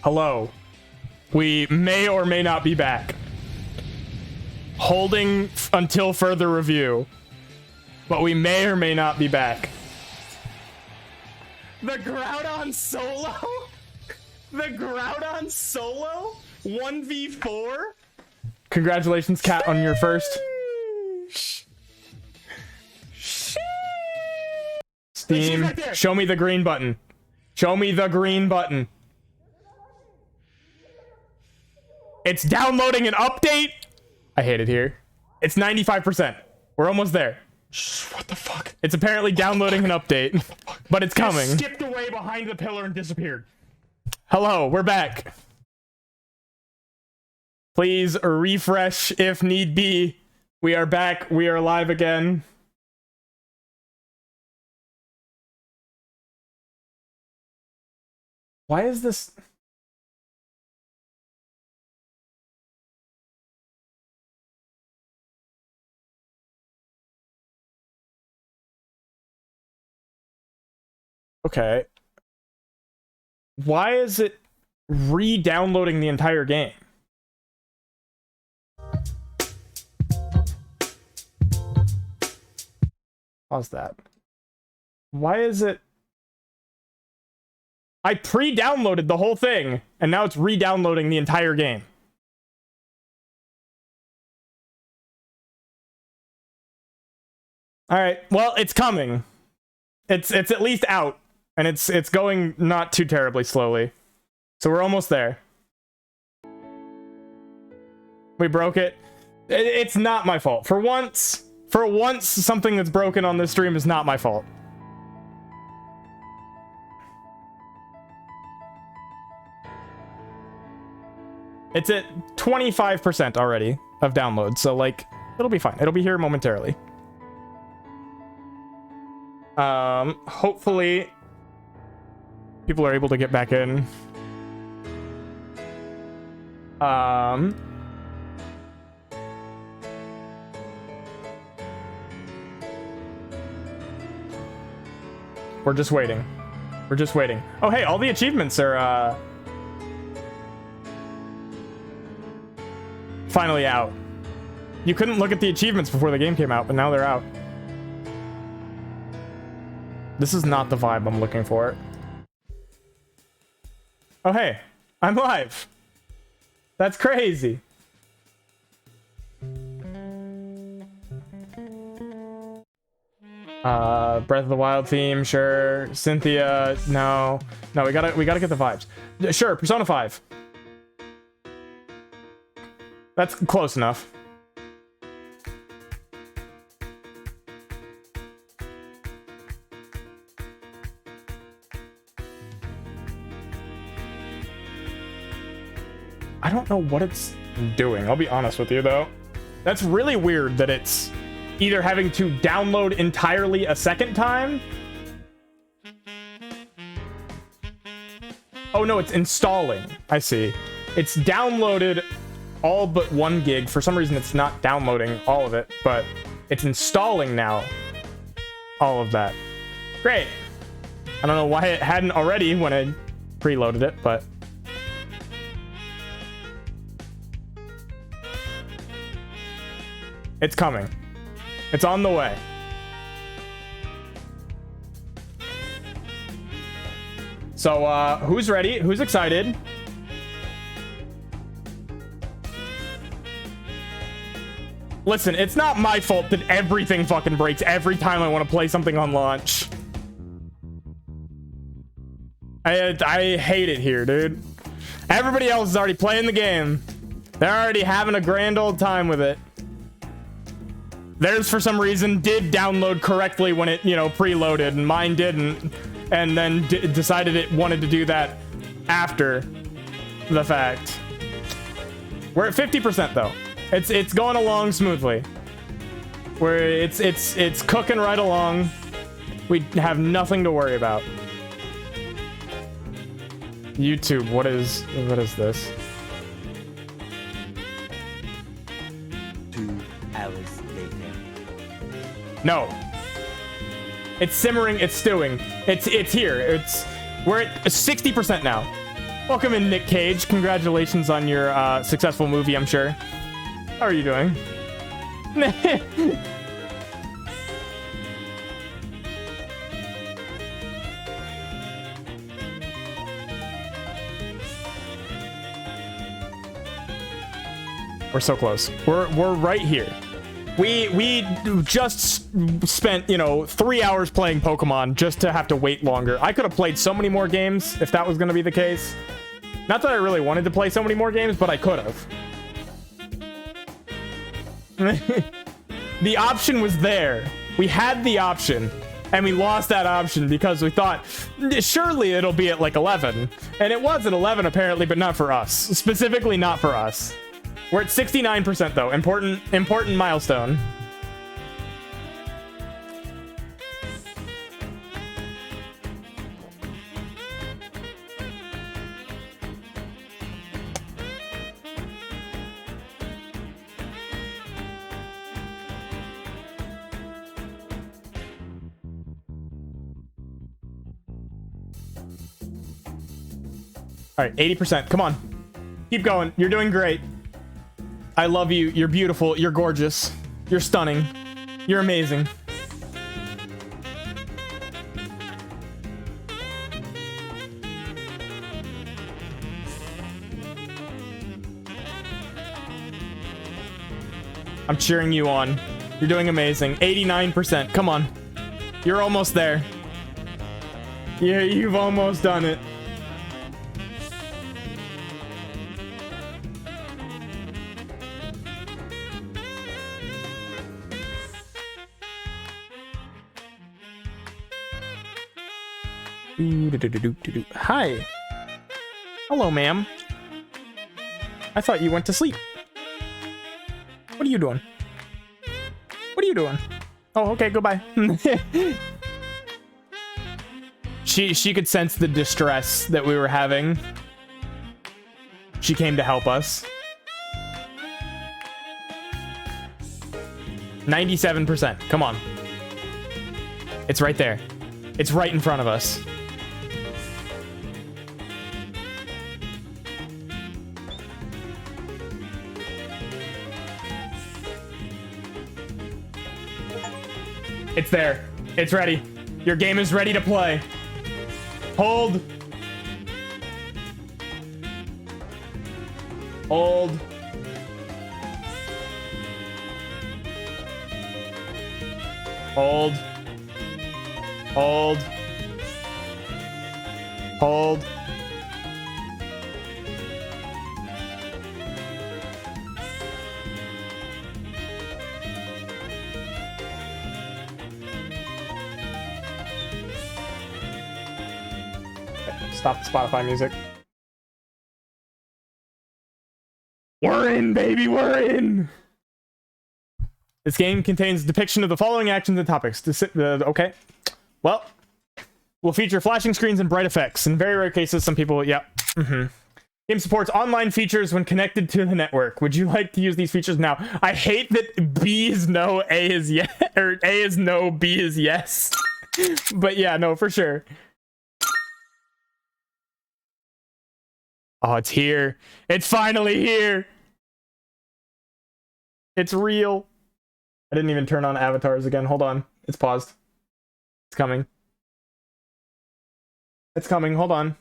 Hello. We may or may not be back. Holding until further review. But we may or may not be back. The Groudon solo? The Groudon solo? 1v4? Congratulations, Cat, on your first. Steam, right, show me the green button. Show me the green button. It's downloading an update. I hate it here. It's 95%. We're almost there. What the fuck? It's apparently downloading an update, but it's coming. It skipped away behind the pillar and disappeared. Hello, we're back. Please refresh if need be. We are back. We are live again. Why is this? Okay. Why is it re-downloading the entire game? Pause that. Why is it? I pre-downloaded the whole thing, and now it's re-downloading the entire game. All right, well, it's coming. It's at least out, and it's going not too terribly slowly. So we're almost there. We broke it. It's not my fault. For once, something that's broken on this stream is not my fault. It's at 25% already of download, so like, it'll be fine. It'll be here momentarily. Hopefully people are able to get back in. We're just waiting. We're just waiting. Oh, hey, all the achievements are, finally out. You couldn't look at the achievements before the game came out, but now they're out. This is not the vibe I'm looking for. Oh, hey, I'm live. That's crazy. Breath of the Wild theme, sure. Cynthia, no. No, we gotta get the vibes. Sure, Persona 5. That's close enough. I don't know what it's doing. I'll be honest with you, though. That's really weird that it's either having to download entirely a second time. Oh, no, it's installing. I see. It's downloaded all but 1 gig. For some reason, it's not downloading all of it, but it's installing now all of that. Great. I don't know why it hadn't already when I preloaded it, but... it's coming. It's on the way. So, who's ready? Who's excited? Listen, it's not my fault that everything fucking breaks every time I want to play something on launch. I hate it here, dude. Everybody else is already playing the game. They're already having a grand old time with it. Theirs, for some reason, did download correctly when it, you know, preloaded, and mine didn't. And then decided it wanted to do that after the fact. We're at 50% though. It's going along smoothly. It's cooking right along. We have nothing to worry about. YouTube, what is this? 2 hours later. No. It's simmering, it's stewing. It's here. We're at 60% now. Welcome in, Nick Cage. Congratulations on your successful movie, I'm sure. How are you doing? We're so close. We're right here. We just spent, you know, 3 hours playing Pokemon just to have to wait longer. I could have played so many more games if that was going to be the case. Not that I really wanted to play so many more games, but I could have. The option was there. We had the option, and we lost that option because we thought, surely it'll be at like 11. And it was at 11 apparently, but not for us. Specifically not for us. We're at 69% though. Important milestone. All right, 80%. Come on. Keep going. You're doing great. I love you. You're beautiful. You're gorgeous. You're stunning. You're amazing. I'm cheering you on. You're doing amazing. 89%. Come on. You're almost there. Yeah, you've almost done it. Hi. Hello, ma'am. I thought you went to sleep. What are you doing? What are you doing? Oh, okay, goodbye. She could sense the distress that we were having. She came to help us. 97%. Come on. It's right there. It's right in front of us. It's there. It's ready. Your game is ready to play. Hold. Hold. Hold. Hold. Hold. Stop the Spotify music. We're in, baby, we're in! This game contains depiction of the following actions and topics. Okay. Well, will feature flashing screens and bright effects. In very rare cases, some people, yep. Game supports online features when connected to the network. Would you like to use these features now? I hate that B is no, A is yes, or A is no, B is yes. But yeah, no, for sure. Oh, it's here. It's finally here. It's real. I didn't even turn on avatars again. Hold on. It's paused. It's coming. It's coming. Hold on.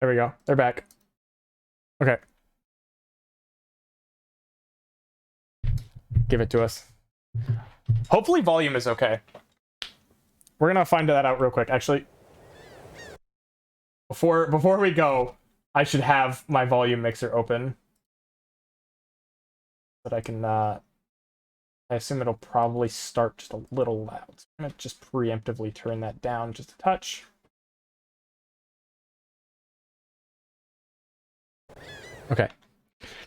There we go. They're back. Okay. Give it to us. Hopefully volume is okay. We're gonna find that out real quick. Actually, before we go, I should have my volume mixer open. But I can, I assume it'll probably start just a little loud. So I'm gonna just preemptively turn that down just a touch. Okay.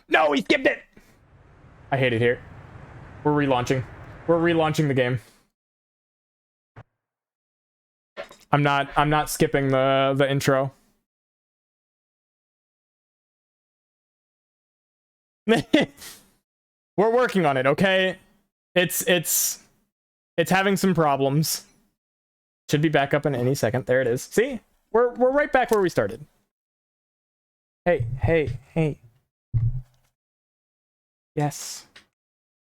No, he skipped it! I hate it here. We're relaunching. We're relaunching the game. I'm not skipping the intro. We're working on it, okay? It's having some problems. Should be back up in any second. There it is. See? We're right back where we started. Hey. Yes.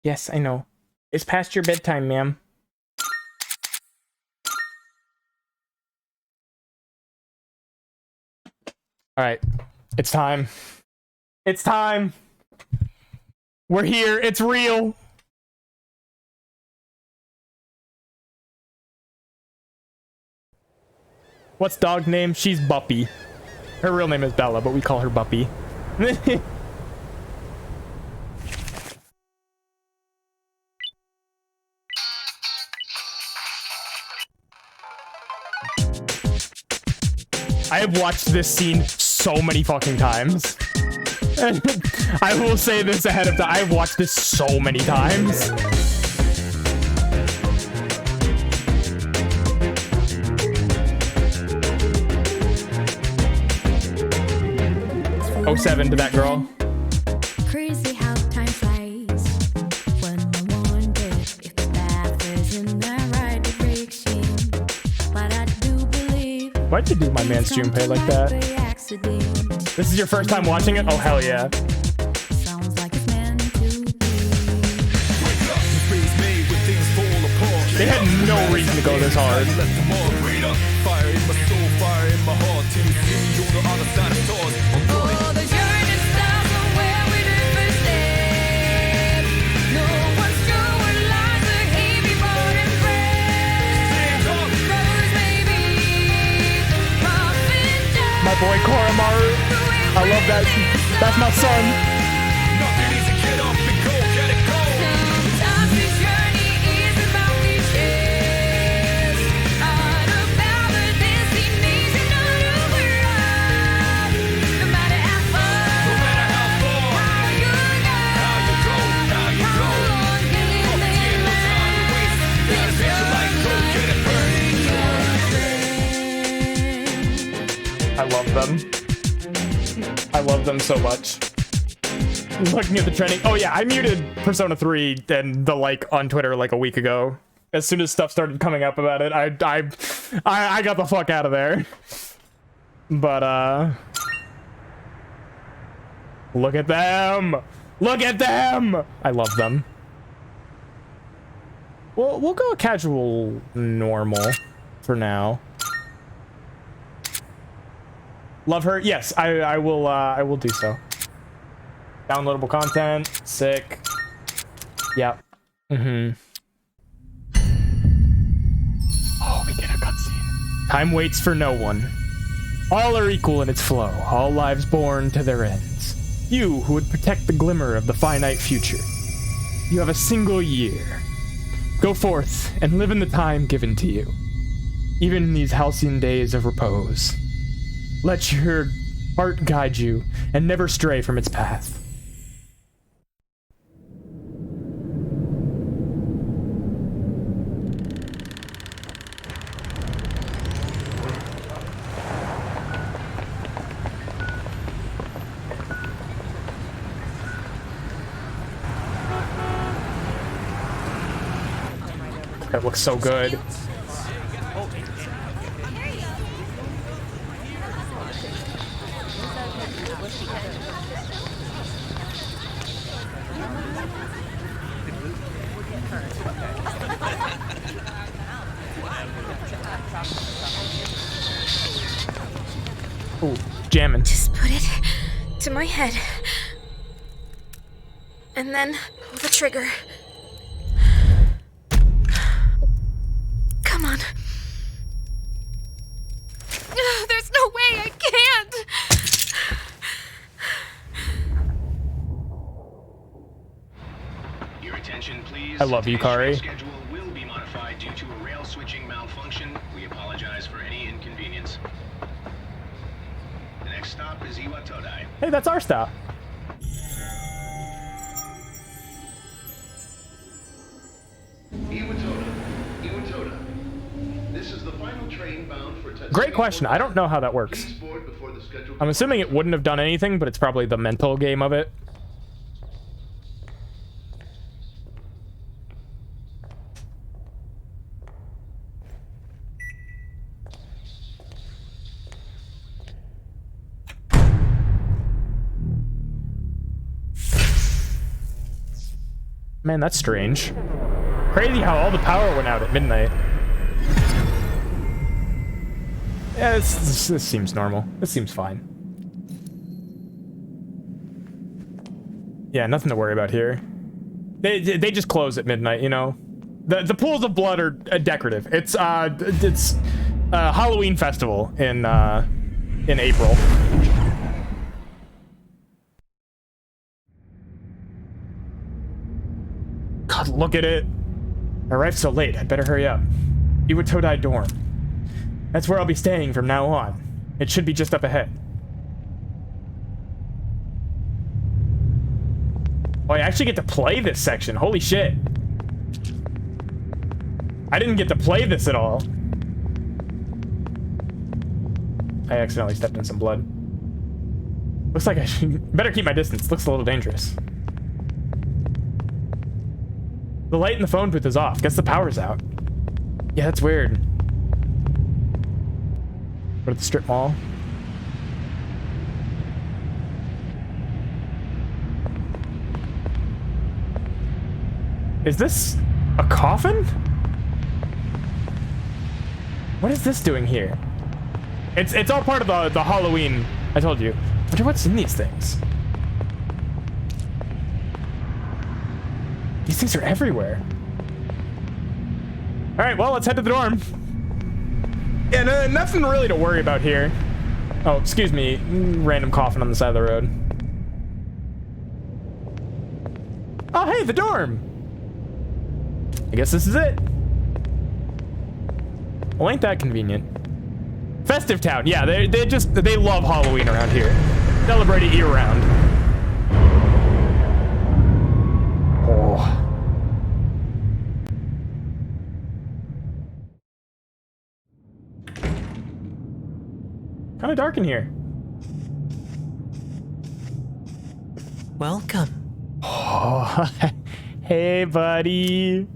Yes, I know. It's past your bedtime, ma'am. All right. It's time. It's time. We're here. It's real. What's dog name? She's Buppy. Her real name is Bella, but we call her Buppy. I have watched this scene so many fucking times. I will say this ahead of time. I've watched this so many times. Oh, 7 to that girl. Crazy how time flies when I wonder if the path is in the right direction. But I do believe. Why'd you do my man's Junpei like that? This is your first time watching it? Oh, hell yeah. Sounds like it's meant to be. They had no reason to go this hard. Oh, the journey starts from where we did first step. No one's sure what lies ahead before it breaks. Brothers maybe, profit down. My boy Koromaru. I love that. That's my son. Sometimes this journey is about riches, not about the destination, not override. No matter how far, how you go, how long can it last? This I love them. I love them so much. Looking at the trending. Oh yeah, I muted Persona 3 and the like on Twitter like a week ago. As soon as stuff started coming up about it, I got the fuck out of there. But look at them. Look at them. I love them. We'll go casual normal for now. Love her. Yes, I will do so. Downloadable content. Sick. Yep. Oh, we get a cutscene. Time waits for no one. All are equal in its flow. All lives born to their ends. You who would protect the glimmer of the finite future. You have a single year. Go forth and live in the time given to you. Even in these halcyon days of repose. Let your heart guide you and never stray from its path. That looks so good. Ooh, jamming. Just put it to my head. And then pull the trigger. Come on. There's no way I can't. Your attention, please. I love you, Kari. Today's schedule will be modified due to a rail switching malfunction. We apologize for any inconvenience. The next stop is Iwatodai. Hey, that's our stop. Iwatoda. This is the final train bound for Tetsuya. Great question. I don't know how that works. Please board before the scheduled I'm assuming it wouldn't have done anything, but it's probably the mental game of it. Man, that's strange. Crazy how all the power went out at midnight. Yeah, this seems normal. This seems fine. Yeah, nothing to worry about here. They just close at midnight, you know. The pools of blood are decorative. It's Halloween festival in April. God, look at it. I arrived so late. I'd better hurry up. Iwatodai dorm. That's where I'll be staying from now on. It should be just up ahead. Oh, I actually get to play this section. Holy shit. I didn't get to play this at all. I accidentally stepped in some blood. Looks like I should better keep my distance. Looks a little dangerous. The light in the phone booth is off. Guess the power's out. Yeah, that's weird. Go to the strip mall. Is this a coffin? What is this doing here? It's all part of the Halloween. I told you. I wonder what's in these things. These things are everywhere. All right, well, let's head to the dorm. Yeah, nothing really to worry about here. Oh, excuse me. Random coffin on the side of the road. Oh, hey, the dorm. I guess this is it. Well, ain't that convenient. Festive Town. Yeah, they love Halloween around here. Celebrate it year-round. Oh. Kind of dark in here. Welcome. Oh, hey, buddy.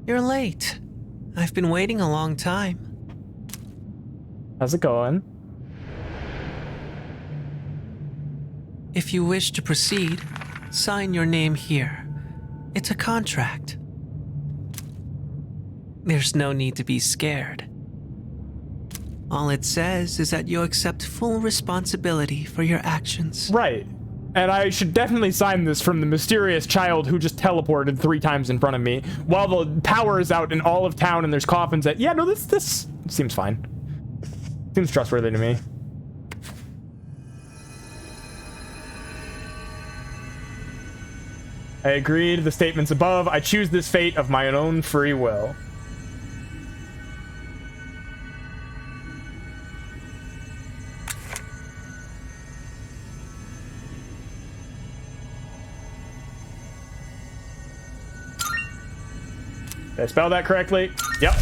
You're late. I've been waiting a long time. How's it going? If you wish to proceed, sign your name here. It's a contract. There's no need to be scared. All it says is that you accept full responsibility for your actions. Right. And I should definitely sign this from the mysterious child who just teleported 3 times in front of me while the power is out in all of town and there's coffins that... Yeah, no, this seems fine. Seems trustworthy to me. I agree to the statements above. I choose this fate of my own free will. Did I spell that correctly? Yep.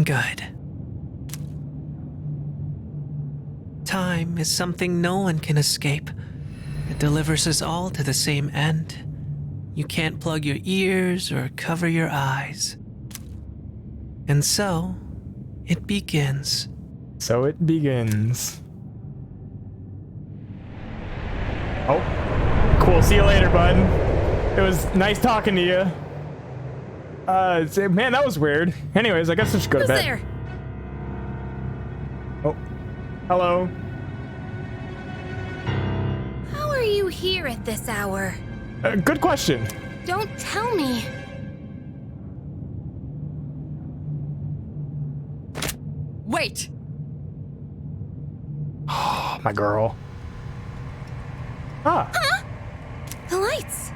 Good. Time is something no one can escape. It delivers us all to the same end. You can't plug your ears or cover your eyes. And so, it begins. So it begins. Oh, cool. See you later, bud. It was nice talking to you. Man, that was weird. Anyways, I guess I should go to bed. there? Oh, hello. How are you here at this hour? Good question. Don't tell me. Wait. Oh, my girl. Ah, The lights.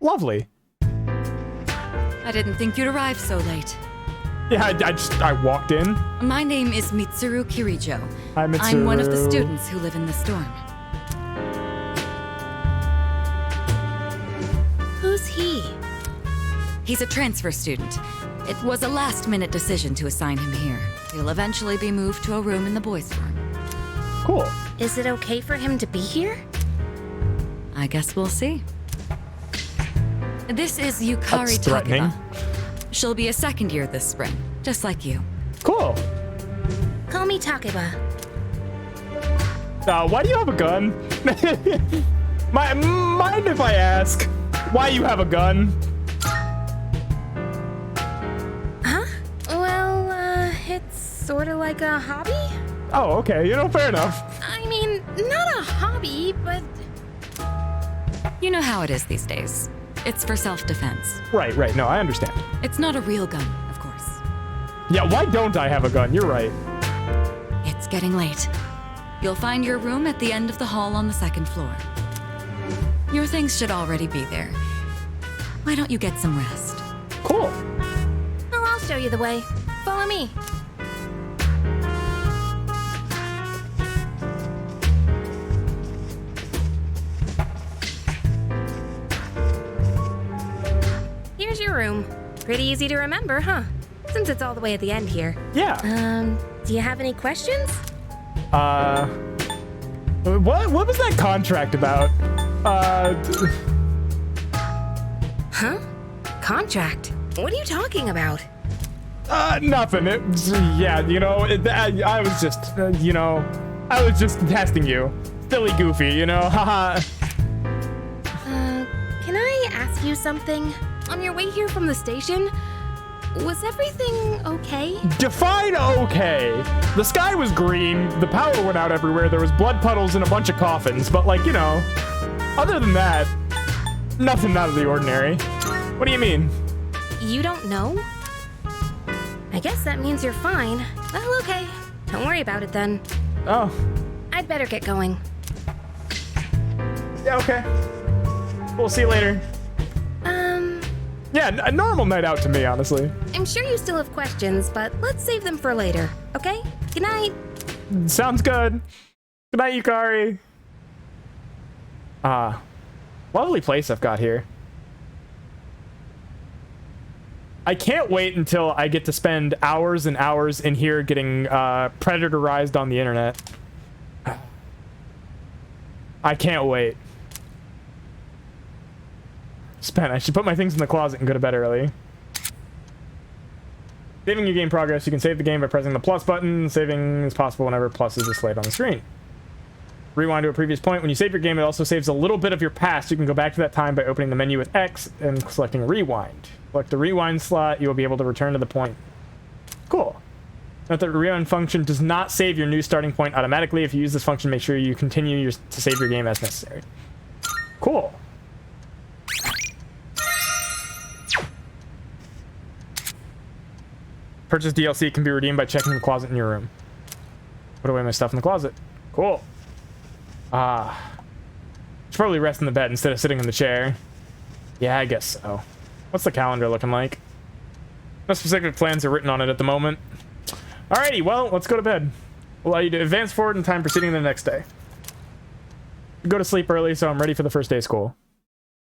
lovely. I didn't think you'd arrive so late. Yeah, I walked in. My name is Mitsuru Kirijo. Hi, Mitsuru. I'm one of the students who live in this dorm. Who's he? He's a transfer student. It was a last-minute decision to assign him here. He'll eventually be moved to a room in the boys' dorm. Cool. Is it okay for him to be here? I guess we'll see. This is Yukari That's threatening. Takeba. She'll be a second year this spring, just like you. Cool. Call me Takeba. Why do you have a gun? Mind if I ask why you have a gun? Well, it's sort of like a hobby? Oh, okay. Fair enough. I mean, not a hobby, but You know how it is these days. It's for self-defense. Right. No, I understand. It's not a real gun, of course. Yeah, why don't I have a gun? You're right. It's getting late. You'll find your room at the end of the hall on the second floor. Your things should already be there. Why don't you get some rest? Cool. well, I'll show you the way. Follow me. Here's your room. Pretty easy to remember, huh? Since it's all the way at the end here. Yeah. Do you have any questions? What was that contract about? Huh? Contract? What are you talking about? Nothing. I was just, I was just testing you. Silly goofy, haha. Can I ask you something? On your way here from the station, was everything okay? Define okay. The sky was green, the power went out everywhere, there was blood puddles and a bunch of coffins, but other than that, nothing out of the ordinary. What do you mean? You don't know? I guess that means you're fine. Well, okay. Don't worry about it then. Oh, I'd better get going. yeah, okay. We'll see you later. Yeah, a normal night out to me, honestly. I'm sure you still have questions, but let's save them for later, okay? Good night. Sounds good. Good night, Yukari. Lovely place I've got here. I can't wait until I get to spend hours and hours in here getting predatorized on the internet. I can't wait. I should put my things in the closet and go to bed early. Saving your game progress. You can save the game by pressing the plus button. Saving is possible whenever plus is displayed on the screen. Rewind to a previous point. When you save your game, it also saves a little bit of your past. You can go back to that time by opening the menu with X and selecting rewind. Select the rewind slot. You will be able to return to the point. Cool. Note that the rewind function does not save your new starting point automatically. If you use this function, make sure you continue to save your game as necessary. Cool. Purchase DLC can be redeemed by checking the closet in your room. Put away my stuff in the closet. Cool. Should probably rest in the bed instead of sitting in the chair. Yeah, I guess so. What's the calendar looking like? No specific plans are written on it at the moment. Alrighty, well, let's go to bed. We'll allow you to advance forward in time proceeding the next day. Go to sleep early, so I'm ready for the first day of school.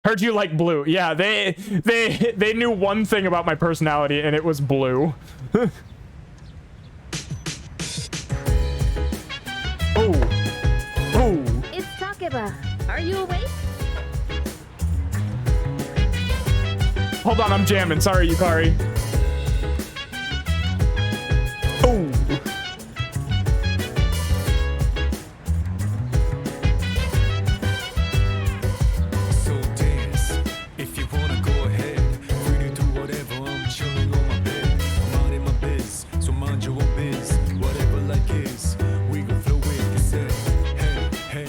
Heard you like blue. Yeah, they knew one thing about my personality, and it was blue. Oh. It's Takeba. Are you awake? Hold on, I'm jamming. Sorry, Yukari. Oh. So dance, if you wanna go ahead. Free to do whatever, I'm chilling on my bed. I'm out in my biz, so mind your own biz. Whatever like is, we gon' flow with the set. Hey,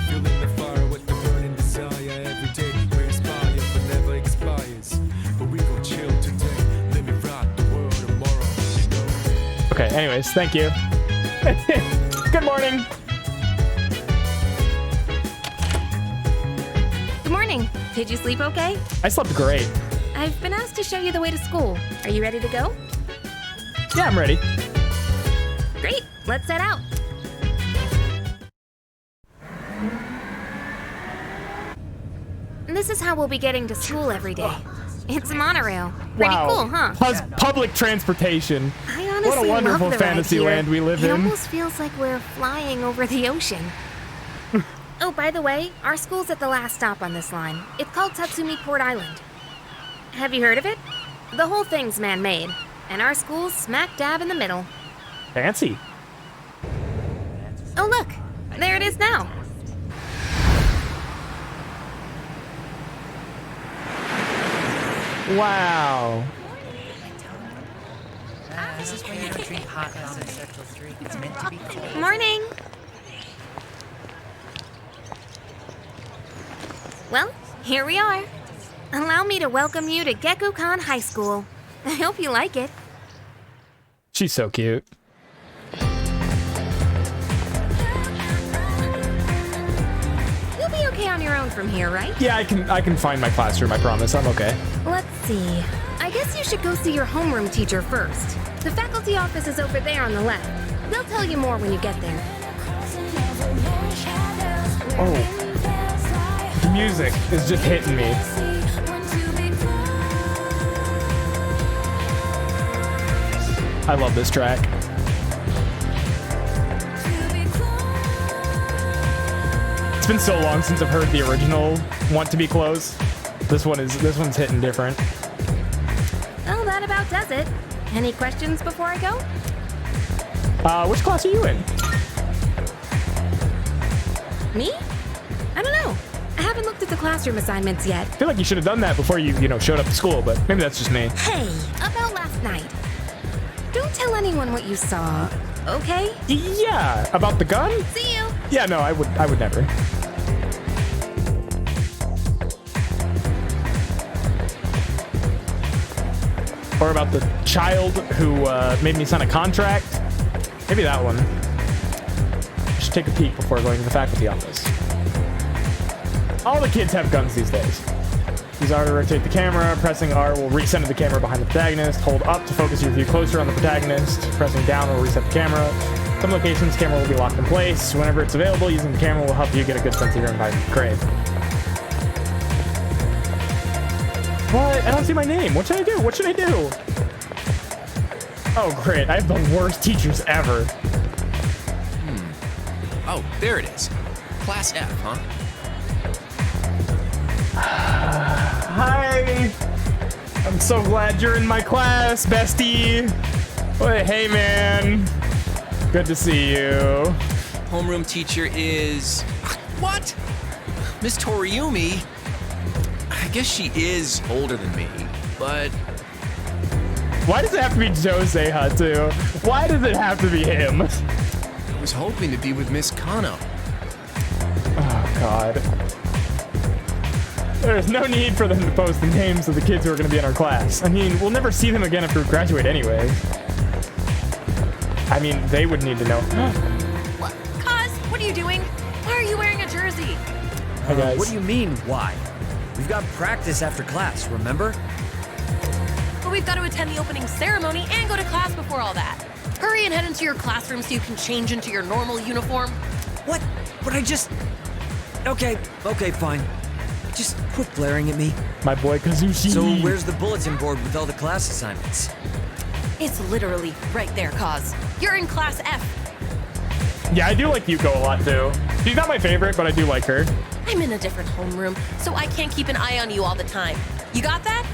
feeling the fire with the burning desire. Every day we inspire, but never expires. But we gon' chill today, let me rock the world tomorrow, you know? Okay, anyways, thank you. Good morning. Good morning. Did you sleep okay? I slept great. I've been asked to show you the way to school. Are you ready to go? Yeah, I'm ready. Great. Let's head out. This is how we'll be getting to school every day. It's a monorail. Pretty Wow. cool, huh? Public transportation. I honestly What a wonderful love the fantasy ride here. land we live It in. almost feels like we're flying over the ocean. Oh, by the way, our school's at the last stop on this line. It's called Tatsumi Port Island. Have you heard of it? The whole thing's man-made, and our school's smack dab in the middle. Fancy. Oh look, there it is now. Wow. This is why you don't drink hot on Central Street. It's meant to be cold. Morning. Well, here we are. Allow me to welcome you to Gekukan High School. I hope you like it. She's so cute. You'll be okay on your own from here, right? Yeah, I can find my classroom, I promise. I'm okay. Let's see. I guess you should go see your homeroom teacher first. The faculty office is over there on the left. They'll tell you more when you get there. Oh. The music is just hitting me. I love this track. It's been so long since I've heard the original Want to Be Close. This one's hitting different. Well, that about does it. Any questions before I go? Which class are you in? Me? I don't know. I haven't looked at the classroom assignments yet. I feel like you should have done that before you showed up to school, but maybe that's just me. Hey, about last night. Don't tell anyone what you saw, okay? Yeah, about the gun? See you. Yeah, no, I would never. Or about the child who made me sign a contract. Maybe that one. I should take a peek before going to the faculty office. All the kids have guns these days. Use R to rotate the camera. Pressing R will recenter the camera behind the protagonist. Hold up to focus your view closer on the protagonist. Pressing down will reset the camera. Some locations, camera will be locked in place. Whenever it's available, using the camera will help you get a good sense of your environment. Great. What? I don't see my name. What should I do? What should I do? Oh, great. I have the worst teachers ever. Oh, there it is. Class F, huh? Hi. I'm so glad you're in my class, bestie. Well, hey, man. Good to see you. Homeroom teacher is... What? Miss Toriumi? I guess she is older than me, but... Why does it have to be Jose Hatu? Why does it have to be him? I was hoping to be with Miss Kano. Oh, God. There's no need for them to post the names of the kids who are going to be in our class. I mean, we'll never see them again after we graduate anyway. I mean, they would need to know. What? Kaz, what are you doing? Why are you wearing a jersey? Hi, guys. What do you mean, why? We've got practice after class, remember? But we've got to attend the opening ceremony and go to class before all that. Hurry and head into your classroom so you can change into your normal uniform. What? But I just... Okay, fine. Just quit glaring at me. My boy Kazushi. So where's the bulletin board with all the class assignments? It's literally right there, Kaz. You're in class F. Yeah, I do like Yuko a lot, too. She's not my favorite, but I do like her. I'm in a different homeroom, so I can't keep an eye on you all the time. You got that?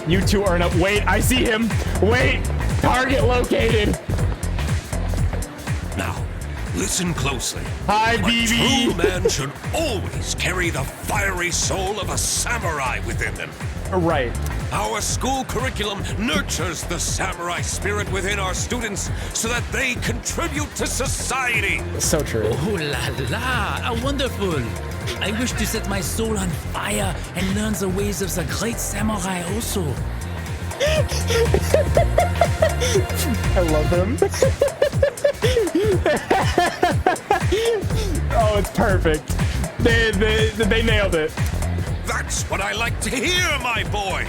You two are enough. Wait, I see him. Wait, target located. Now, listen closely. Hi, A BB. true man should always carry the fiery soul of a samurai within them. Right. Our school curriculum nurtures the samurai spirit within our students so that they contribute to society. So true. Oh la la, how wonderful! I wish to set my soul on fire and learn the ways of the great samurai also. I love him. Oh, it's perfect. They nailed it. That's what I like to hear, my boy.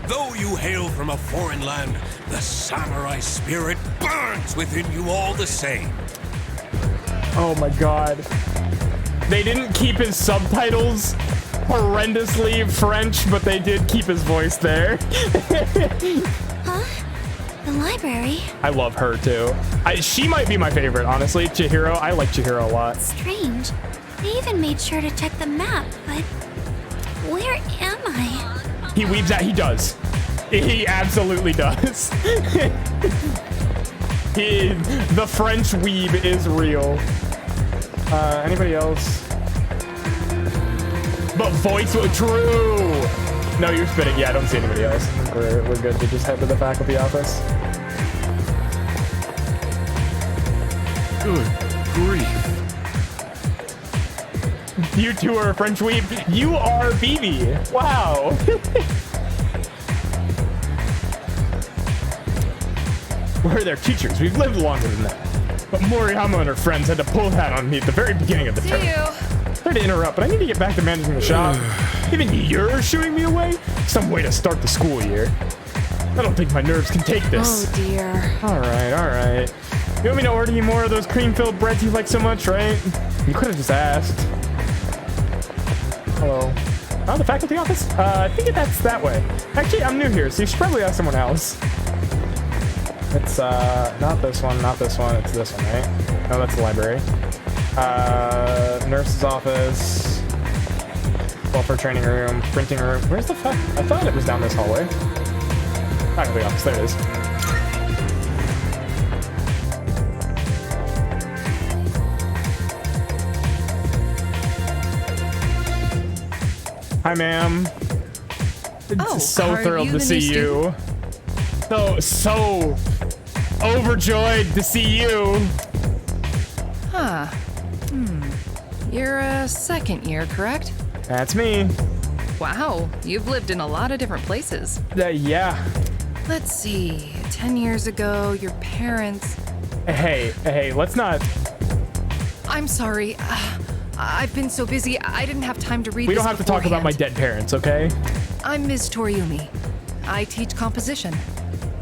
Though you hail from a foreign land, the samurai spirit burns within you all the same. Oh my God. They didn't keep his subtitles horrendously French, but they did keep his voice there. Huh? The library? I love her too. She might be my favorite, honestly. Chihiro. I like Chihiro a lot. Strange. They even made sure to check the map, but where am I? He weaves out. He does. He absolutely does. The French weeb is real. Anybody else? But voice true. No, you're spitting. Yeah, I don't see anybody else. I think we're good to just head to the faculty office. Good grief. You two are a French weeb. You are BB. Wow. We're their teachers. We've lived longer than that. But Moriyama and her friends had to pull that on me at the very beginning of the term. Sorry to interrupt, but I need to get back to managing the shop. Even you're shooing me away? Some way to start the school year. I don't think my nerves can take this. Oh dear. All right. You want me to order you more of those cream-filled breads you like so much, right? You could have just asked. Hello. Oh, the faculty office? I think that's that way. Actually, I'm new here, so you should probably ask someone else. It's not this one, it's this one, right? No, that's the library. Nurse's office, welfare training room, printing room. Where's the fuck? I thought it was down this hallway. Faculty office, there it is. Hi, ma'am. So thrilled to see you. So overjoyed to see you. Huh. You're a second year, correct? That's me. Wow, you've lived in a lot of different places. Yeah. Let's see. 10 years ago, your parents... Hey, let's not... I'm sorry. I've been so busy, I didn't have time to read We this don't have to talk about my dead parents, okay? I'm Ms. Toriumi. I teach composition.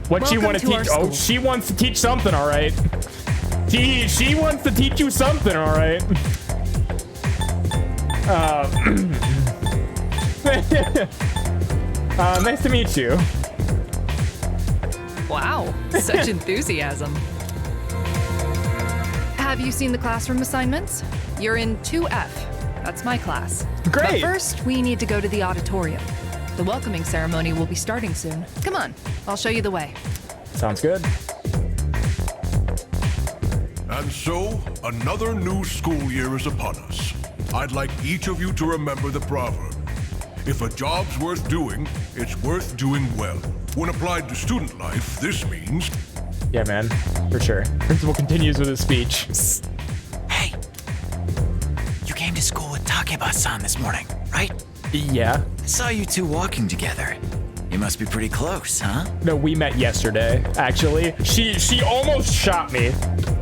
What she want to teach? Oh, she wants to teach something, all right. She wants to teach you something, all right. Nice to meet you. Wow, such enthusiasm. Have you seen the classroom assignments? You're in 2F. That's my class. Great. But first, we need to go to the auditorium. The welcoming ceremony will be starting soon. Come on, I'll show you the way. Sounds good. And so, another new school year is upon us. I'd like each of you to remember the proverb. If a job's worth doing, it's worth doing well. When applied to student life, this means... Yeah, man, for sure. Principal continues with his speech. Hey, you came to school with Takeba-san this morning, right? Yeah. I saw you two walking together. You must be pretty close, huh? No, we met yesterday, actually. She almost shot me,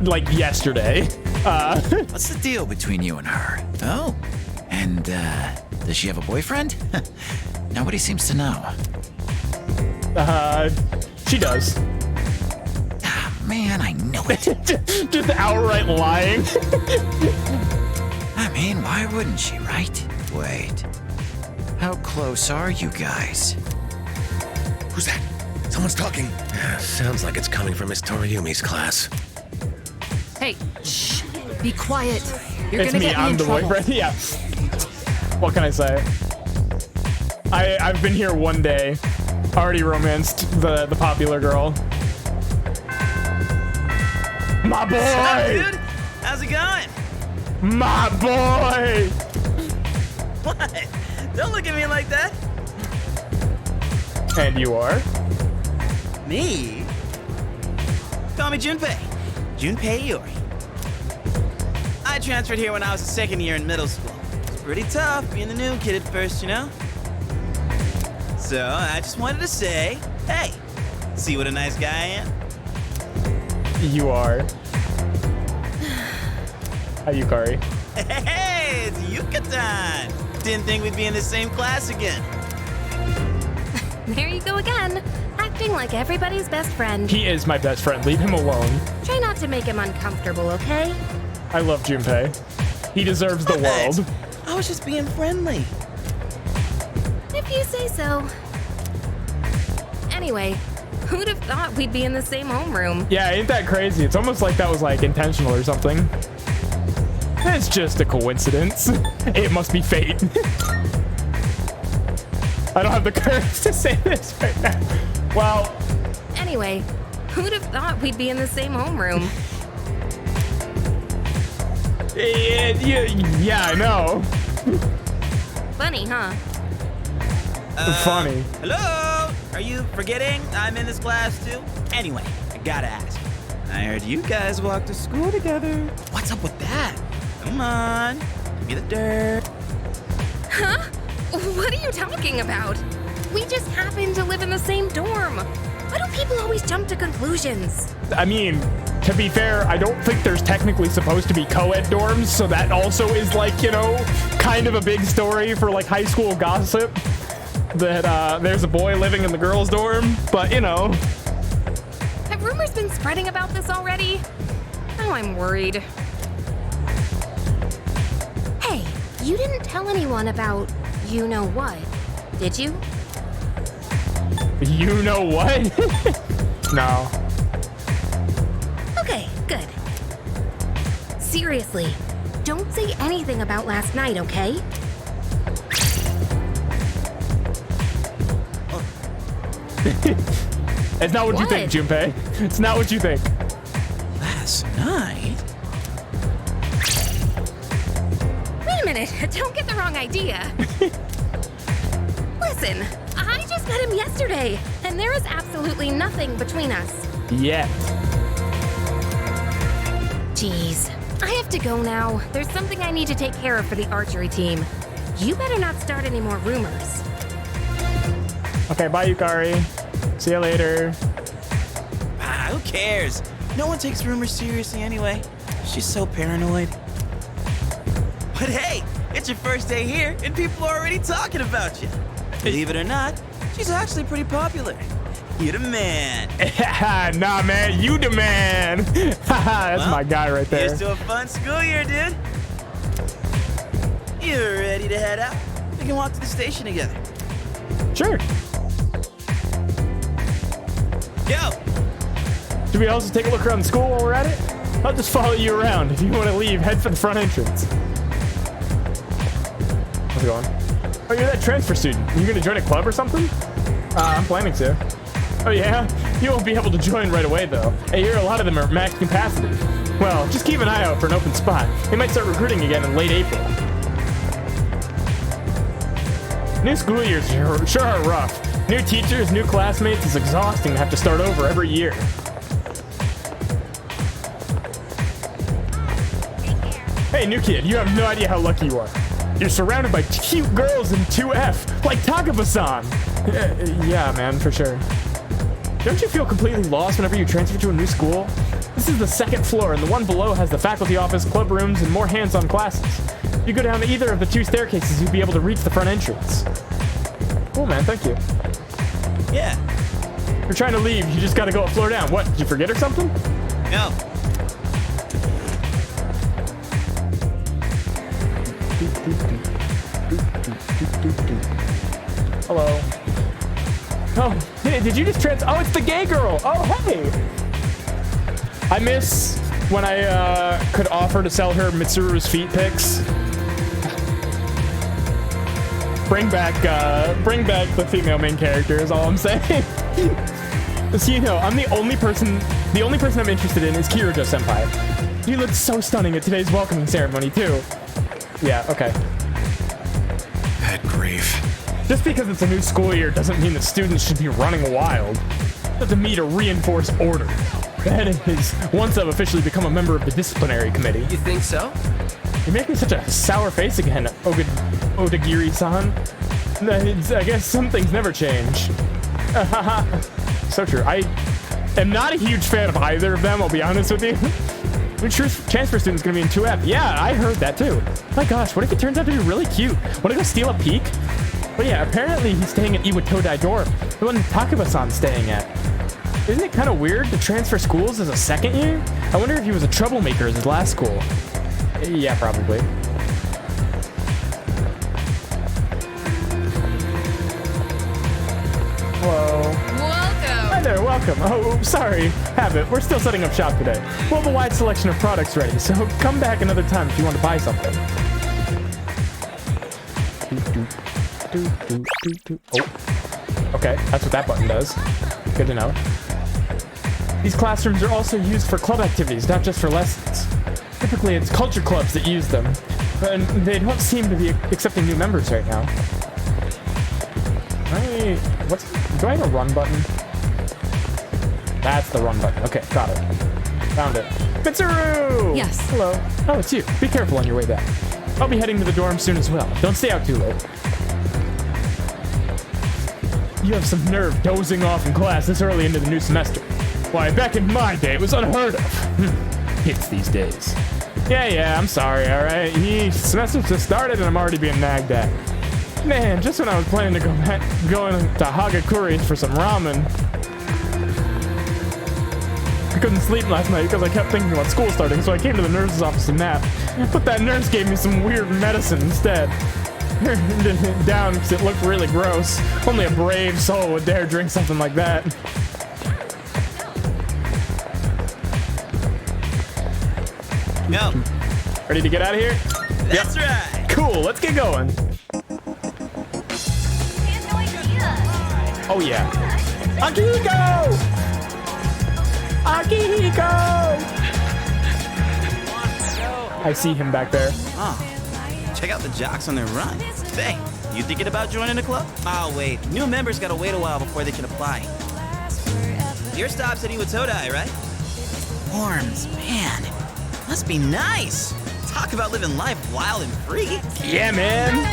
like, yesterday. What's the deal between you and her? Oh, and, does she have a boyfriend? Nobody seems to know. She does. Ah, man, I knew it. Just outright lying. I mean, why wouldn't she, right? Wait. How close are you guys? Who's that? Someone's talking. Sounds like it's coming from Miss Toriumi's class. Hey, shh, be quiet. You're It's gonna me, get me I'm in the trouble. boyfriend. Yeah. What can I say? I've been here one day. Already romanced the popular girl. My boy! What's up, dude? How's it going? My boy! What? Don't look at me like that. And you are? Me? Call me Junpei. Junpei Iori. I transferred here when I was a second year in middle school. It's pretty tough being the new kid at first, you know? So I just wanted to say, hey, see what a nice guy I am? You are. Hi, Yukari. Hey, it's Yuka-tan. Didn't think we'd be in the same class again. There you go again, acting like everybody's best friend. He is my best friend. Leave him alone. Try not to make him uncomfortable, okay? I love Junpei. He deserves the world. I was just being friendly. If you say so. Anyway, who'd have thought we'd be in the same homeroom? Yeah, ain't that crazy? It's almost like that was like intentional or something. It's just a coincidence. It must be fate. I don't have the courage to say this right now. Well, Anyway, who'd have thought we'd be in the same homeroom? yeah, I know. Funny, huh? Funny. Hello? Are you forgetting I'm in this class too? Anyway, I gotta ask. I heard you guys walk to school together. What's up with that? Come on, give me the dirt. Huh? What are you talking about? We just happen to live in the same dorm. Why do people always jump to conclusions? I mean, to be fair, I don't think there's technically supposed to be co-ed dorms, so that also is like, you know, kind of a big story for like high school gossip. That there's a boy living in the girls' dorm, but you know. Have rumors been spreading about this already? Oh, I'm worried. Hey, you didn't tell anyone about you know what, did you? You know what? No. Okay, good. Seriously, don't say anything about last night, okay? It's not what you think, Junpei. It's not what you think. Last night? Wait a minute, don't get the wrong idea. Listen, I just met him yesterday, and there is absolutely nothing between us. Yeah. Jeez, I have to go now. There's something I need to take care of for the archery team. You better not start any more rumors. Okay, bye, Yukari. See you later. Ah, who cares? No one takes rumors seriously anyway. She's so paranoid. But hey, it's your first day here, and people are already talking about you. Believe it or not, she's actually pretty popular. You the man. Nah, man, you the man. That's my guy right there. Here's to a fun school year, dude. You ready to head out? We can walk to the station together. Sure. Go. Should we also take a look around the school while we're at it? I'll just follow you around. If you want to leave, head for the front entrance. How's it going? Oh, you're that transfer student. You gonna join a club or something? I'm planning to. Oh yeah? You won't be able to join right away though. I hear a lot of them are max capacity. Well, just keep an eye out for an open spot. They might start recruiting again in late April. New school years sure are rough. New teachers, new classmates. It's exhausting to have to start over every year. Hey, new kid, you have no idea how lucky you are. You're surrounded by cute girls in 2F, like Takaba-san. Yeah, man, for sure. Don't you feel completely lost whenever you transfer to a new school? This is the second floor, and the one below has the faculty office, club rooms, and more hands-on classes. If you go down either of the two staircases, you'd be able to reach the front entrance. Cool, man, thank you. Yeah. You're trying to leave, you just gotta go a floor down. What, did you forget or something? No. Hello. Oh, hey, did you just oh, it's the gay girl. Oh, hey. I miss when I could offer to sell her Mitsuru's feet pics. Bring back the female main character is all I'm saying. So you know, the only person I'm interested in is Kirijo Senpai. He looked so stunning at today's welcoming ceremony too. Yeah, okay. Bad grief. Just because it's a new school year doesn't mean that students should be running wild. It's to me to reinforce order. The head is once I've officially become a member of the disciplinary committee. You think so? You're making such a sour face again, Odagiri-san. I guess some things never change. So true. I am not a huge fan of either of them, I'll be honest with you. Transfer student's gonna be in 2F. Yeah, I heard that too. My gosh, what if it turns out to be really cute? Wanna go steal a peek? But yeah, apparently he's staying at Iwatodai dorm, the one Takaba-san's staying at. Isn't it kind of weird to transfer schools as a second year? I wonder if he was a troublemaker at his last school. Yeah, probably. Hello. Welcome. Hi there, welcome. Oh, sorry. Habit, we're still setting up shop today. We'll have a wide selection of products ready, so come back another time if you want to buy something. Oh. Okay, that's what that button does. Good to know. These classrooms are also used for club activities, not just for lessons. Typically, it's culture clubs that use them, and they don't seem to be accepting new members right now. Do I have a run button? That's the run button. Okay, got it. Found it. Mitsuru! Yes. Hello. Oh, it's you. Be careful on your way back. I'll be heading to the dorm soon as well. Don't stay out too late. You have some nerve dozing off in class this early into the new semester. Why, back in my day, it was unheard of. Kids these days. Yeah, I'm sorry, alright? Semester's just started and I'm already being nagged at. Man, just when I was planning to go into Hagakure for some ramen. I couldn't sleep last night because I kept thinking about school starting, so I came to the nurse's office to nap. But that nurse gave me some weird medicine instead. Down because it looked really gross. Only a brave soul would dare drink something like that. Go. Ready to get out of here? That's right. Cool, let's get going. Oh yeah. Akihiko! Akihiko! I see him back there. Oh, check out the jocks on their run. Hey, you thinking about joining the club? Oh wait, new members gotta wait a while before they can apply. Your stop's at Iwatodai, right? Forms, man, must be nice. Talk about living life wild and free. Yeah, man.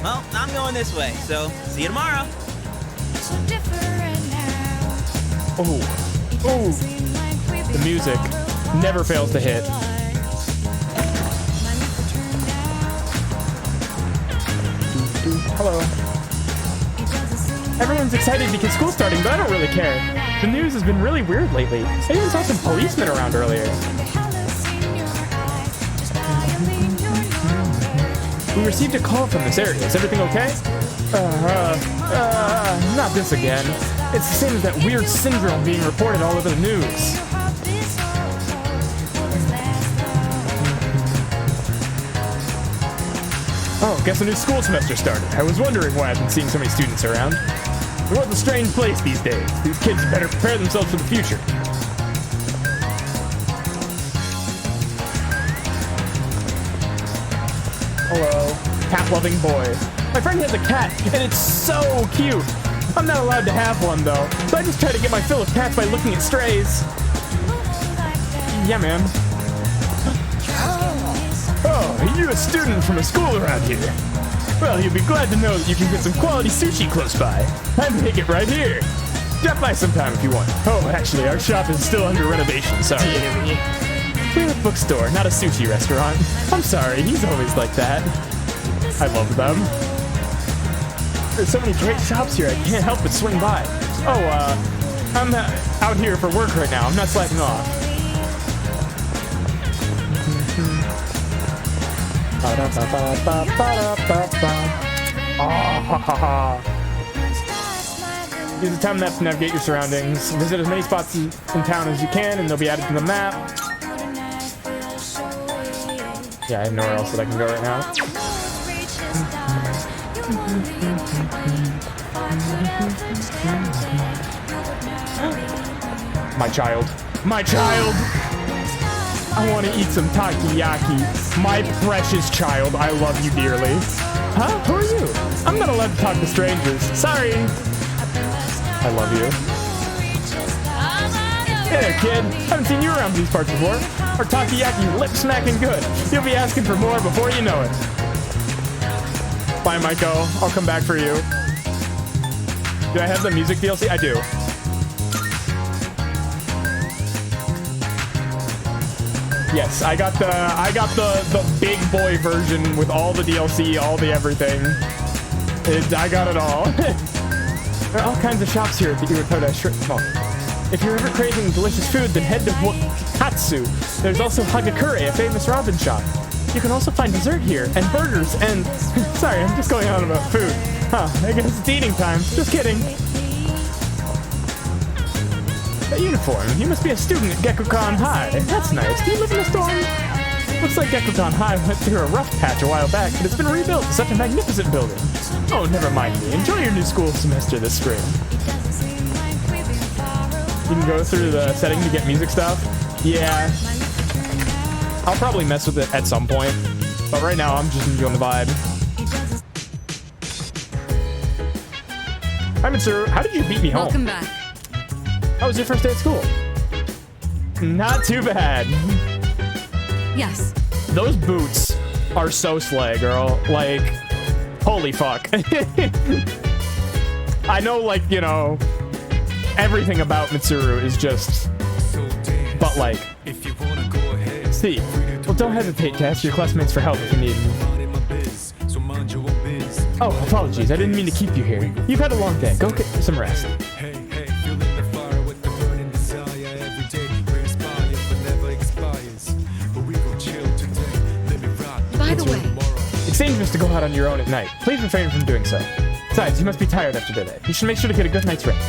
Well, I'm going this way, so see you tomorrow. Oh, the music never fails to hit. Hello. Everyone's excited because school's starting, but I don't really care. The news has been really weird lately. I even saw some policemen around earlier. We received a call from this area. Is everything okay? Not this again. It's the same as that weird syndrome being reported all over the news. Oh, guess a new school semester started. I was wondering why I've been seeing so many students around. The world's a strange place these days. These kids better prepare themselves for the future. Hello, cat-loving boy. My friend has a cat, and it's so cute. I'm not allowed to have one, though, so I just try to get my fill of cats by looking at strays. Yeah, man. Oh, you a student from a school around here? Well, you'll be glad to know that you can get some quality sushi close by. I make it right here. Drop by sometime if you want. Oh, actually, our shop is still under renovation, sorry. We're a bookstore, not a sushi restaurant. I'm sorry, he's always like that. I love them. There's so many great shops here, I can't help but swing by. Oh, I'm out here for work right now. I'm not slacking off. Use the time map to navigate your surroundings. Visit as many spots in town as you can, and they'll be added to the map. Yeah, I have nowhere else that I can go right now. My child. My child! I want to eat some takoyaki. My precious child, I love you dearly. Huh? Who are you? I'm not allowed to talk to strangers. Sorry. I love you. Hey there, kid. Haven't seen you around these parts before. Our takoyaki lip-smacking good. You'll be asking for more before you know it. Bye, Maiko. I'll come back for you. Do I have the music DLC? I do. Yes, I got the big boy version with all the DLC, all the everything. I got it all. There are all kinds of shops here at the Iwatodai Strip Mall. If you're ever craving delicious food, then head to Hatsu. There's also Hagakure, a famous ramen shop. You can also find dessert here, and burgers, and... Sorry, I'm just going on about food. Huh, I guess it's eating time. Just kidding. A uniform. You must be a student at Gekukan High. That's nice. Do you live in a dorm? Looks like Gekuton High went through a rough patch a while back, but it's been rebuilt to such a magnificent building. Oh, never mind me. Enjoy your new school semester this spring. You can go through the setting to get music stuff. Yeah. I'll probably mess with it at some point, but right now I'm just enjoying the vibe. Hi, Mitsuru. How did you beat me home? Welcome back. How was your first day at school? Not too bad. Yes. Those boots are so slay, girl. Like, holy fuck. I know, like, you know, everything about Mitsuru is just, but like, see, well, don't hesitate to ask your classmates for help if you need me. Oh, apologies. I didn't mean to keep you here. You've had a long day. Go get some rest. By the way, It's dangerous to go out on your own at night. Please refrain from doing so. Besides, you must be tired after today. You should make sure to get a good night's rest.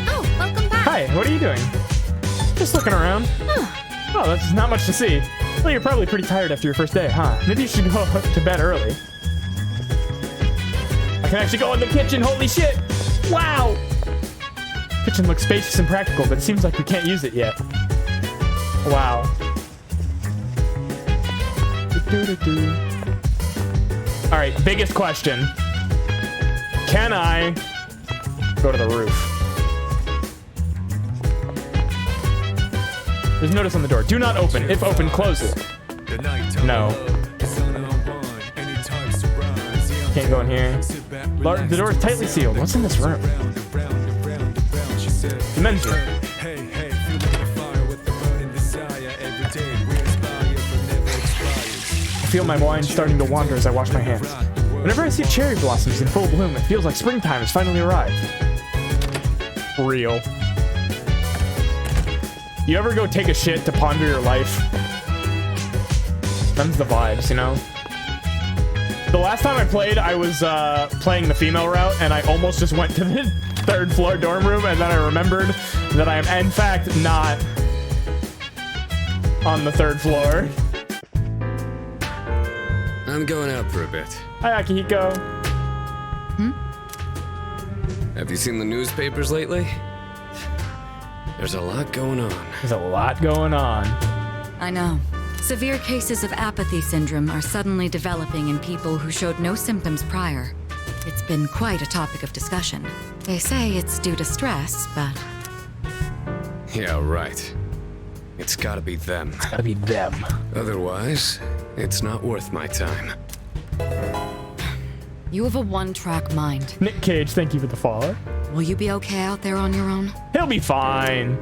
Oh, welcome back. Hi, what are you doing? Just looking around. Oh, that's not much to see. Well, you're probably pretty tired after your first day, huh? Maybe you should go to bed early. I can actually go in the kitchen, holy shit! Wow! Kitchen looks spacious and practical, but it seems like we can't use it yet. Wow. Alright, biggest question. Can I go to the roof? There's a notice on the door. Do not open. If open, close it. No. Can't go in here. The door is tightly sealed. What's in this room? The men's room. I feel my wine starting to wander as I wash my hands. Whenever I see cherry blossoms in full bloom, it feels like springtime has finally arrived. Real. You ever go take a shit to ponder your life? Them's the vibes, you know? The last time I played, I was playing the female route, and I almost just went to the 3rd floor dorm room, and then I remembered that I am, in fact, not on the 3rd floor. I'm going out for a bit. Hi, Akihiko. Have you seen the newspapers lately? There's a lot going on. There's a lot going on. I know. Severe cases of apathy syndrome are suddenly developing in people who showed no symptoms prior. It's been quite a topic of discussion. They say it's due to stress, but... Yeah, right. It's gotta be them. It's gotta be them. Otherwise, it's not worth my time. You have a one-track mind. Nick Cage, thank you for the follow. Will you be okay out there on your own? He'll be fine.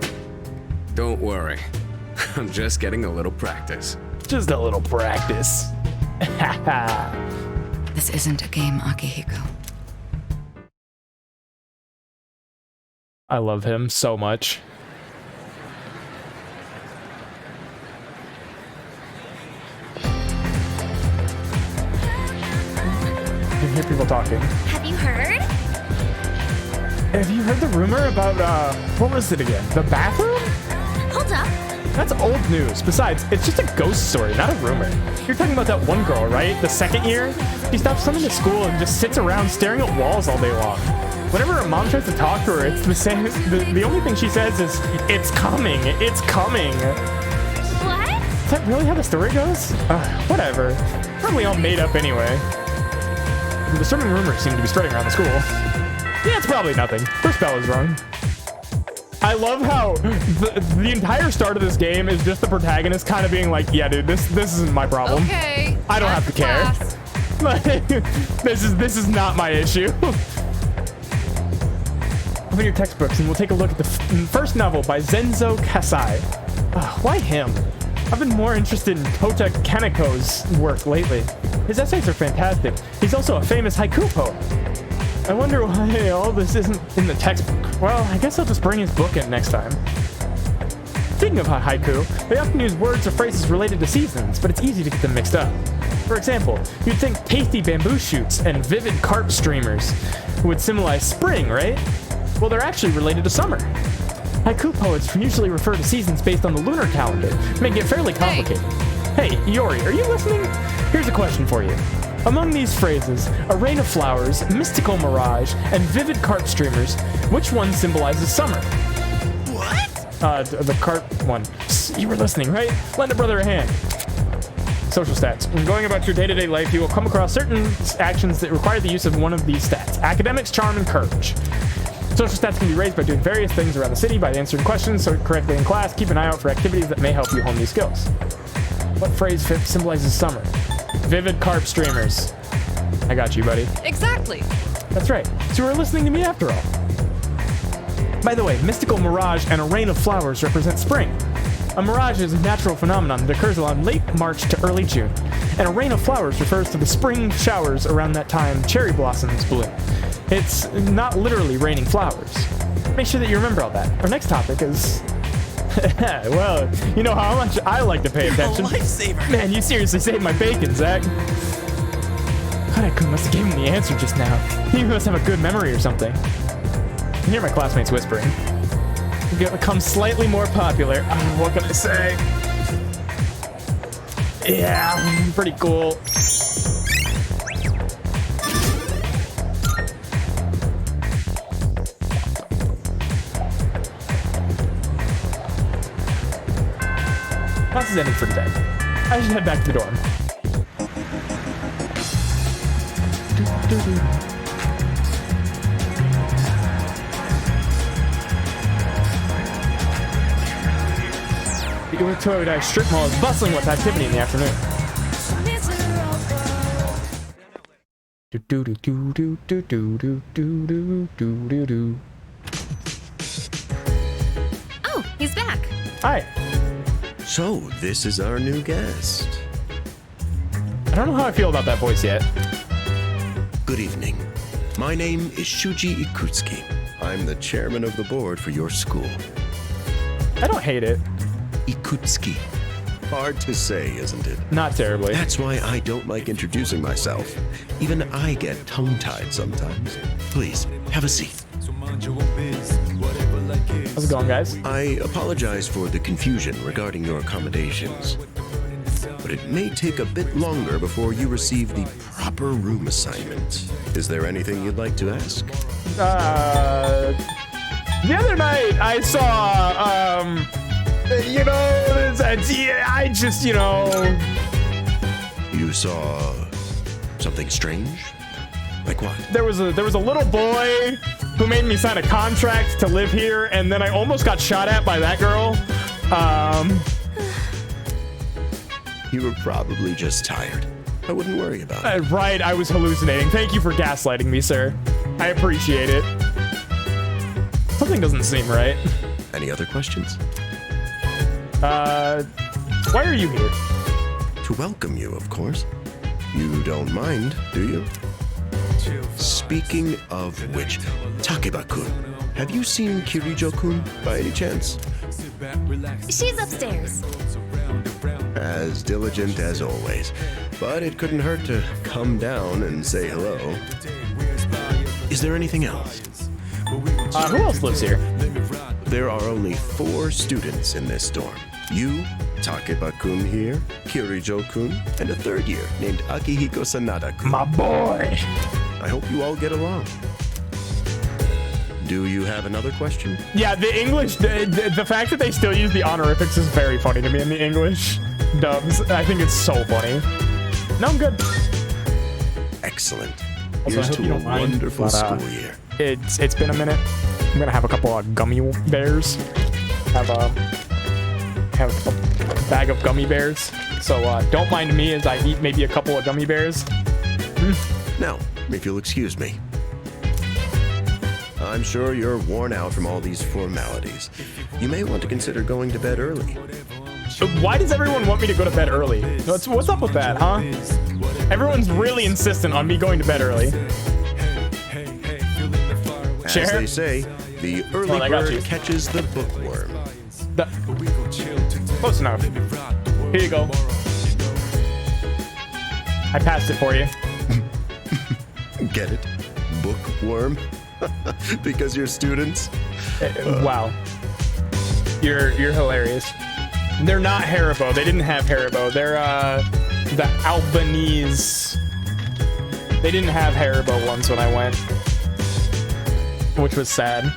Don't worry. I'm just getting a little practice. Just a little practice. This isn't a game, Akihiko. I love him so much. I can hear people talking. Have you heard? Have you heard the rumor about, what was it again? The bathroom? Hold up. That's old news. Besides, it's just a ghost story, not a rumor. You're talking about that one girl, right? The 2nd year? She stops coming to school and just sits around staring at walls all day long. Whenever her mom tries to talk to her, it's the same. The only thing she says is, "It's coming. It's coming." What? Is that really how the story goes? Whatever. Probably all made up anyway. Disturbing rumors seem to be spreading around the school. Yeah, it's probably nothing. First spell is wrong. I love how the entire start of this game is just the protagonist kind of being like, "Yeah, dude, this isn't my problem. Okay. I don't have to care. Like, this is not my issue." Open your textbooks and we'll take a look at the first novel by Zenzo Kasai. Why him? I've been more interested in Kota Kaneko's work lately. His essays are fantastic. He's also a famous haiku poet. I wonder why all this isn't in the textbook. Well, I guess I'll just bring his book in next time. Speaking of haiku, they often use words or phrases related to seasons, but it's easy to get them mixed up. For example, you'd think tasty bamboo shoots and vivid carp streamers would symbolize spring, right? Well, they're actually related to summer. Haiku poets usually refer to seasons based on the lunar calendar, making it fairly complicated. Hey, Yori, are you listening? Here's a question for you. Among these phrases, a rain of flowers, mystical mirage, and vivid carp streamers, which one symbolizes summer? What? The carp one. You were listening, right? Lend a brother a hand. Social stats. When going about your day-to-day life, you will come across certain actions that require the use of one of these stats. Academics, charm, and courage. Social stats can be raised by doing various things around the city, by answering questions correctly in class. Keep an eye out for activities that may help you hone these skills. What phrase symbolizes summer? Vivid carp streamers. I got you, buddy. Exactly. That's right. So you were listening to me after all. By the way, mystical mirage and a rain of flowers represent spring. A mirage is a natural phenomenon that occurs around late March to early June, and a rain of flowers refers to the spring showers around that time cherry blossoms bloom. It's not literally raining flowers. Make sure that you remember all that. Our next topic is... well, you know how much I like to pay attention. Lifesaver. Man, you seriously saved my bacon, Zach. Hanako must have given me the answer just now. He must have a good memory or something. I can hear my classmates whispering. Become slightly more popular. What can I say? Yeah, pretty cool. Class is ending for today. I should head back to the dorm. The Uratoi strip mall is bustling with activity in the afternoon. Oh, he's back. Hi. So, this is our new guest. I don't know how I feel about that voice yet. Good evening. My name is Shuji Ikutsuki. I'm the chairman of the board for your school. I don't hate it. Ikutsuki. Hard to say, isn't it? Not terribly. That's why I don't like introducing myself. Even I get tongue-tied sometimes. Please, have a seat. How's it going, guys? I apologize for the confusion regarding your accommodations, but it may take a bit longer before you receive the proper room assignment. Is there anything you'd like to ask? The other night I saw, I just, You saw something strange? Like what? There was a little boy who made me sign a contract to live here, and then I almost got shot at by that girl. You were probably just tired. I wouldn't worry about it. Right, I was hallucinating. Thank you for gaslighting me, sir. I appreciate it. Something doesn't seem right. Any other questions? Why are you here? To welcome you, of course. You don't mind, do you? Speaking of which, Takeba-kun, have you seen Kirijo-kun by any chance? She's upstairs. As diligent as always, but it couldn't hurt to come down and say hello. Is there anything else? Who else lives here? There are only 4 students in this dorm. You, Takeba-kun here, Kirijo-kun, and a 3rd year named Akihiko Sanada-kun. My boy! I hope you all get along. Do you have another question? Yeah, the English, the fact that they still use the honorifics is very funny to me in the English dubs. I think it's so funny. No, I'm good. Excellent. Also, Here's I hope you to a don't mind, wonderful but, school year. It's been a minute. I'm gonna have a couple of gummy bears. Have a bag of gummy bears. So don't mind me as I eat maybe a couple of gummy bears. Now, if you'll excuse me. I'm sure you're worn out from all these formalities. You may want to consider going to bed early. Why does everyone want me to go to bed early? What's up with that, huh? Everyone's really insistent on me going to bed early. As they say, the early bird catches the bookworm. Close enough. Here you go. I passed it for you. Get it? Bookworm? Because you're students? Wow. You're hilarious. They're not Haribo. They didn't have Haribo. They're the Albanese. They didn't have Haribo ones when I went, which was sad.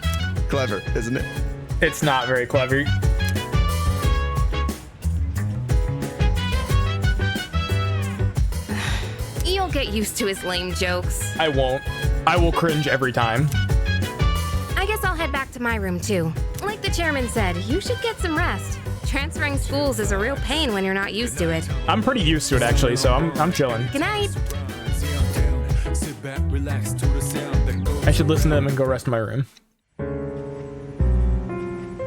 Clever, isn't it? It's not very clever. You'll get used to his lame jokes. I won't. I will cringe every time. I guess I'll head back to my room too. Like the chairman said, you should get some rest. Transferring schools is a real pain when you're not used to it. I'm pretty used to it actually, so I'm chilling. Good night. I should listen to them and go rest in my room.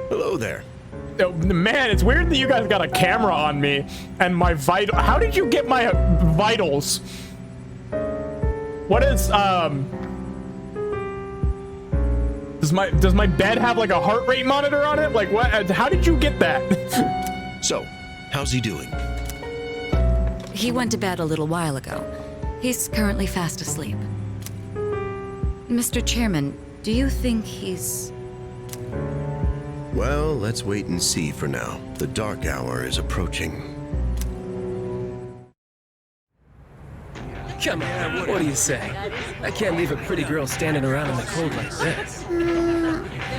Hello there. Oh, man, it's weird that you guys got a camera on me and my vital. How did you get my vitals? What is Does my bed have like a heart rate monitor on it? Like what? How did you get that? So, how's he doing? He went to bed a little while ago. He's currently fast asleep. Mr. Chairman, do you think he's... Well, let's wait and see for now. The dark hour is approaching. Come on, what do you say? I can't leave a pretty girl standing around in the cold like this.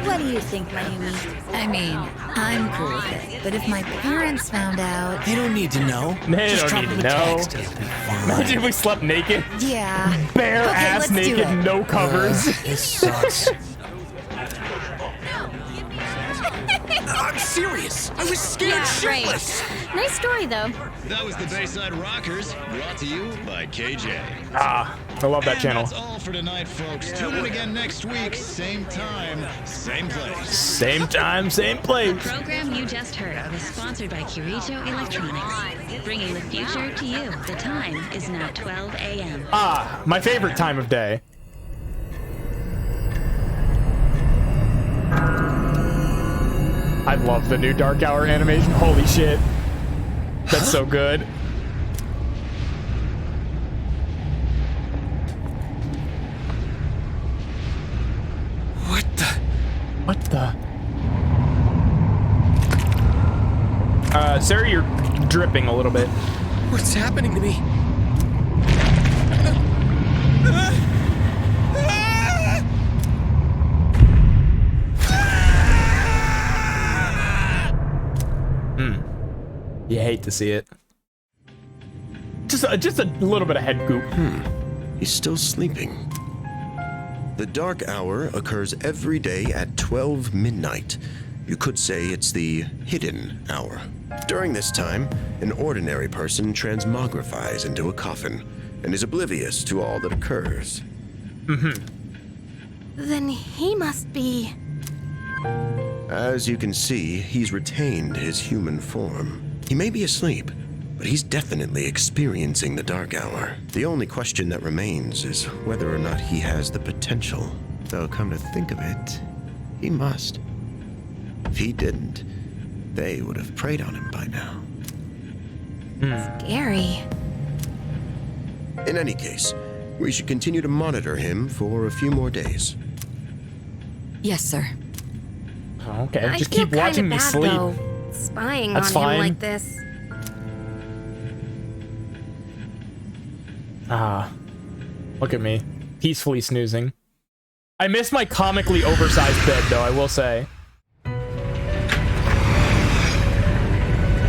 What do you think, Mayumi? I mean, I'm cool with it, but if my parents found out... They don't need to know. They Just don't drop need them to a know. text, it'll be fine. Imagine if we slept naked. Yeah. Bare Okay, ass let's do naked, it. no covers. This sucks. I'm serious. I was scared shitless. Nice story, though. That was the Bayside Rockers, brought to you by KJ. Ah, I love that channel. That's all for tonight, folks. Tune in again next week, same time, same place. Same time, same place. The program you just heard was sponsored by Kirito Electronics, bringing the future to you. The time is now 12 a.m. Ah, my favorite time of day. I love the new Dark Hour animation. Holy shit. That's so good. What the? Sarah, you're dripping a little bit. What's happening to me? You hate to see it. Just a little bit of head goop. He's still sleeping. The dark hour occurs every day at 12 midnight. You could say it's the hidden hour. During this time, an ordinary person transmogrifies into a coffin and is oblivious to all that occurs. Then he must be... As you can see, he's retained his human form. He may be asleep, but he's definitely experiencing the dark hour. The only question that remains is whether or not he has the potential. Though, come to think of it, he must. If he didn't, they would have preyed on him by now. Scary. In any case, we should continue to monitor him for a few more days. Yes, sir. Okay, I just feel keep watching kinda me bad, sleep. though, spying That's on fine. him like this. Ah, look at me, peacefully snoozing. I miss my comically oversized bed, though, I will say.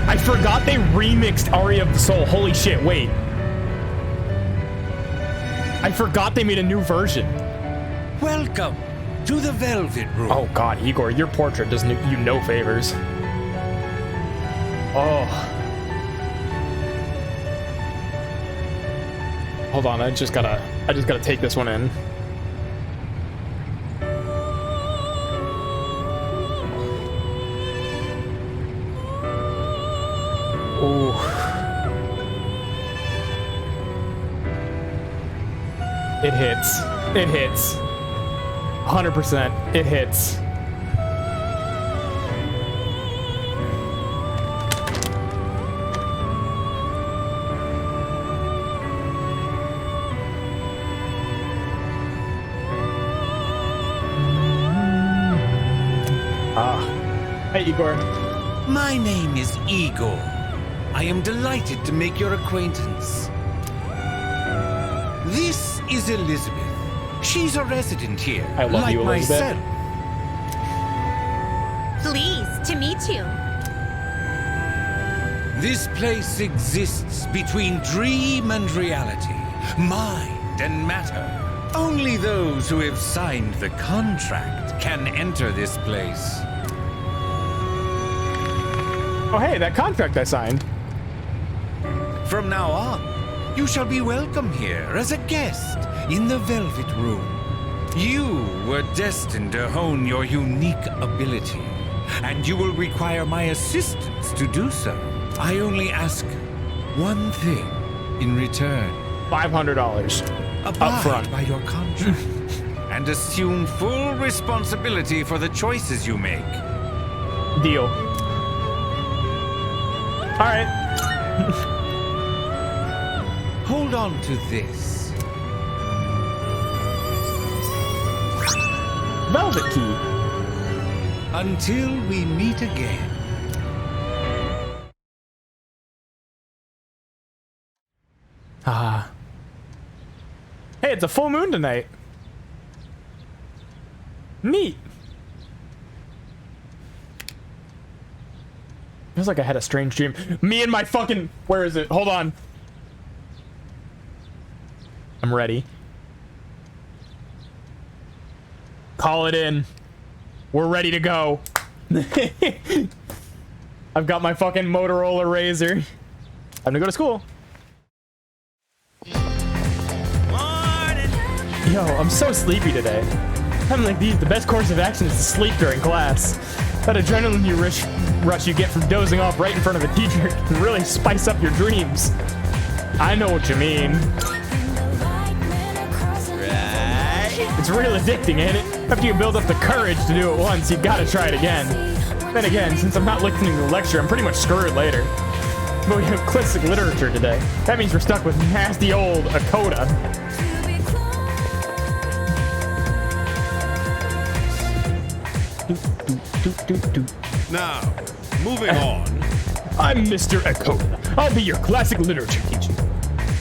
I forgot they remixed Aria of the Soul. Holy shit, wait. I forgot they made a new version. Welcome to the Velvet Room. Oh god, Igor, your portrait does you no favors. Oh. Hold on, I just gotta take this one in. Ooh. It hits. It hits. 100%. It hits. Ah. Hey, Igor. My name is Igor. I am delighted to make your acquaintance. This is Elizabeth. She's a resident here, I love like you, Elizabeth. myself. Pleased to meet you. This place exists between dream and reality, mind and matter. Only those who have signed the contract can enter this place. Oh, hey, that contract I signed. From now on, you shall be welcome here as a guest in the Velvet Room. You were destined to hone your unique ability, and you will require my assistance to do so. I only ask one thing in return. $500. Abide Up front. by your contract and assume full responsibility for the choices you make. Deal. All right. Hold on to this. Velvet key. Until we meet again. Ah. Hey, it's a full moon tonight. Neat. Feels like I had a strange dream. Me and my fucking... Where is it? Hold on. I'm ready. Call it in. We're ready to go. I've got my fucking Motorola Razr. Time to go to school. Yo, I'm so sleepy today. I'm like these. The best course of action is to sleep during class. That adrenaline rush you get from dozing off right in front of a teacher can really spice up your dreams. I know what you mean. It's real addicting, ain't it? After you build up the courage to do it once, you gotta try it again. Then again, since I'm not listening to the lecture, I'm pretty much screwed later. But we have classic literature today. That means we're stuck with nasty old Akoda. Now, moving on. I'm Mr. Akoda. I'll be your classic literature teacher.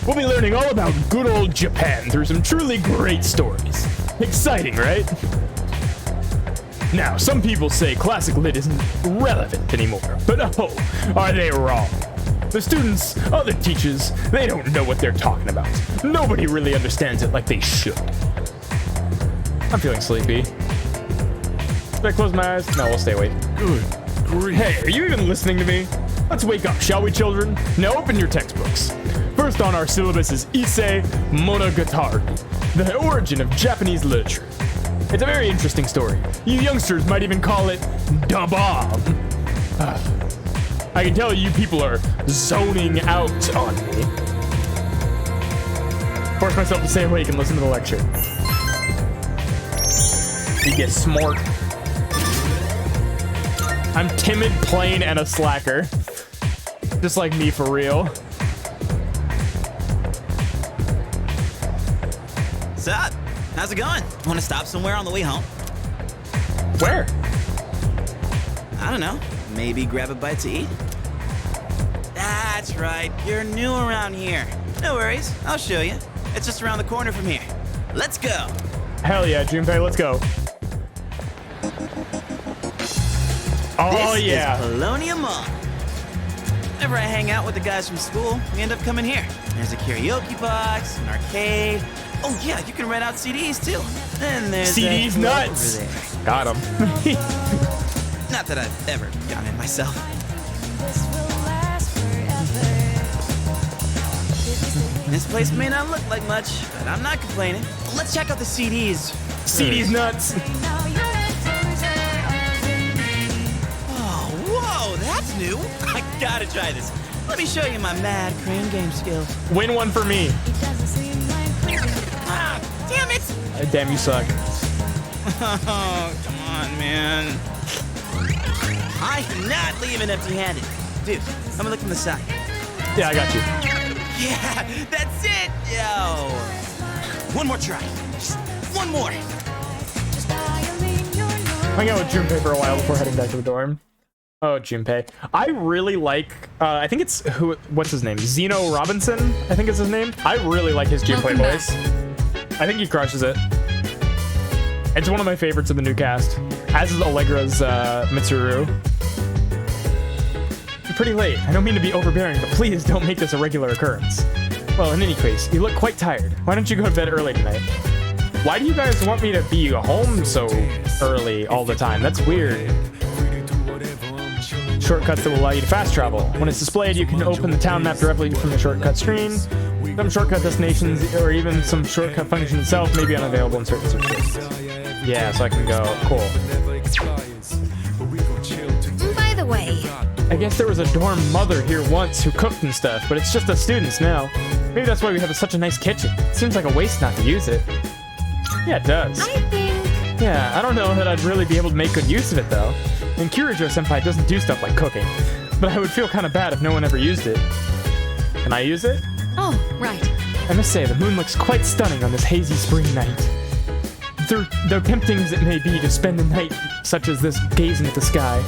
We'll be learning all about good old Japan through some truly great stories. Exciting, right? Now, some people say classic lit isn't relevant anymore, but oh, are they wrong? The students, other teachers, they don't know what they're talking about. Nobody really understands it like they should. I'm feeling sleepy. Should I close my eyes? No, we'll stay awake. Good grief. Hey, are you even listening to me? Let's wake up, shall we, children? Now open your textbooks. First on our syllabus is Issei Monogatari, the origin of Japanese literature. It's a very interesting story. You youngsters might even call it da bomb. I can tell you people are zoning out on me. Force myself to stay awake and listen to the lecture. You get smart. I'm timid, plain, and a slacker. Just like me for real. What's up? How's it going? Want to stop somewhere on the way home? Where? I don't know. Maybe grab a bite to eat? That's right. You're new around here. No worries. I'll show you. It's just around the corner from here. Let's go. Hell yeah, Junpei, let's go. Oh this yeah. Is Polonia Mall. Whenever I hang out with the guys from school, we end up coming here. There's a karaoke box, an arcade. Oh yeah, you can rent out CDs too. And there's CDs a nuts. over there. Got him. Not that I've ever gone in myself. This place may not look like much, but I'm not complaining. Let's check out the CDs. CDs nuts. Oh, whoa, that's new. I gotta try this. Let me show you my mad crane game skills. Win one for me. Ah, damn it! Damn, you suck. Oh, come on, man. I am not leaving empty-handed. Dude, let me look from the side. Yeah, I got you. Yeah, that's it, yo. One more try. Just one more. Hang out with Junpei for a while before heading back to the dorm. Oh, Junpei. I really like, I think it's, what's his name? Zeno Robinson, I think is his name. I really like his Junpei voice. I think he crushes it. It's one of my favorites of the new cast, as is Allegra's Mitsuru. You're pretty late. I don't mean to be overbearing, but please don't make this a regular occurrence. Well, in any case, you look quite tired. Why don't you go to bed early tonight? Why do you guys want me to be home so early all the time? That's weird. Shortcuts that will allow you to fast travel. When it's displayed, you can open the town map directly from the shortcut screen. Some shortcut destinations, or even some shortcut function itself, may be unavailable in certain situations. Yeah, so I can go. Cool. By the way, I guess there was a dorm mother here once who cooked and stuff, but it's just the students now. Maybe that's why we have such a nice kitchen. It seems like a waste not to use it. Yeah, it does. I think... Yeah, I don't know that I'd really be able to make good use of it, though. And Kirijo-senpai doesn't do stuff like cooking, but I would feel kind of bad if no one ever used it. Can I use it? Oh, right. I must say, the moon looks quite stunning on this hazy spring night. Though tempting as it may be to spend a night such as this gazing at the sky,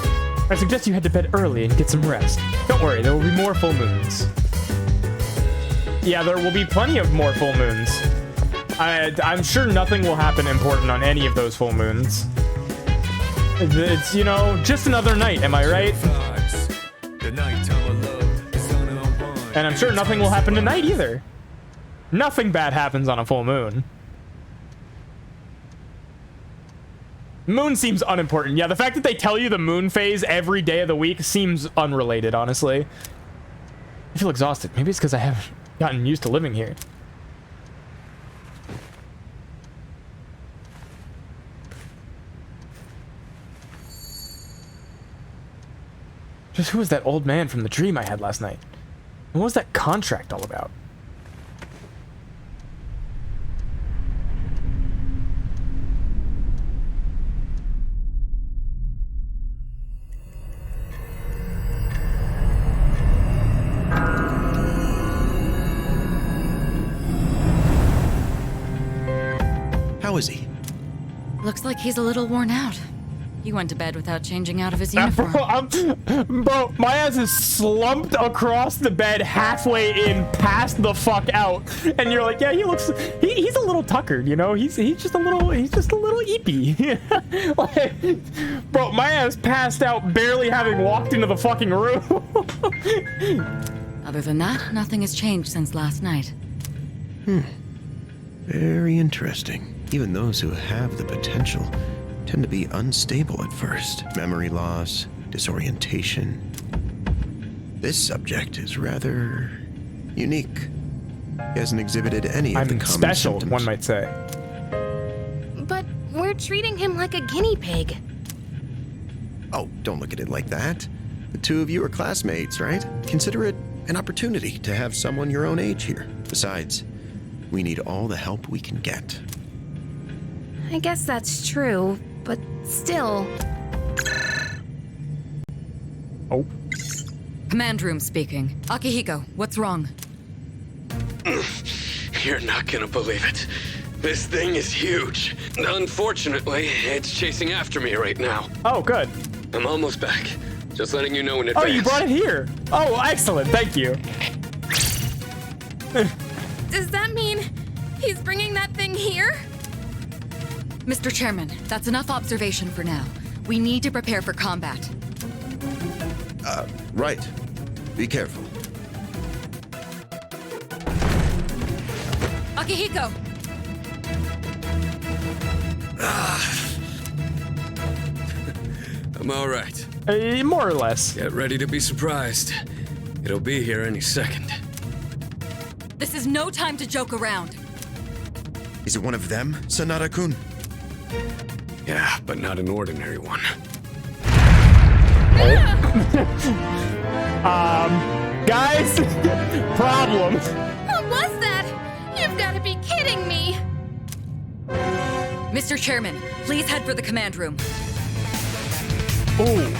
I suggest you head to bed early and get some rest. Don't worry, there will be more full moons. Yeah, there will be plenty of more full moons. I'm sure nothing will happen important on any of those full moons. It's, you know, just another night, am I right? And I'm sure nothing will happen tonight either. Nothing bad happens on a full moon. Moon seems unimportant. Yeah, the fact that they tell you the moon phase every day of the week seems unrelated, honestly. I feel exhausted. Maybe it's because I haven't gotten used to living here. Just who was that old man from the dream I had last night? And what was that contract all about? How is he? Looks like he's a little worn out. He went to bed without changing out of his uniform. Bro, my ass is slumped across the bed halfway in, passed the fuck out, and you're like, yeah, he looks, he's a little tuckered, you know, he's just a little eepy. Like, bro, my ass passed out barely having walked into the fucking room. Other than that, nothing has changed since last night. Very interesting. Even those who have the potential tend to be unstable at first. Memory loss, disorientation. This subject is rather unique. He hasn't exhibited any of the common special, symptoms. one might say. But we're treating him like a guinea pig. Oh, don't look at it like that. The two of you are classmates, right? Consider it an opportunity to have someone your own age here. Besides, we need all the help we can get. I guess that's true, but still... Oh. Command room speaking. Akihiko, what's wrong? You're not gonna believe it. This thing is huge. Unfortunately, it's chasing after me right now. Oh, good. I'm almost back. Just letting you know in advance. Oh, you brought it here. Oh, excellent. Thank you. Does that mean he's bringing that thing here? Mr. Chairman, that's enough observation for now. We need to prepare for combat. Right. Be careful. Akihiko! I'm all right. More or less. Get ready to be surprised. It'll be here any second. This is no time to joke around. Is it one of them, Sanada-kun? Yeah, but not an ordinary one. Guys, problem. What was that? You've got to be kidding me! Mr. Chairman, please head for the command room. Ooh.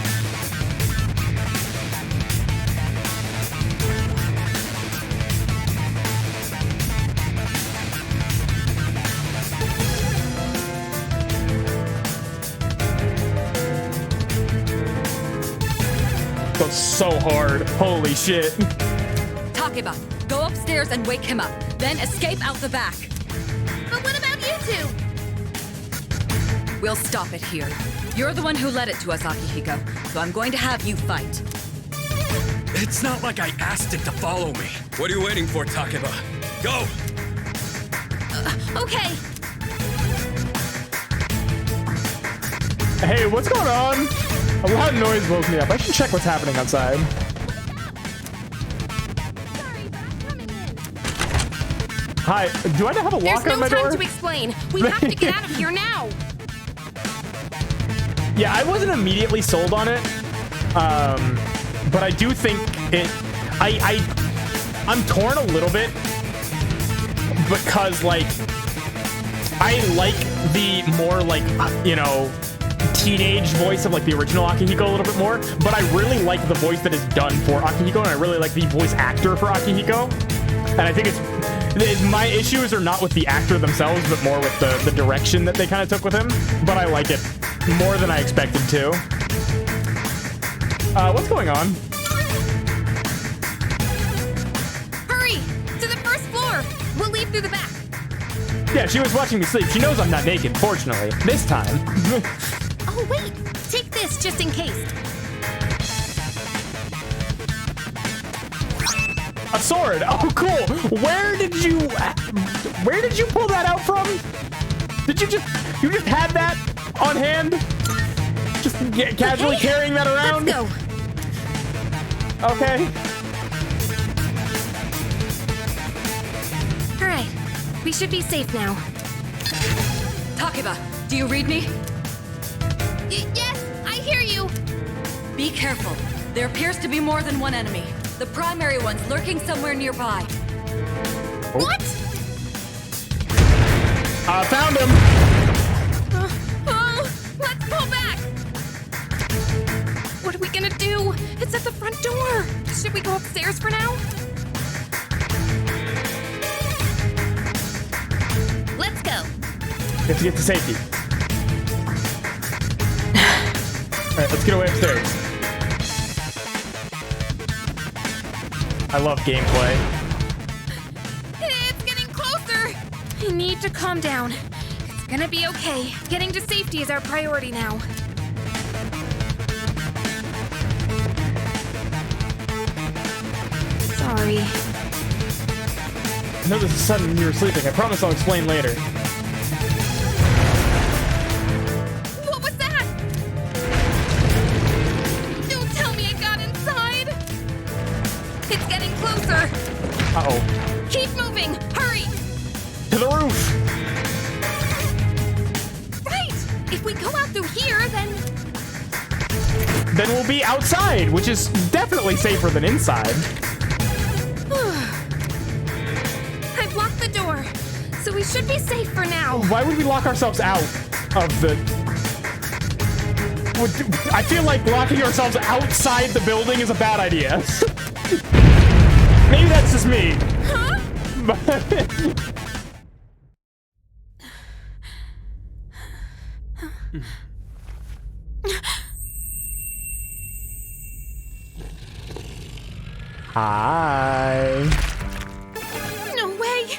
goes so hard. Holy shit. Takeba, go upstairs and wake him up. Then escape out the back. But what about you two? We'll stop it here. You're the one who led it to us, Akihiko, so I'm going to have you fight. It's not like I asked it to follow me. What are you waiting for, Takeba? Go! Okay. Hey, what's going on? A loud noise woke me up. I should check what's happening outside. Hi, do I have a lock There's on no my time door? to explain. We have to get out of here now. Yeah, I wasn't immediately sold on it, but I do think it. I'm torn a little bit because like I like the more like you know teenage voice of like the original Akihiko a little bit more, but I really like the voice that is done for Akihiko, and I really like the voice actor for Akihiko, and I think it's my issues are not with the actor themselves, but more with the direction that they kind of took with him. But I like it more than I expected to. What's going on? Hurry! To the first floor! We'll leave through the back. Yeah, she was watching me sleep. She knows I'm not naked, fortunately. This time. Oh, wait! Take this just in case. A sword. Oh, cool. Where did you pull that out from? Did you just had that on hand? Just casually carrying that around? Let's go. Okay. All right. We should be safe now. Takeba, do you read me? Yes, I hear you. Be careful. There appears to be more than one enemy. The primary one's lurking somewhere nearby. What? Found him. Let's pull back. What are we gonna do? It's at the front door. Should we go upstairs for now? Let's go. We have to get to safety. All right, let's get away upstairs. I love gameplay. It's getting closer. I need to calm down. It's gonna be okay. Getting to safety is our priority now. Sorry. I know this is sudden when you were sleeping. I promise I'll explain later. What was that? Don't tell me it got inside. It's getting closer. Uh-oh. Keep moving. Hurry. To the roof. Right. If we go out through here, then We'll be outside, which is definitely safer than inside. I've locked the door, so we should be safe for now. Why would we lock ourselves out of the... I feel like locking ourselves outside the building is a bad idea. Maybe that's just me. Huh? Hi. No way.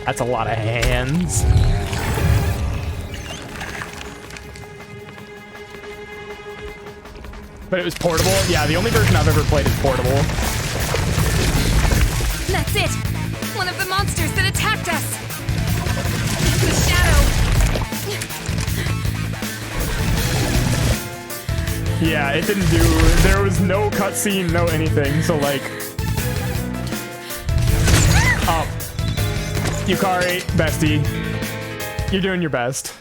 That's a lot of hands. But it was portable? Yeah, the only version I've ever played is portable. That's it. One of the monsters that attacked us. The shadow. Yeah, it didn't do... There was no cutscene, no anything, so like... Oh. Yukari, bestie. You're doing your best.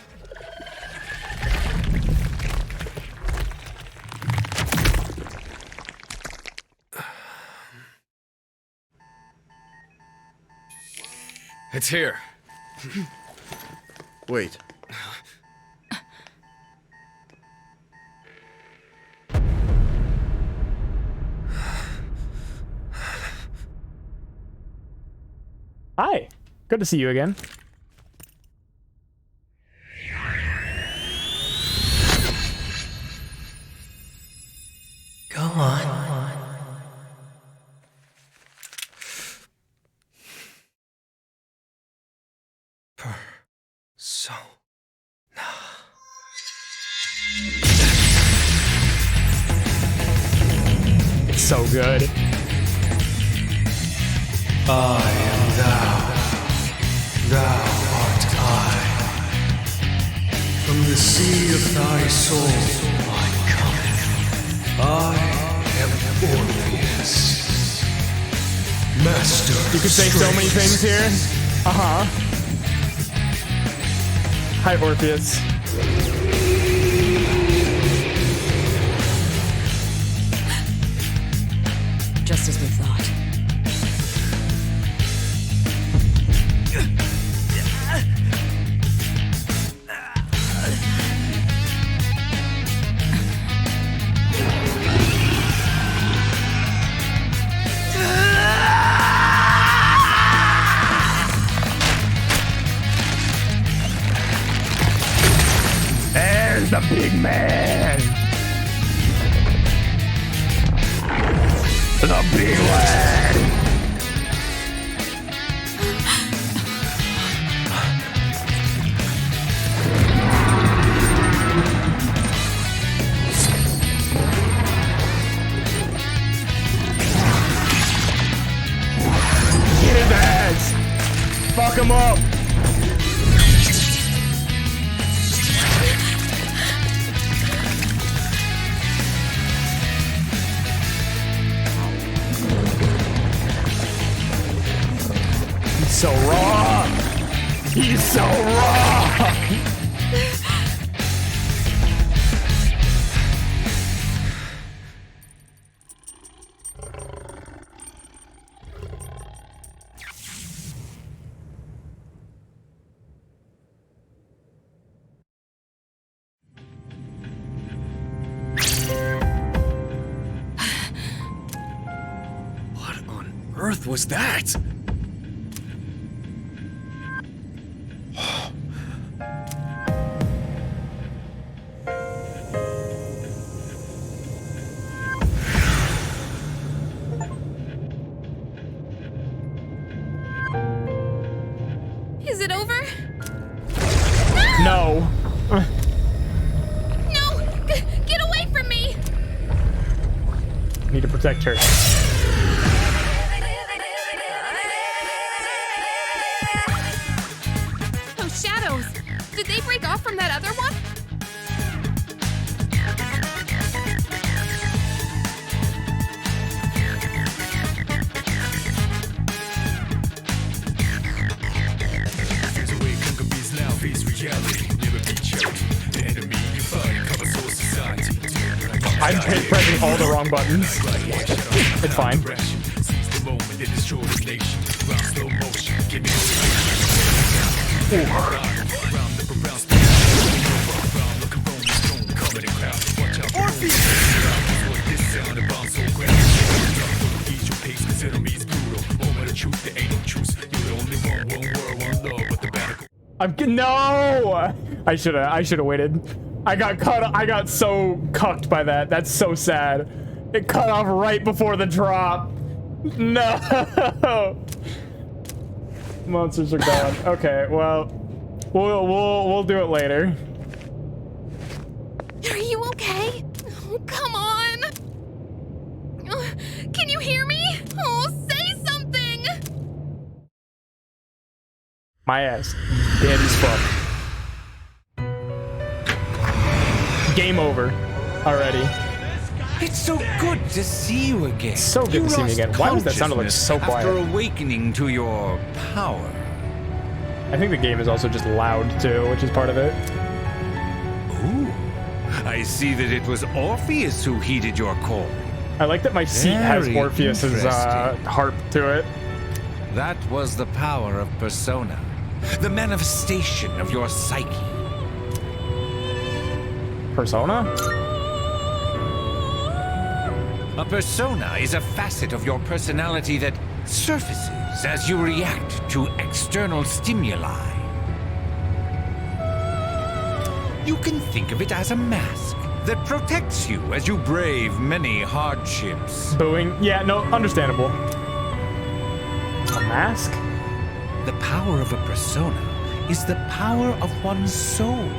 It's here. Wait. Hi. Good to see you again. It's so good. I am thou. Thou art I. From the sea of thy soul I come. I am Orpheus. Master. You could say so many things here. Uh-huh. Hi, Orpheus. Just as we thought. There's the big man. The big lad. Get his ass. Fuck him up. So raw! He's so raw! What on earth was that? Is it over? No. No! Get away from me! Need to protect her. Those shadows! Did they break off from that other one? There's a way conquer beats now, face reality. Never be charity. The enemy you fight covers whole society. I'm pressing all the wrong buttons. It's fine. Seize the moment and destroy the nation. Round slow motion. Give me No! I should have waited. I got so cucked by that. That's so sad. It cut off right before the drop. No! Monsters are gone. Okay, well, we'll do it later. Are you okay? Oh, come on! Can you hear me? Oh, say something! My ass. Dead as fuck. Game over. Already. It's so good to see you again. So good to see me again. Why does that sound like so quiet? After awakening to your power. I think the game is also just loud too, which is part of it. Ooh. I see that it was Orpheus who heeded your call. I like that my seat has Very Orpheus's harp to it. That was the power of persona. The manifestation of your psyche. Persona? A persona is a facet of your personality that surfaces as you react to external stimuli. You can think of it as a mask that protects you as you brave many hardships. Booing? Yeah, no, understandable. A mask? The power of a persona is the power of one's soul.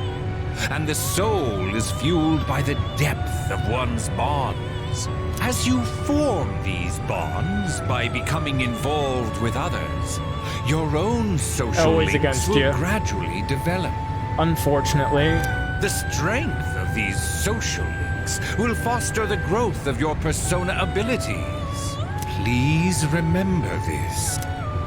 And the soul is fueled by the depth of one's bonds. As you form these bonds by becoming involved with others, your own social Always links against will you. gradually develop. Unfortunately. The strength of these social links will foster the growth of your persona abilities. Please remember this.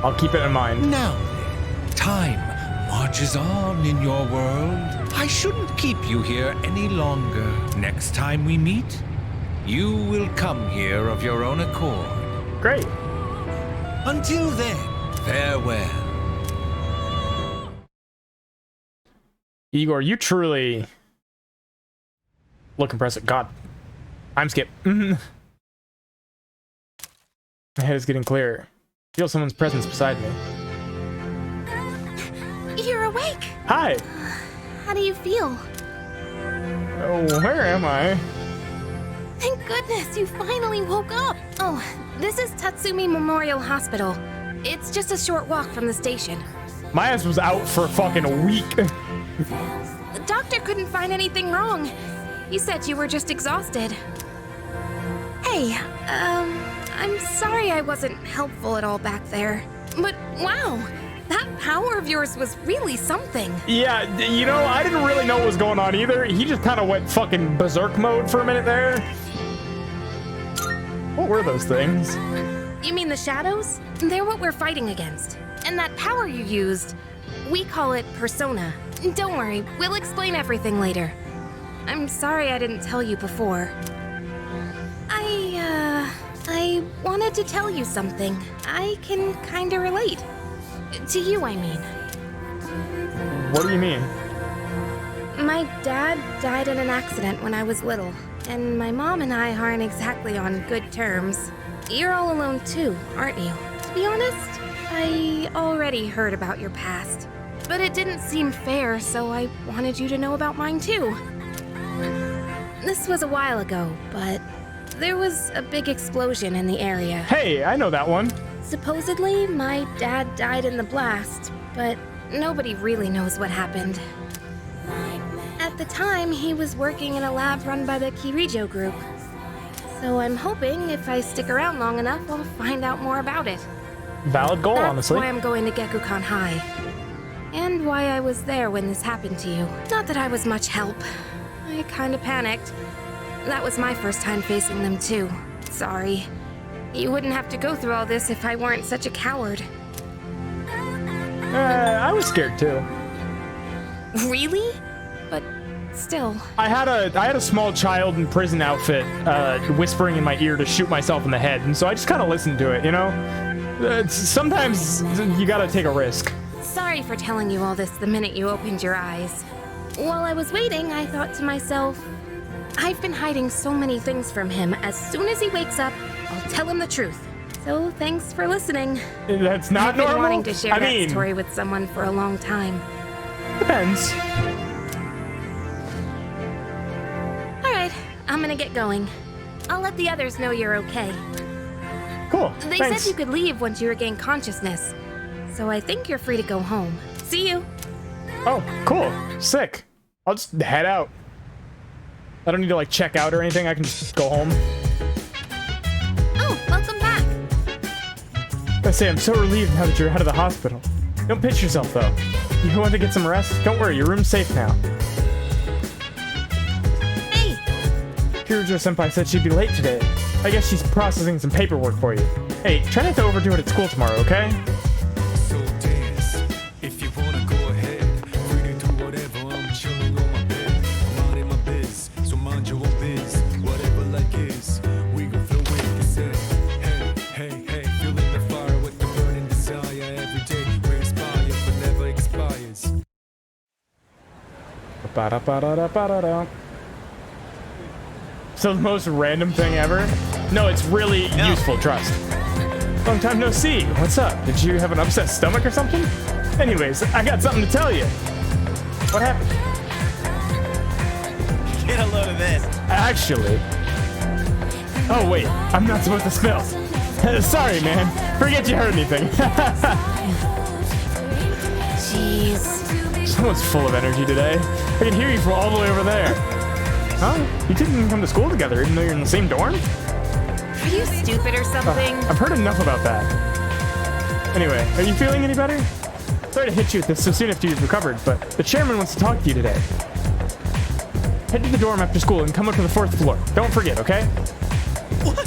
I'll keep it in mind. Now then, time marches on in your world. I shouldn't keep you here any longer. Next time we meet, you will come here of your own accord. Great. Until then, farewell. Igor, you truly look impressive. God. Time skip. My head is getting clearer. Feel someone's presence beside me. You're awake. Hi. How do you feel? Oh, where am I? Thank goodness you finally woke up. Oh, this is Tatsumi Memorial Hospital. It's just a short walk from the station. My ass was out for fucking a week. The doctor couldn't find anything wrong. He said you were just exhausted. Hey, I'm sorry I wasn't helpful at all back there. But wow, that power of yours was really something. Yeah, you know, I didn't really know what was going on either. He just kind of went fucking berserk mode for a minute there. What were those things? You mean the shadows? They're what we're fighting against. And that power you used, we call it persona. Don't worry, we'll explain everything later. I'm sorry I didn't tell you before. I wanted to tell you something. I can kinda relate. To you, I mean. What do you mean? My dad died in an accident when I was little, and my mom and I aren't exactly on good terms. You're all alone too, aren't you? To be honest, I already heard about your past, but it didn't seem fair, so I wanted you to know about mine too. This was a while ago, but there was a big explosion in the area. Hey, I know that one. Supposedly, my dad died in the blast, but nobody really knows what happened. At the time, he was working in a lab run by the Kirijo group. So I'm hoping if I stick around long enough, I'll find out more about it. Valid goal, That's honestly. why I'm going to Gekukan High. And why I was there when this happened to you. Not that I was much help. I kinda panicked. That was my first time facing them too. Sorry. You wouldn't have to go through all this if I weren't such a coward. I was scared too. Really? But still. I had a small child in prison outfit whispering in my ear to shoot myself in the head, and so I just kind of listened to it, you know? Sometimes you gotta take a risk. Sorry for telling you all this the minute you opened your eyes. While I was waiting, I thought to myself, I've been hiding so many things from him. As soon as he wakes up, I'll tell him the truth. So thanks for listening. That's not I've been normal. wanting to share I that mean, story with someone for a long time. Depends. All right, I'm gonna get going. I'll let the others know you're okay. Cool. They Thanks. said you could leave once you regain consciousness, so I think you're free to go home. See you. Oh, cool. Sick. I'll just head out. I don't need to like check out or anything. I can just go home. Oh, welcome back. I say I'm so relieved now that you're out of the hospital. Don't pinch yourself though. You want to get some rest? Don't worry, your room's safe now. Hey! Kirijo-senpai said she'd be late today. I guess she's processing some paperwork for you. Hey, try not to overdo it at school tomorrow, okay? So dance. If you wanna go ahead, free to do whatever. I'm chilling on my bed. I'm out in my biz, so mind your own biz. Whatever like is, we gon' flow with the set. Hey, hey, hey, feeling the fire with the burning desire. Every day we inspire, but never expires. Ba-da-ba-da-da-ba-da-da. So the most random thing ever? No, it's really useful, trust. Long time no see. What's up? Did you have an upset stomach or something? Anyways, I got something to tell you. What happened? Get a load of this. Actually... Oh, wait. I'm not supposed to spill. Sorry, man. Forget you heard anything. Jeez. Someone's full of energy today. I can hear you from all the way over there. Huh? You two didn't come to school together even though you're in the same dorm? Are you stupid or something? I've heard enough about that. Anyway, are you feeling any better? Sorry to hit you with this so soon after you've recovered, but the chairman wants to talk to you today. Head to the dorm after school and come up to the 4th floor. Don't forget, okay? What?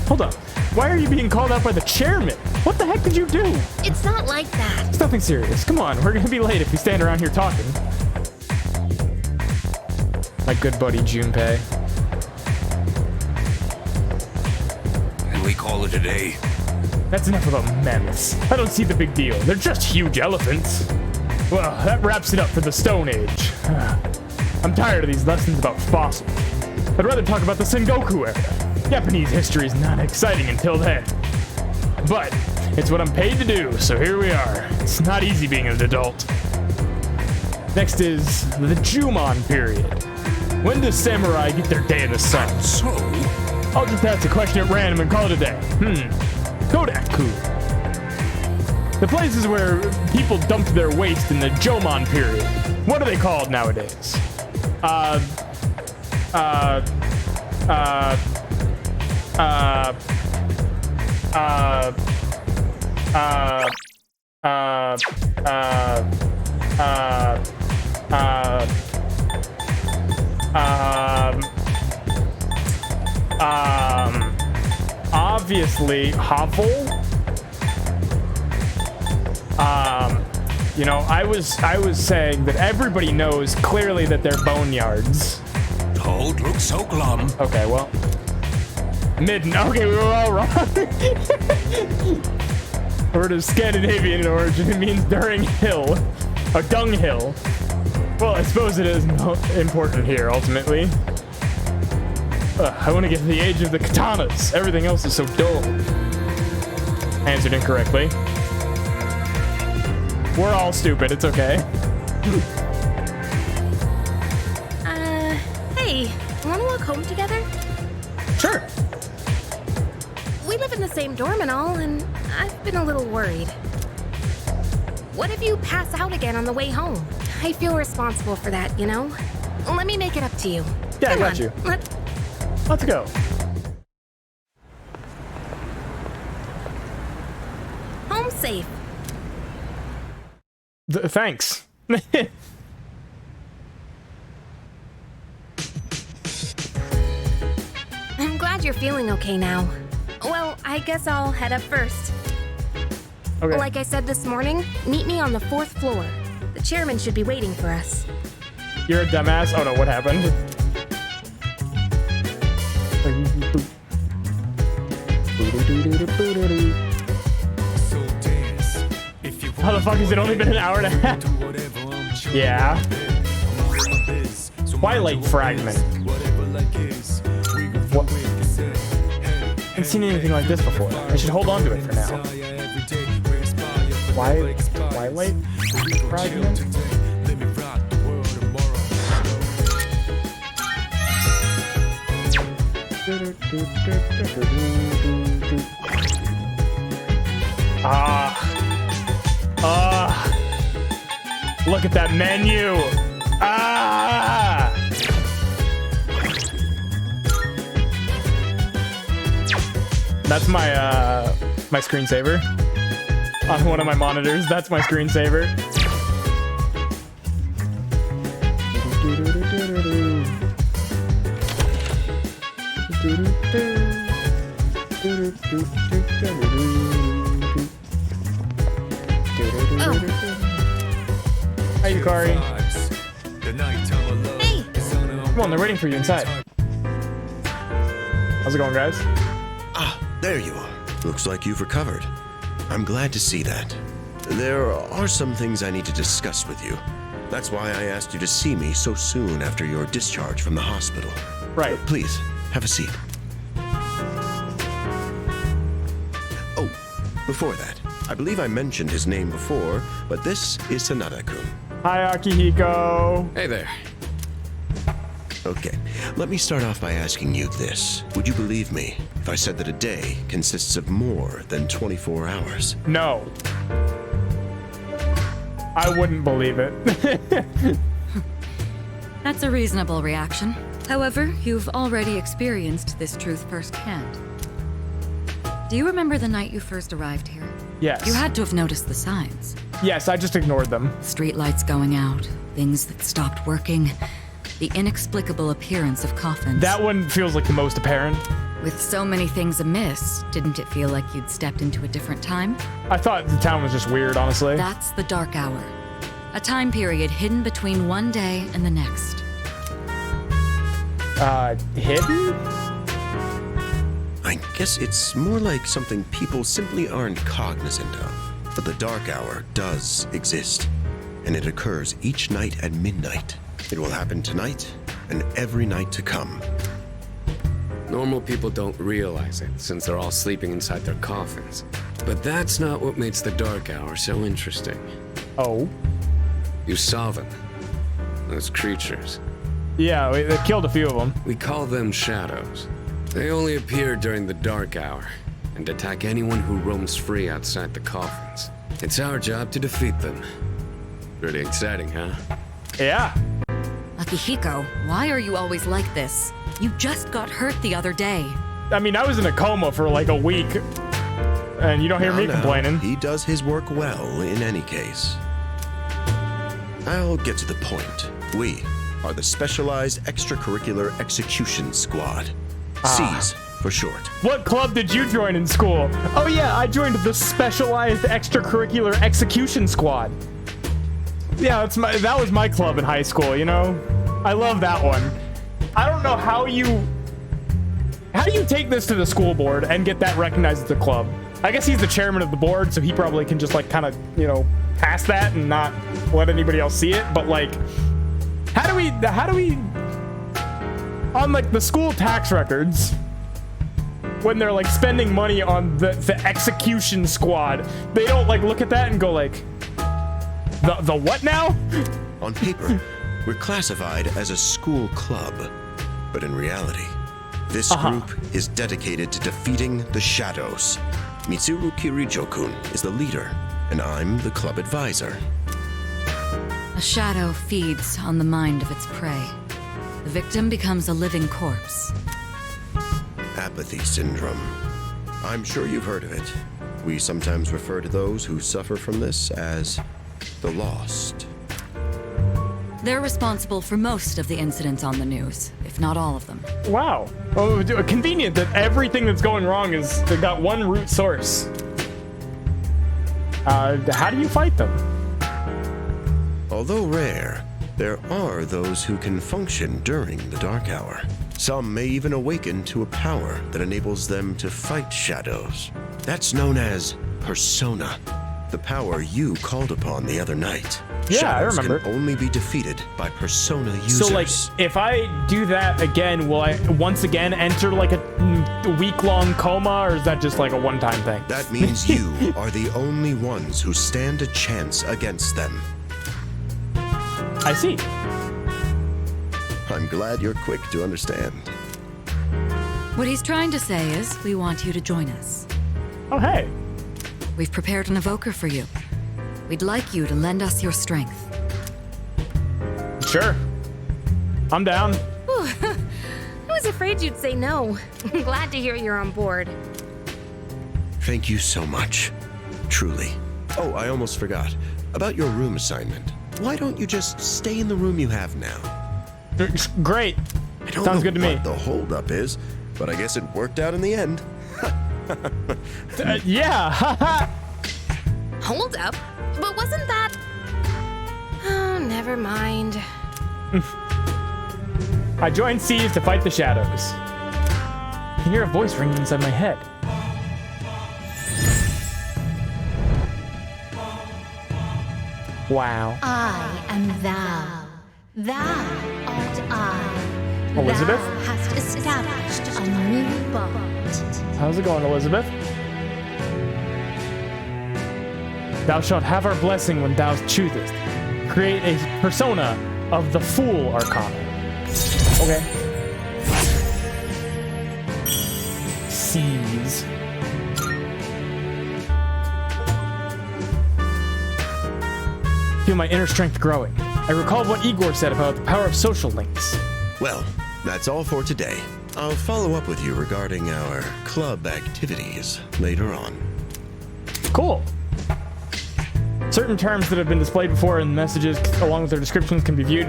Hold up. Why are you being called out by the chairman? What the heck did you do? It's not like that. It's nothing serious. Come on, we're gonna be late if we stand around here talking. My good buddy Junpei. And we call it a day. That's enough about mammoths. I don't see the big deal. They're just huge elephants. Well, that wraps it up for the Stone Age. I'm tired of these lessons about fossils. I'd rather talk about the Sengoku era. Japanese history is not exciting until then. But it's what I'm paid to do, so here we are. It's not easy being an adult. Next is the Jumon period. When does samurai get their day in the sun? So? I'll just ask a question at random and call it a day. Kodaku. The places where people dumped their waste in the Jomon period. What are they called nowadays? Obviously, Hovel. You know, I was saying that everybody knows clearly that they're boneyards. Don't look so glum. Okay, well, Midden. Okay, we were all wrong. The word is Scandinavian in origin. It means during hill, a dunghill. Well, I suppose it is important here ultimately. I want to get to the age of the katanas. Everything else is so dull. Answered incorrectly. We're all stupid. It's okay. Hey, wanna walk home together? Sure. We live in the same dorm and all, and I've been a little worried. What if you pass out again on the way home? I feel responsible for that, you know? Let me make it up to you. Yeah, Come I got on, you. Let's go. Home safe. Thanks. I'm glad you're feeling okay now. Well, I guess I'll head up first. Okay. Like I said this morning, meet me on the 4th floor. The chairman should be waiting for us. You're a dumbass. Oh no, what happened? How the fuck has it only been an hour and a half? Yeah. Twilight Fragment. What? I haven't seen anything like this before. I should hold on to it for now. Twilight Fragment? Look at that menu. That's my screensaver on one of my monitors. That's my screensaver. Hi, Yukari. Hey! Come on, they're waiting for you inside. How's it going, guys? Ah, there you are. Looks like you've recovered. I'm glad to see that. There are some things I need to discuss with you. That's why I asked you to see me so soon after your discharge from the hospital. Right. Please, have a seat. Oh, before that, I believe I mentioned his name before, but this is Sanada-kun. Hi, Akihiko. Hey there. Okay, let me start off by asking you this. Would you believe me if I said that a day consists of more than 24 hours? No. I wouldn't believe it. That's a reasonable reaction. However, you've already experienced this truth firsthand. Do you remember the night you first arrived here? Yes. You had to have noticed the signs. Yes, I just ignored them. Streetlights going out, things that stopped working, the inexplicable appearance of coffins. That one feels like the most apparent. With so many things amiss, didn't it feel like you'd stepped into a different time? I thought the town was just weird, honestly. That's the Dark Hour. A time period hidden between one day and the next. Hidden? I guess it's more like something people simply aren't cognizant of. But the Dark Hour does exist, and it occurs each night at midnight. It will happen tonight and every night to come. Normal people don't realize it, since they're all sleeping inside their coffins. But that's not what makes the Dark Hour so interesting. Oh? You saw them. Those creatures. Yeah, they killed a few of them. We call them shadows. They only appear during the Dark Hour, and attack anyone who roams free outside the coffins. It's our job to defeat them. Pretty exciting, huh? Yeah. Akihiko, why are you always like this? You just got hurt the other day. I mean, I was in a coma for like a week, and you don't hear me complaining. He does his work well in any case. I'll get to the point. We are the Specialized Extracurricular Execution Squad. SEAS for short. What club did you join in school? Oh yeah, I joined the Specialized Extracurricular Execution Squad. Yeah, that was my club in high school, you know? I love that one. I don't know how do you take this to the school board and get that recognized as a club? I guess he's the chairman of the board, so he probably can just like kind of, you know, pass that and not let anybody else see it. But like, how do we on like the school tax records, when they're like spending money on the execution squad, they don't like look at that and go like, the what now? On paper, we're classified as a school club, but in reality, this group is dedicated to defeating the shadows. Mitsuru Kirijo-kun is the leader, and I'm the club advisor. A shadow feeds on the mind of its prey. The victim becomes a living corpse. Apathy syndrome. I'm sure you've heard of it. We sometimes refer to those who suffer from this as the lost. They're responsible for most of the incidents on the news, if not all of them. Wow. Oh, convenient that everything that's going wrong is they got one root source. How do you fight them? Although rare, there are those who can function during the Dark Hour. Some may even awaken to a power that enables them to fight shadows. That's known as persona, the power you called upon the other night. Yeah, Shadows I remember. Can only be defeated by persona users. So like, if I do that again, will I once again enter like a week-long coma, or is that just like a one-time thing? That means you are the only ones who stand a chance against them. I see. I'm glad you're quick to understand. What he's trying to say is, we want you to join us. Oh, hey. We've prepared an evoker for you. We'd like you to lend us your strength. Sure. I'm down. Whew. I was afraid you'd say no. I'm glad to hear you're on board. Thank you so much. Truly. Oh, I almost forgot. About your room assignment. Why don't you just stay in the room you have now? Great. I don't Sounds know good to me. what the holdup is, but I guess it worked out in the end. Yeah. Hold up. But wasn't that... Oh, never mind. I joined SEAS to fight the shadows. I can hear a voice ringing inside my head. Wow. I am thou. Thou art I. Elizabeth? Thou hast established a new bond. How's it going, Elizabeth? Thou shalt have our blessing when thou choosest. Create a persona of the Fool Arcana. Okay. SEAS. feel my inner strength growing. I recalled what Igor said about the power of social links. Well, that's all for today. I'll follow up with you regarding our club activities later on. Cool. Certain terms that have been displayed before in messages, along with their descriptions, can be viewed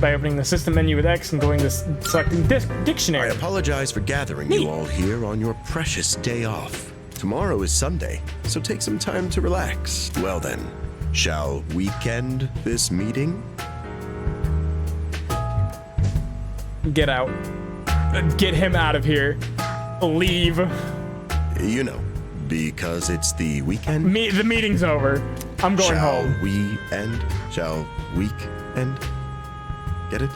by opening the system menu with X and going to selecting dictionary. I apologize for gathering you all here on your precious day off. Tomorrow is Sunday, so take some time to relax. Well then, shall we end this meeting? Get out. Get him out of here. Leave. You know, because it's the weekend. The meeting's over. I'm going home. Shall we end? Get it?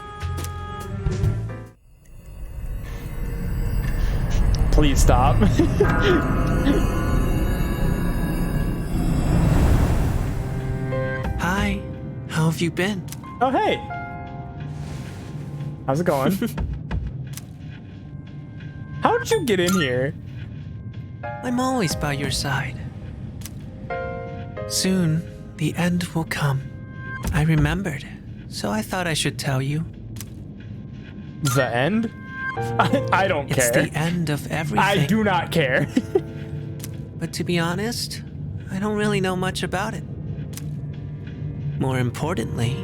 Please stop. Hi. How have you been? Oh, hey. How's it going? How did you get in here? I'm always by your side. Soon, the end will come. I remembered, so I thought I should tell you. The end? I don't care. It's the end of everything. I do not care. But to be honest, I don't really know much about it. More importantly,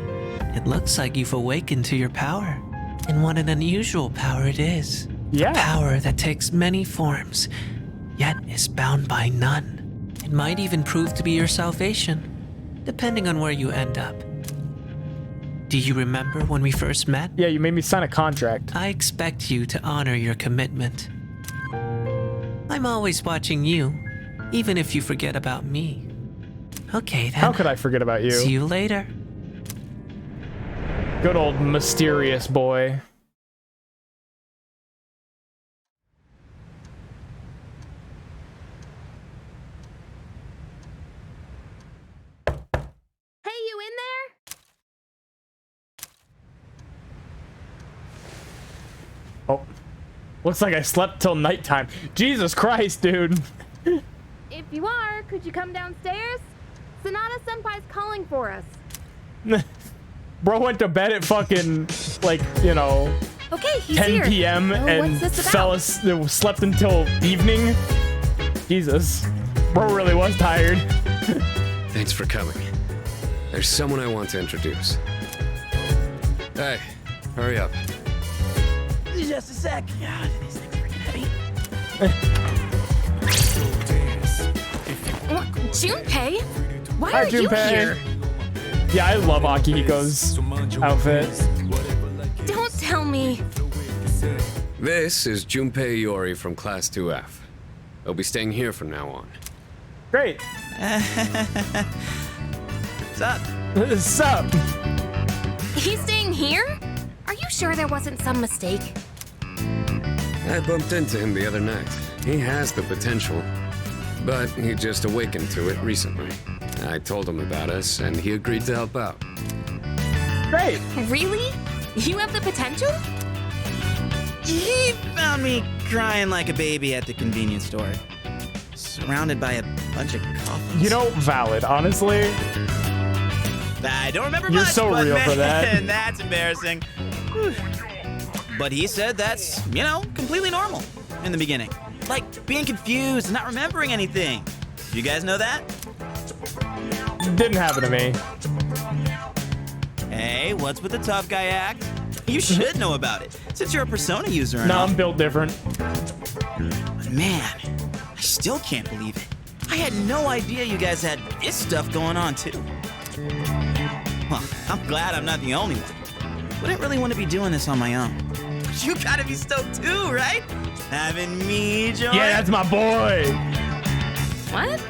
it looks like you've awakened to your power. And what an unusual power it is. Yeah. A power that takes many forms, yet is bound by none. It might even prove to be your salvation, depending on where you end up. Do you remember when we first met? Yeah, you made me sign a contract. I expect you to honor your commitment. I'm always watching you, even if you forget about me. Okay, then. How could I forget about you? See you later. Good old mysterious boy. Hey, you in there? Oh. Looks like I slept till nighttime. Jesus Christ, dude. If you are, could you come downstairs? Sonata Senpai's calling for us. Bro went to bed at fucking, like, you know, Okay, he's 10 here. p.m. Oh, and what's this about? slept until evening. Jesus. Bro really was tired. Thanks for coming. There's someone I want to introduce. Hey, hurry up. Just a sec. God, these things are freaking heavy. Junpei? Why Hi, are you Junpei. here? Yeah, I love Akihiko's outfit. Don't tell me. This is Junpei Iori from Class 2F. He'll be staying here from now on. Great. What's up? What's up? He's staying here? Are you sure there wasn't some mistake? I bumped into him the other night. He has the potential, but he just awakened to it recently. I told him about us, and he agreed to help out. Great. Really? You have the potential? He found me crying like a baby at the convenience store, surrounded by a bunch of coffins. You know, valid, honestly. I don't remember You're much, so but real man, for that. That's embarrassing. Whew. But he said that's, completely normal in the beginning. Like being confused and not remembering anything. You guys know that? Didn't happen to me. Hey, what's with the tough guy act? You should know about it, since you're a Persona user and No, all. I'm built different. But man, I still can't believe it. I had no idea you guys had this stuff going on, too. Well, I'm glad I'm not the only one. Wouldn't really want to be doing this on my own. You gotta be stoked too, right? Having me join? Yeah, that's my boy. What?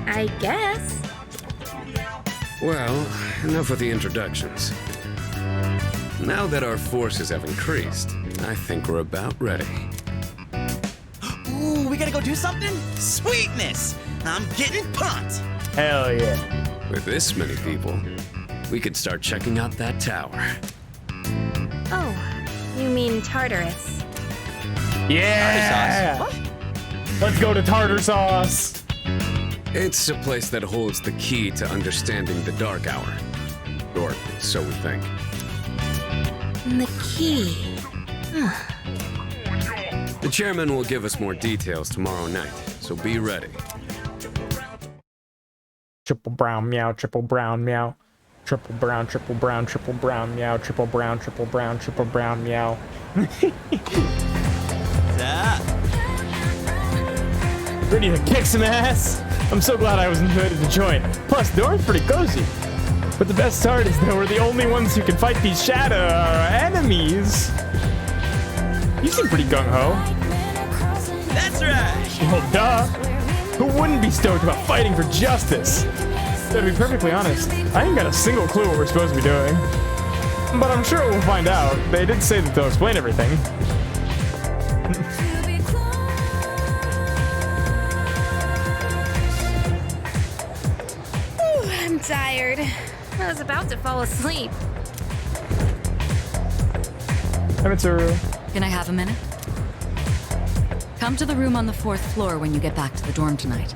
I guess. Well, enough with the introductions. Now that our forces have increased, I think we're about ready. Ooh, we gotta go do something? Sweetness! I'm getting pumped! Hell yeah. With this many people, we could start checking out that tower. Oh, you mean Tartarus. Yeah. Tartar sauce? Let's go to tartar sauce. It's a place that holds the key to understanding the Dark Hour. Or so we think. The key. The chairman will give us more details tomorrow night, so be ready. Triple brown meow, triple brown meow. Triple brown, triple brown, triple brown meow, triple brown, triple brown, triple brown meow. Ready to kick some ass? I'm so glad I was invited to join. Plus, the door's pretty cozy. But the best part is that we're the only ones who can fight these shadow enemies. You seem pretty gung-ho. That's right. Well, duh. Who wouldn't be stoked about fighting for justice? To be perfectly honest, I ain't got a single clue what we're supposed to be doing. But I'm sure we'll find out. They did say that they'll explain everything. I'm tired. I was about to fall asleep. Can I have a minute? Come to the room on the 4th floor when you get back to the dorm tonight.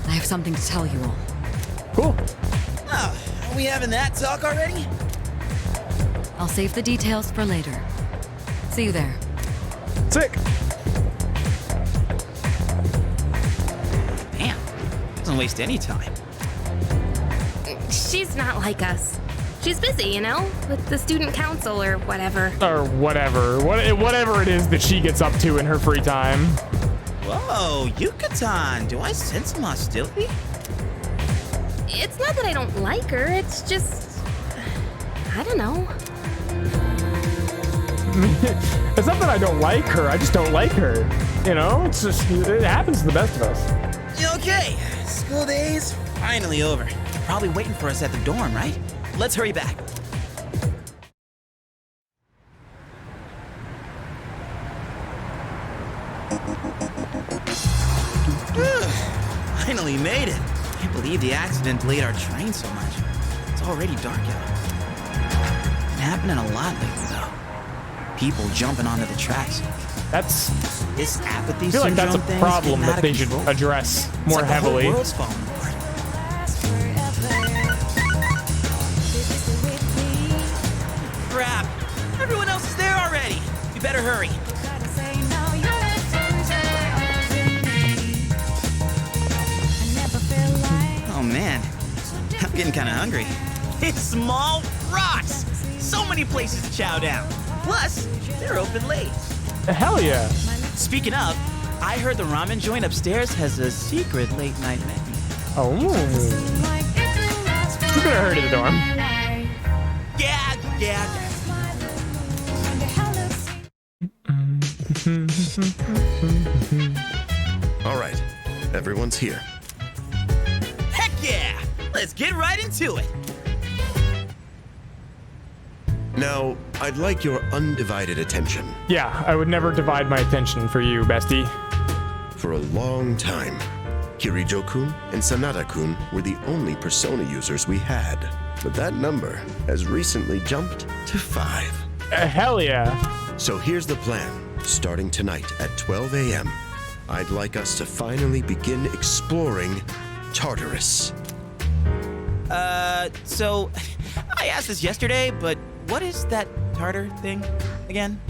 I have something to tell you all. Cool. Oh, are we having that talk already? I'll save the details for later. See you there. Sick. Damn. Doesn't waste any time. She's not like us. She's busy, you know, with the student council or whatever. Or whatever. Whatever it is that she gets up to in her free time. Whoa, Yucatan. Do I sense some hostility? It's not that I don't like her, it's just... I don't know. It's not that I don't like her, I just don't like her. You know, it's just, it happens to the best of us. Okay, school day's finally over. Probably waiting for us at the dorm, right? Let's hurry back. Finally made it. Can't believe the accident delayed our train so much. It's already dark out. Been happening a lot lately, though. People jumping onto the tracks. That's... This apathy I feel like that's a syndrome problem thing's that they getting should out of control. address It's more like the heavily. whole world's falling apart. Crap! Everyone else is there already. We better hurry. Oh man, I'm getting kind of hungry. It's Small Rocks. So many places to chow down. Plus, they're open late. Hell yeah. Speaking of, I heard the ramen joint upstairs has a secret late night menu. Oh. You better hurry to the dorm. Yeah. All right, everyone's here. Heck yeah! Let's get right into it. Now, I'd like your undivided attention. Yeah, I would never divide my attention for you, bestie. For a long time, Kirijo-kun and Sanada-kun were the only Persona users we had. But that number has recently jumped to 5. Hell yeah. So here's the plan. Starting tonight at 12 a.m., I'd like us to finally begin exploring Tartarus. So I asked this yesterday, but what is that Tartar thing again?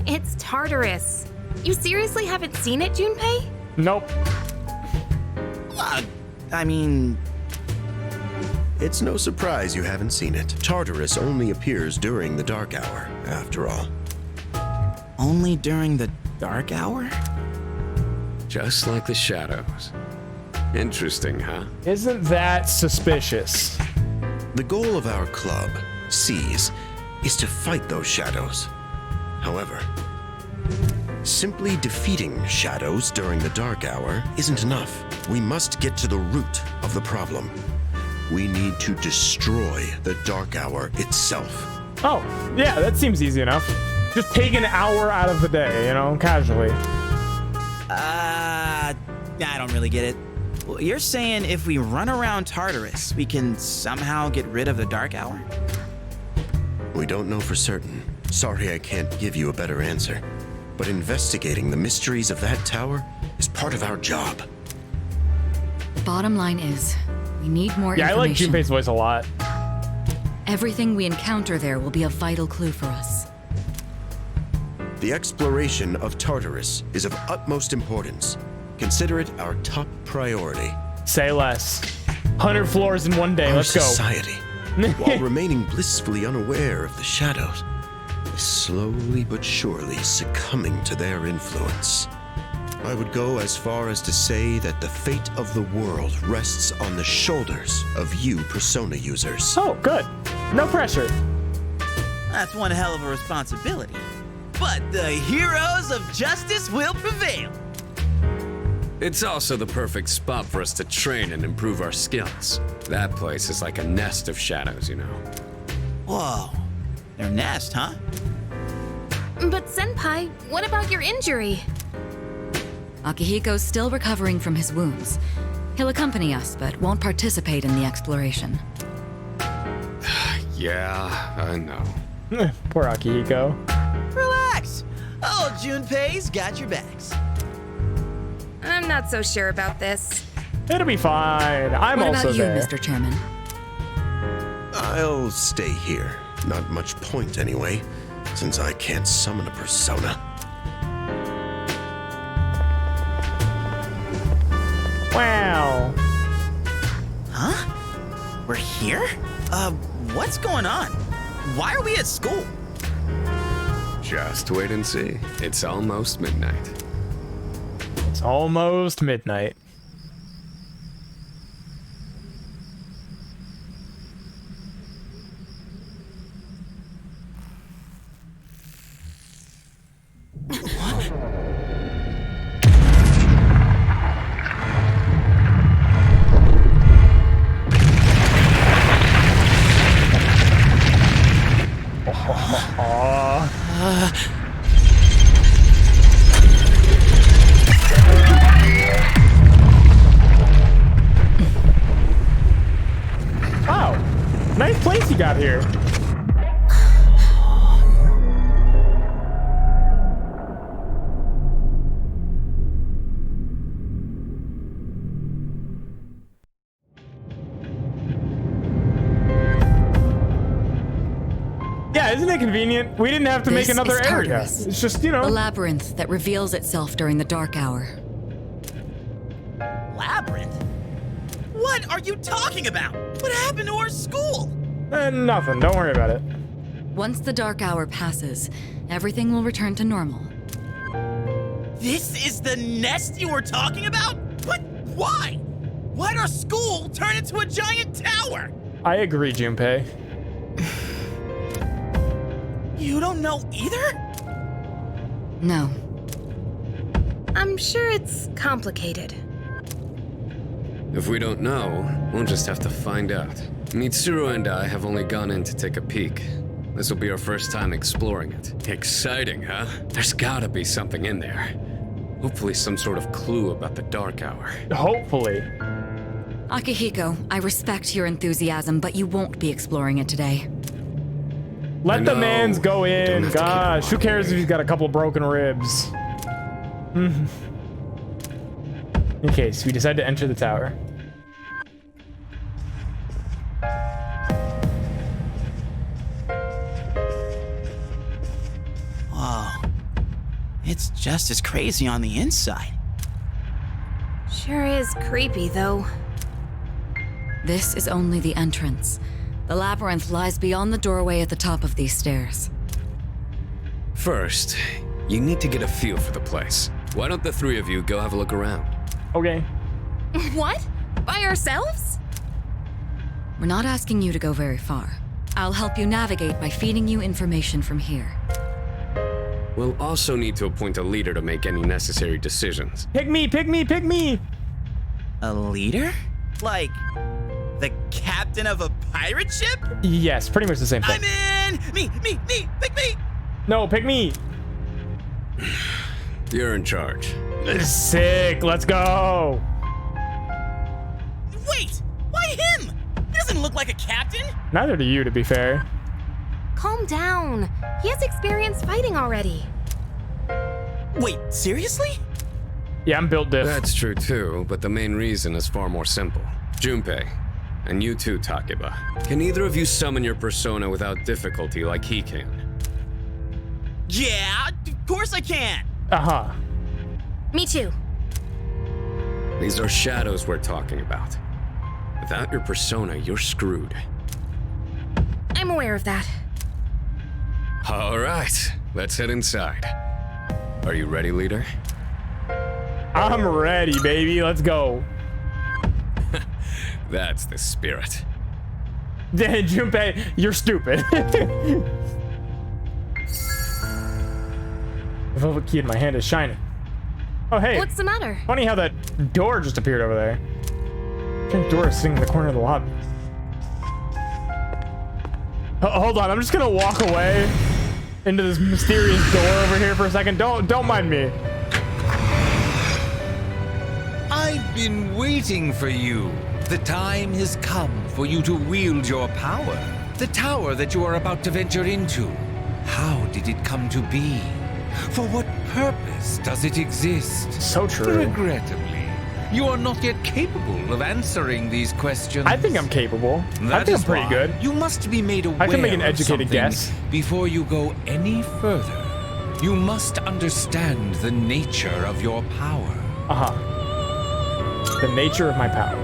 It's Tartarus. You seriously haven't seen it, Junpei? Nope. I mean... It's no surprise you haven't seen it. Tartarus only appears during the dark hour, after all. Only during the dark hour? Just like the shadows. Interesting, huh? Isn't that suspicious? The goal of our club, Seize, is to fight those shadows. However, simply defeating shadows during the dark hour isn't enough. We must get to the root of the problem. We need to destroy the dark hour itself. Oh, yeah, that seems easy enough. Just take an hour out of the day, you know, casually. I don't really get it. Well, you're saying if we run around Tartarus, we can somehow get rid of the dark hour? We don't know for certain. Sorry I can't give you a better answer. But investigating the mysteries of that tower is part of our job. Bottom line is, we need more Yeah, I like information. Junpei's voice a lot. Everything we encounter there will be a vital clue for us. The exploration of Tartarus is of utmost importance. Consider it our top priority. Say less. 100 floors in one day. Our Let's go. society, while remaining blissfully unaware of the shadows, is slowly but surely succumbing to their influence. I would go as far as to say that the fate of the world rests on the shoulders of you Persona users. Oh, good. No pressure. That's one hell of a responsibility. But the heroes of justice will prevail. It's also the perfect spot for us to train and improve our skills. That place is like a nest of shadows, you know. Whoa. Their nest, huh? But Senpai, what about your injury? Akihiko's still recovering from his wounds. He'll accompany us, but won't participate in the exploration. Yeah, I know. Poor Akihiko. Relax. Oh, Junpei's got your backs. I'm not so sure about this. It'll be fine. I'm what also about you, there. Mr. Chairman? I'll stay here. Not much point anyway, since I can't summon a persona. Wow. Huh? We're here? What's going on? Why are we at school? Just wait and see. It's almost midnight. It's almost midnight. Wow, nice place you got here. Yeah, isn't it convenient? We didn't have to make This another is area. Tartarus, It's just, you know. the labyrinth that reveals itself during the dark hour. Labyrinth? What are you talking about? What happened to our school? Nothing. Don't worry about it. Once the dark hour passes, everything will return to normal. This is the nest you were talking about? But why? Why'd our school turn into a giant tower? I agree, Junpei. You don't know either? No. I'm sure it's complicated. If we don't know, we'll just have to find out. Mitsuru and I have only gone in to take a peek. This will be our first time exploring it. Exciting, huh? There's gotta be something in there. Hopefully some sort of clue about the Dark Hour. Hopefully. Akihiko, I respect your enthusiasm, but you won't be exploring it today. Let the mans go in. Gosh, who cares if he's got a couple broken ribs? In case we decide to enter the tower. Whoa. It's just as crazy on the inside. Sure is creepy, though. This is only the entrance. The labyrinth lies beyond the doorway at the top of these stairs. First, you need to get a feel for the place. Why don't the three of you go have a look around? Okay. What? By ourselves? We're not asking you to go very far. I'll help you navigate by feeding you information from here. We'll also need to appoint a leader to make any necessary decisions. Pick me, pick me, pick me! A leader? Like, the captain of a pirate ship? Yes, pretty much the same thing. I'm in! Me, pick me! No, pick me! You're in charge. Sick, let's go! Wait! Why him? He doesn't look like a captain! Neither do you, to be fair. Calm down. He has experience fighting already. Wait, seriously? Yeah, I'm built diff. That's true too, but the main reason is far more simple. Junpei, and you too, Takeba. Can either of you summon your persona without difficulty like he can? Yeah, of course I can. Uh-huh. Me too. These are shadows we're talking about. Without your persona, you're screwed. I'm aware of that. All right, let's head inside. Are you ready, leader? I'm ready, baby. Let's go. That's the spirit. Junpei, you're stupid. The velvet key in my hand is shining. Oh, hey. What's the matter? Funny how that door just appeared over there. The door is sitting in the corner of the lobby. Hold on, I'm just gonna walk away into this mysterious door over here for a second. Don't mind me. I've been waiting for you. The time has come for you to wield your power. The tower that you are about to venture into. How did it come to be? For what purpose does it exist? So true. Regrettably, you are not yet capable of answering these questions. I think I'm capable. I think I'm pretty good. You must be made aware I can make an of educated something guess. before you go any further. You must understand the nature of your power. Uh-huh. The nature of my power.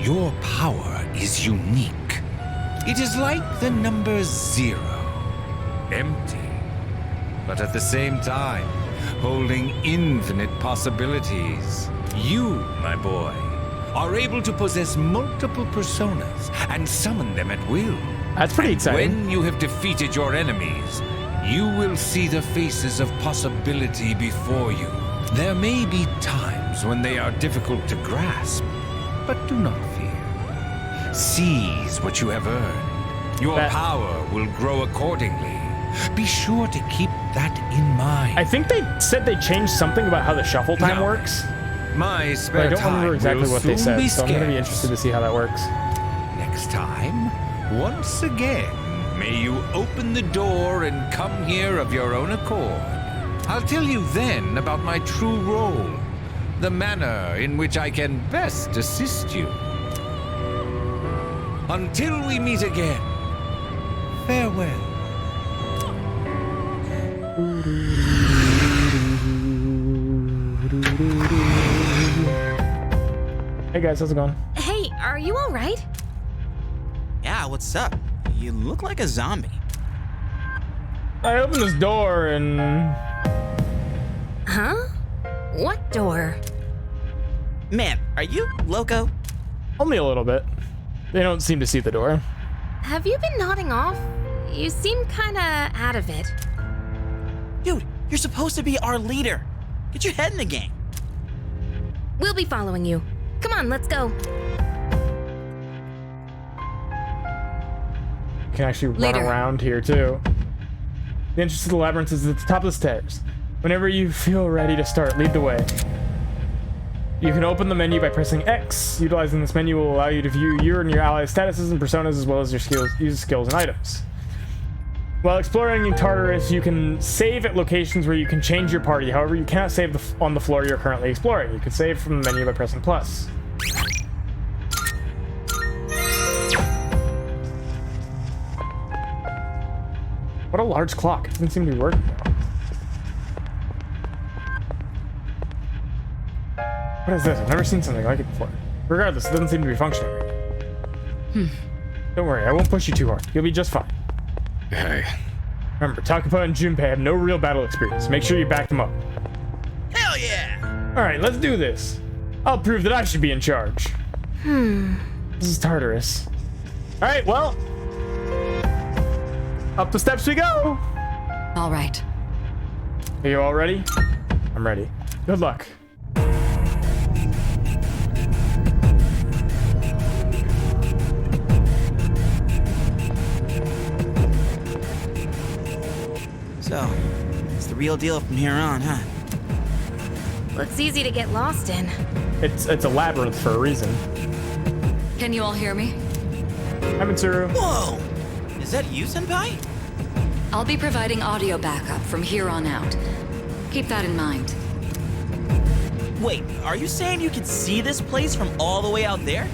Your power is unique. It is like the number 0. Empty. But at the same time, holding infinite possibilities. You, my boy, are able to possess multiple personas and summon them at will. That's pretty exciting. When you have defeated your enemies, you will see the faces of possibility before you. There may be times when they are difficult to grasp, but do not fear. Seize what you have earned. Your power will grow accordingly. Be sure to keep that in mind. I think they said they changed something about how the shuffle time works. My But spare I don't time remember exactly will what they soon said, be so I'm going to be scarce. interested to see how that works. Next time, once again, may you open the door and come here of your own accord. I'll tell you then about my true role, the manner in which I can best assist you. Until we meet again, farewell. Hey guys, how's it going? Hey, are you all right? Yeah, what's up? You look like a zombie. I opened this door and... Huh? What door? Man, are you loco? Only a little bit. They don't seem to see the door. Have you been nodding off? You seem kinda out of it. Dude, you're supposed to be our leader. Get your head in the game. We'll be following you. Come on, let's go. You can actually Leader. run around here too. The entrance to the labyrinth is at the top of the stairs. Whenever you feel ready to start, lead the way. You can open the menu by pressing X. Utilizing this menu will allow you to view your and your allies' statuses and personas as well as your skills and items. While exploring in Tartarus, you can save at locations where you can change your party. However, you cannot save on the floor you're currently exploring. You can save from the menu by pressing plus. What a large clock. It doesn't seem to be working now. What is this? I've never seen something like it before. Regardless, it doesn't seem to be functioning right. Don't worry, I won't push you too hard. You'll be just fine. Hey. Remember, Takeba and Junpei have no real battle experience. Make sure you back them up. Hell yeah! Alright, let's do this. I'll prove that I should be in charge. This is Tartarus. Alright, well. Up the steps we go. All right. Are you all ready? I'm ready. Good luck. So, it's the real deal from here on, huh? Looks easy to get lost in. It's a labyrinth for a reason. Can you all hear me? Hi, Mitsuru. Whoa! Is that you, Senpai? I'll be providing audio backup from here on out. Keep that in mind. Wait, are you saying you can see this place from all the way out there?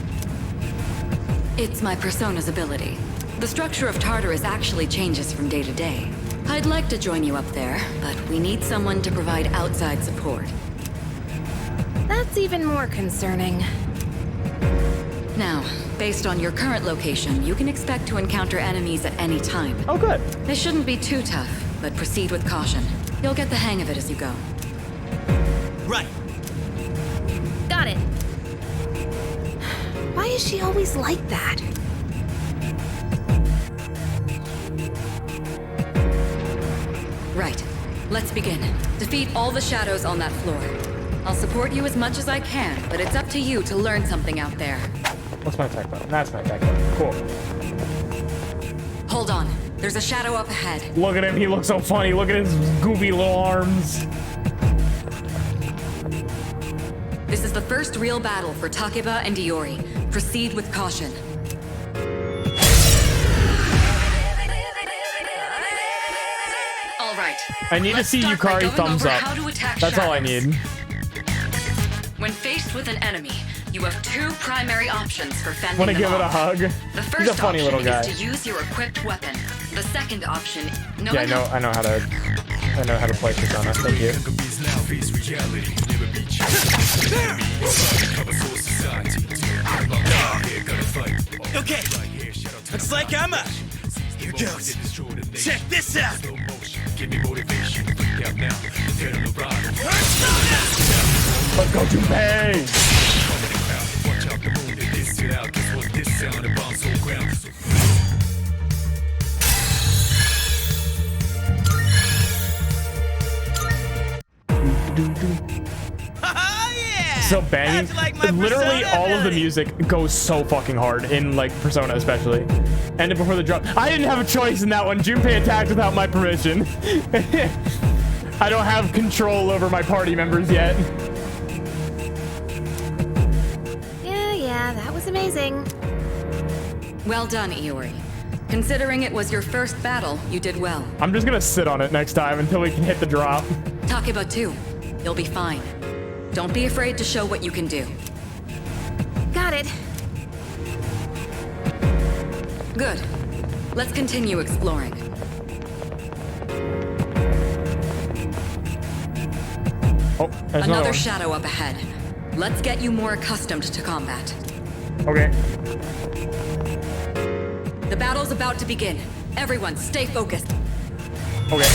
It's my persona's ability. The structure of Tartarus actually changes from day to day. I'd like to join you up there, but we need someone to provide outside support. That's even more concerning. Now, based on your current location, you can expect to encounter enemies at any time. Oh, good. They shouldn't be too tough, but proceed with caution. You'll get the hang of it as you go. Right. Got it. Why is she always like that? Right. Let's begin. Defeat all the shadows on that floor. I'll support you as much as I can, but it's up to you to learn something out there. What's my attack button? That's my attack button. Cool. Hold on. There's a shadow up ahead. Look at him. He looks so funny. Look at his goofy little arms. This is the first real battle for Takeba and Iori. Proceed with caution. All right. I need to see Yukari thumbs up. That's all I need. When faced with an enemy, you have two primary options for fending Want to them give it a off. hug? The He's first a funny option little guy. is to use your equipped weapon. The second option, Yeah, I know how to play Persona. Thank you. Okay, looks like I'm up. Here goes. Check this out. Let's go, Junpei! So banging. Literally all of the music goes so fucking hard in like Persona especially. And before the drop. I didn't have a choice in that one. Junpei attacked without my permission. I don't have control over my party members yet. Yeah, that was amazing. Well done, Iori. Considering it was your first battle, you did well. I'm just gonna sit on it next time until we can hit the drop. Takeba too. You'll be fine. Don't be afraid to show what you can do. Got it. Good. Let's continue exploring. Oh, there's Another one. shadow up ahead. Let's get you more accustomed to combat. Okay. The battle's about to begin. Everyone, stay focused. Okay.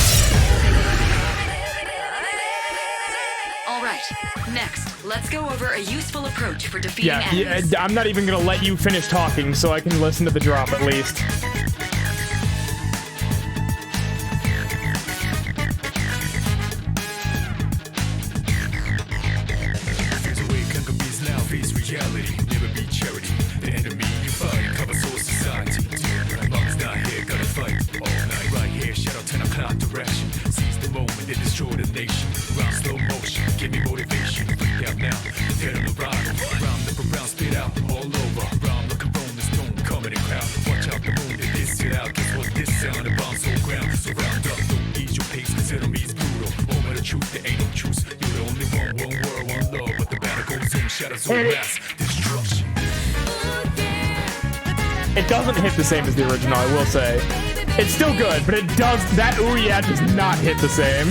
All right. Next, let's go over a useful approach for defeating Yeah, enemies. I'm not even gonna let you finish talking so I can listen to the drop at least. It doesn't hit the same as the original, I will say. It's still good, but it does. That ooh yeah does not hit the same.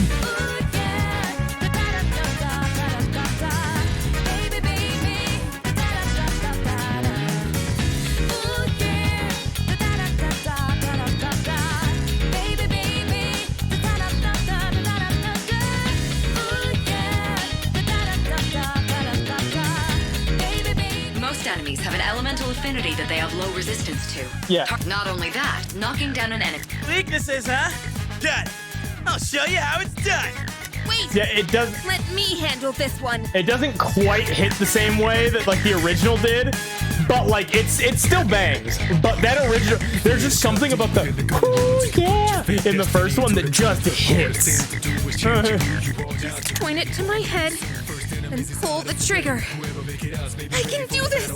Most enemies have an elemental affinity that they have low resistance to. Yeah. Not only that, knocking down an enemy. Weaknesses, huh? Got it. I'll show you how it's done. Wait. Yeah, it does. Let me handle this one. It doesn't quite hit the same way that like the original did, but like it's still bangs. But that original, there's just something about the ooh yeah in the first one that just hits. Just point it to my head and pull the trigger. I can do this.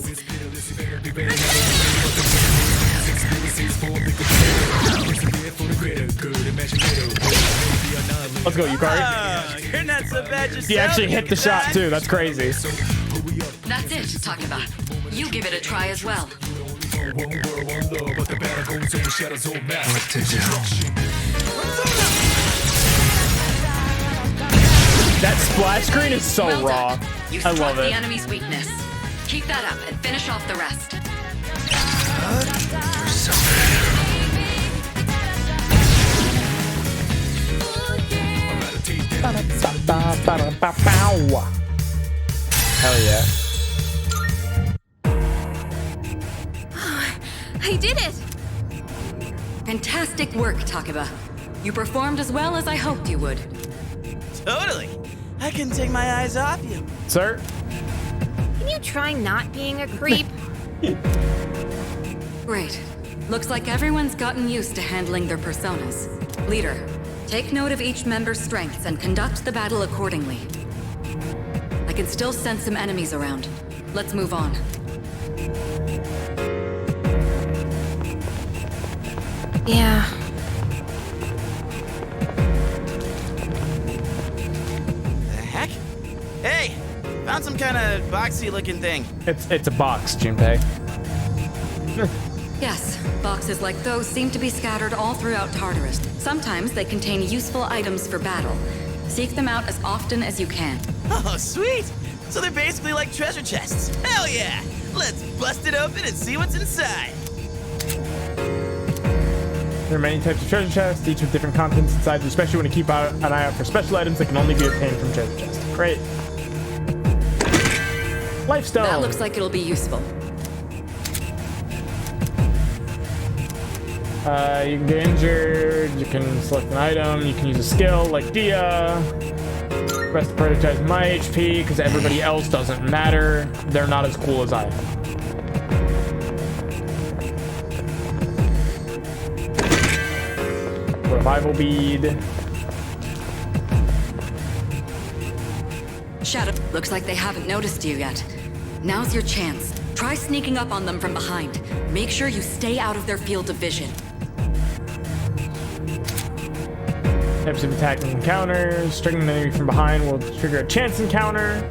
Let's go, Yukari. You're not so bad yourself. He actually hit the shot too. That's crazy. That's it, Takeba. You give it a try as well. That splash screen is so Well raw. done. You I struck love the it. enemy's weakness. Keep that up and finish off the rest. Hell yeah. I did it! Fantastic work, Takeba. You performed as well as I hoped you would. Totally. I couldn't take my eyes off you. Sir? Can you try not being a creep? Great. Looks like everyone's gotten used to handling their personas. Leader, take note of each member's strengths and conduct the battle accordingly. I can still sense some enemies around. Let's move on. Yeah. The heck? Hey, found some kind of boxy looking thing. It's a box, Junpei. Yes, boxes like those seem to be scattered all throughout Tartarus. Sometimes they contain useful items for battle. Seek them out as often as you can. Oh, sweet. So they're basically like treasure chests. Hell yeah. Let's bust it open and see what's inside. There are many types of treasure chests, each with different contents inside, especially when you keep an eye out for special items that can only be obtained from treasure chests. Great. Lifestone. That looks like it'll be useful. You can get injured, you can select an item, you can use a skill like Dia. Rest prioritize my HP because everybody else doesn't matter. They're not as cool as I am. Revival bead. Shadow, looks like they haven't noticed you yet. Now's your chance. Try sneaking up on them from behind. Make sure you stay out of their field of vision. Types of attack and encounters. Striking an enemy from behind will trigger a chance encounter.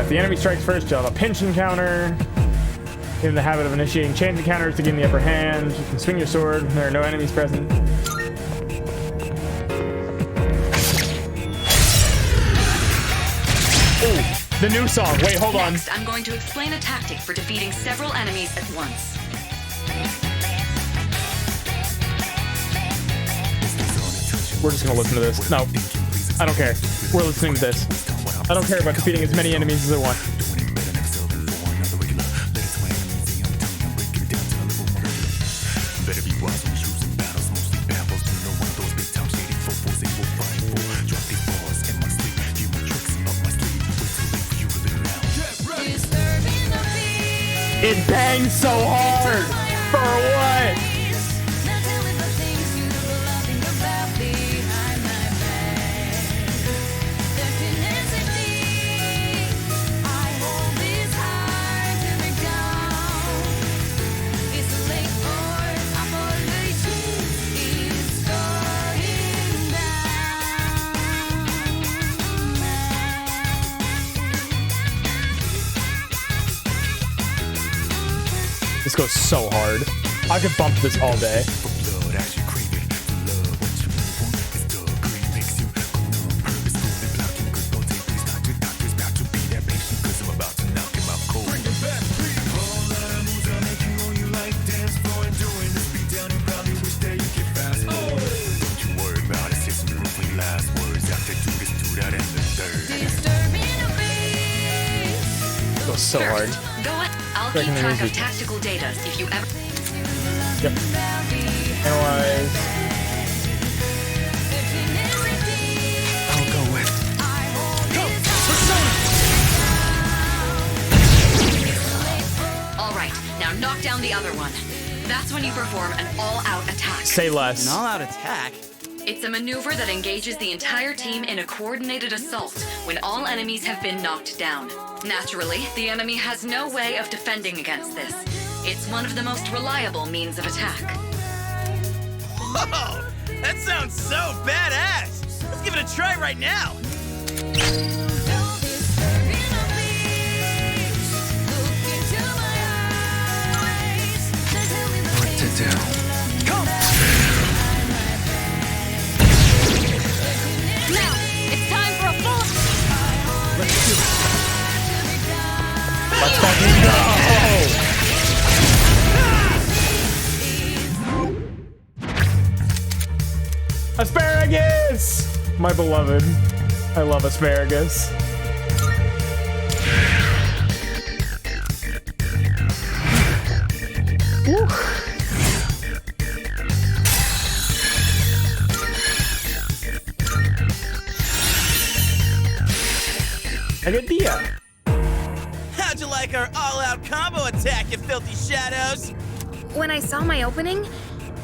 If the enemy strikes first, you'll have a pinch encounter. Get in the habit of initiating chance encounters to gain the upper hand. You can swing your sword when there are no enemies present. Ooh, the new song. Wait, hold on. Next, I'm going to explain a tactic for defeating several enemies at once. We're just gonna listen to this. No, I don't care. We're listening to this. I don't care about defeating as many enemies as I want. It bangs so hard! For what? This goes so hard. I could bump this all day. It goes so hard. Go it. I'll keep track of tactical data if you ever. Yep. Analyze. I'll go with. Go! All right, now knock down the other one. That's when you perform an all-out attack. Say less. An all-out attack? It's a maneuver that engages the entire team in a coordinated assault when all enemies have been knocked down. Naturally, the enemy has no way of defending against this. It's one of the most reliable means of attack. Whoa! That sounds so badass! Let's give it a try right now! What to do? Now, it's time for a full. Let's do it. Let's fucking go! Asparagus! My beloved. I love asparagus. Woo. A good idea. How'd you like our all-out combo attack, you filthy shadows? When I saw my opening,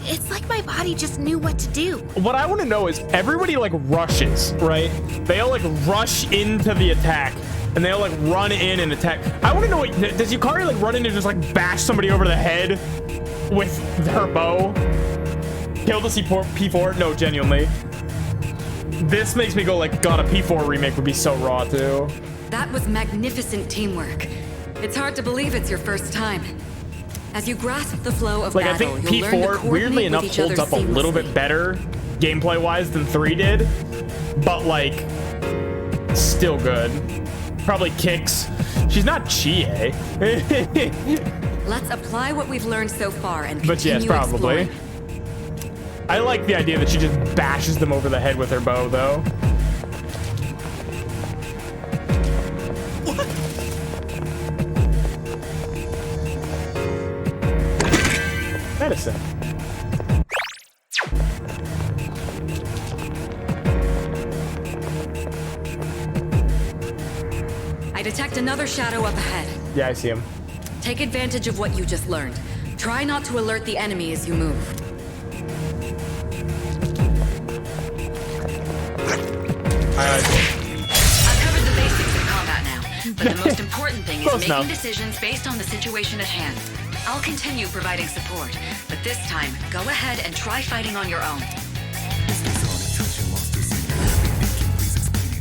it's like my body just knew what to do. What I want to know is everybody like rushes, right? They all like rush into the attack and they all like run in and attack. I want to know, does Yukari like run in and just like bash somebody over the head with her bow? Kill the P4? No, genuinely. This makes me go like, God, a P4 remake would be so raw too. That was magnificent teamwork. It's hard to believe it's your first time. As you grasp the flow of Like, battle, I think you'll learn to P4, weirdly coordinate enough, with each other holds up a little bit better gameplay-wise than 3 did. But, like, still good. Probably kicks. She's not Chie. Let's apply what we've learned so far and But yes, continue probably. exploring. I like the idea that she just bashes them over the head with her bow, though. Medicine. I detect another shadow up ahead. Yeah, I see him. Take advantage of what you just learned. Try not to alert the enemy as you move. I've covered the basics of combat now, but the most important thing is Close making enough. decisions based on the situation at hand. I'll continue providing support, but this time, go ahead and try fighting on your own.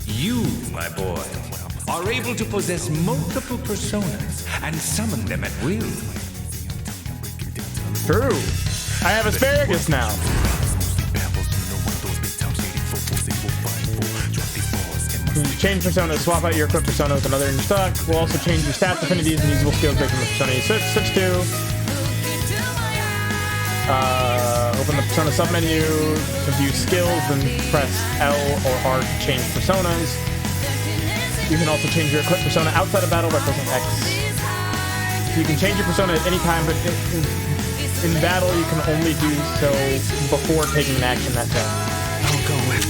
You, my boy, are able to possess multiple personas and summon them at will. True. I have asparagus now. You can change persona, swap out your equipped persona with another in your stock. We'll also change your stats, affinities, and usable skills based on the persona you switch to. Open the persona submenu to view skills, then press L or R to change personas. You can also change your equipped persona outside of battle by pressing X. You can change your persona at any time, but in battle you can only do so before taking an action that turn. I'll go with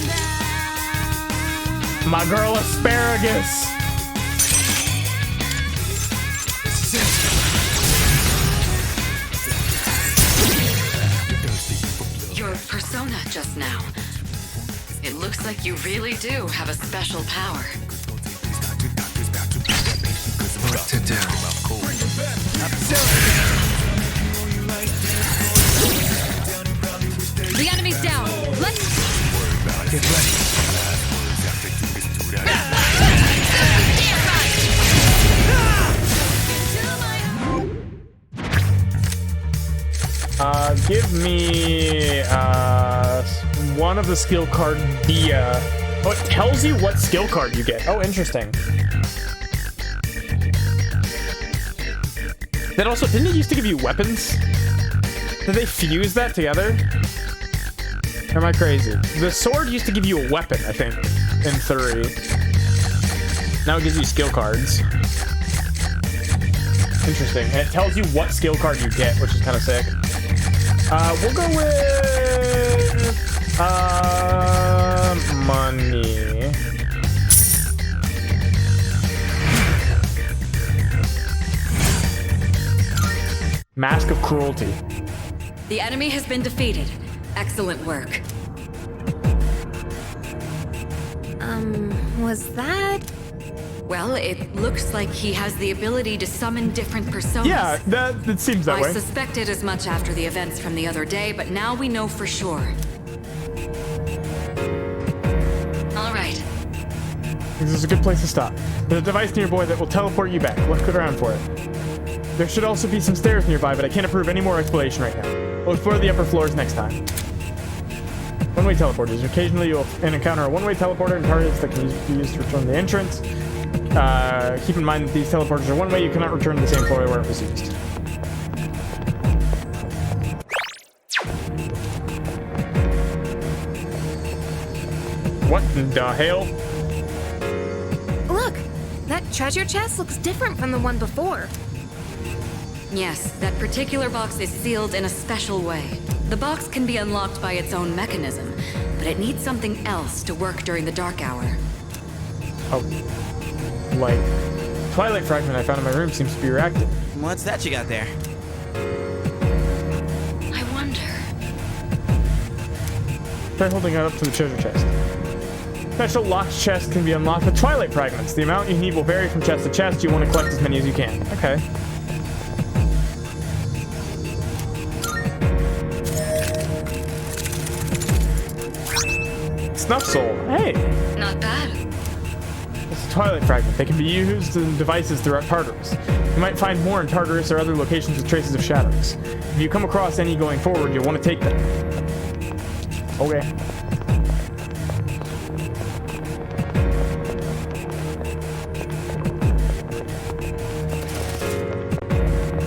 my girl Asparagus. Your persona just now. It looks like you really do have a special power. what to do. The enemy's down. Let's Get ready. Give me one of the skill card Dia. Oh, it tells you what skill card you get. Oh, interesting. That also, didn't it used to give you weapons? Did they fuse that together? Or am I crazy? The sword used to give you a weapon, I think, in 3. Now it gives you skill cards. Interesting. And it tells you what skill card you get, which is kind of sick. We'll go with money. Mask of Cruelty. The enemy has been defeated. Excellent work. Was that? Well, it looks like he has the ability to summon different personas. Yeah, that seems that I way. suspected as much after the events from the other day, but now we know for sure. All right. crossings is a good place to stop. There's a device nearby that will teleport you back. Look around for it. There should also be some stairs nearby, but I can't approve any more exploration right now. We'll explore the upper floors next time. One-way teleporters. Occasionally you'll encounter a one-way teleporter and targets that can be used to return the entrance. Keep in mind that these teleporters are one-way. You cannot return to the same floor where it was used. What in the hell? Look, that treasure chest looks different from the one before. Yes, that particular box is sealed in a special way. The box can be unlocked by its own mechanism, but it needs something else to work during the dark hour. Oh. Like, Twilight fragment I found in my room seems to be reactive. What's that you got there? I wonder. Try holding it up to the treasure chest. Special locked chest can be unlocked with Twilight fragments. The amount you need will vary from chest to chest. You want to collect as many as you can. Okay. Snuff Soul. Hey. Not bad. It's a Twilight fragment. They can be used in devices throughout Tartarus. You might find more in Tartarus or other locations with traces of shadows. If you come across any going forward, you'll want to take them. Okay.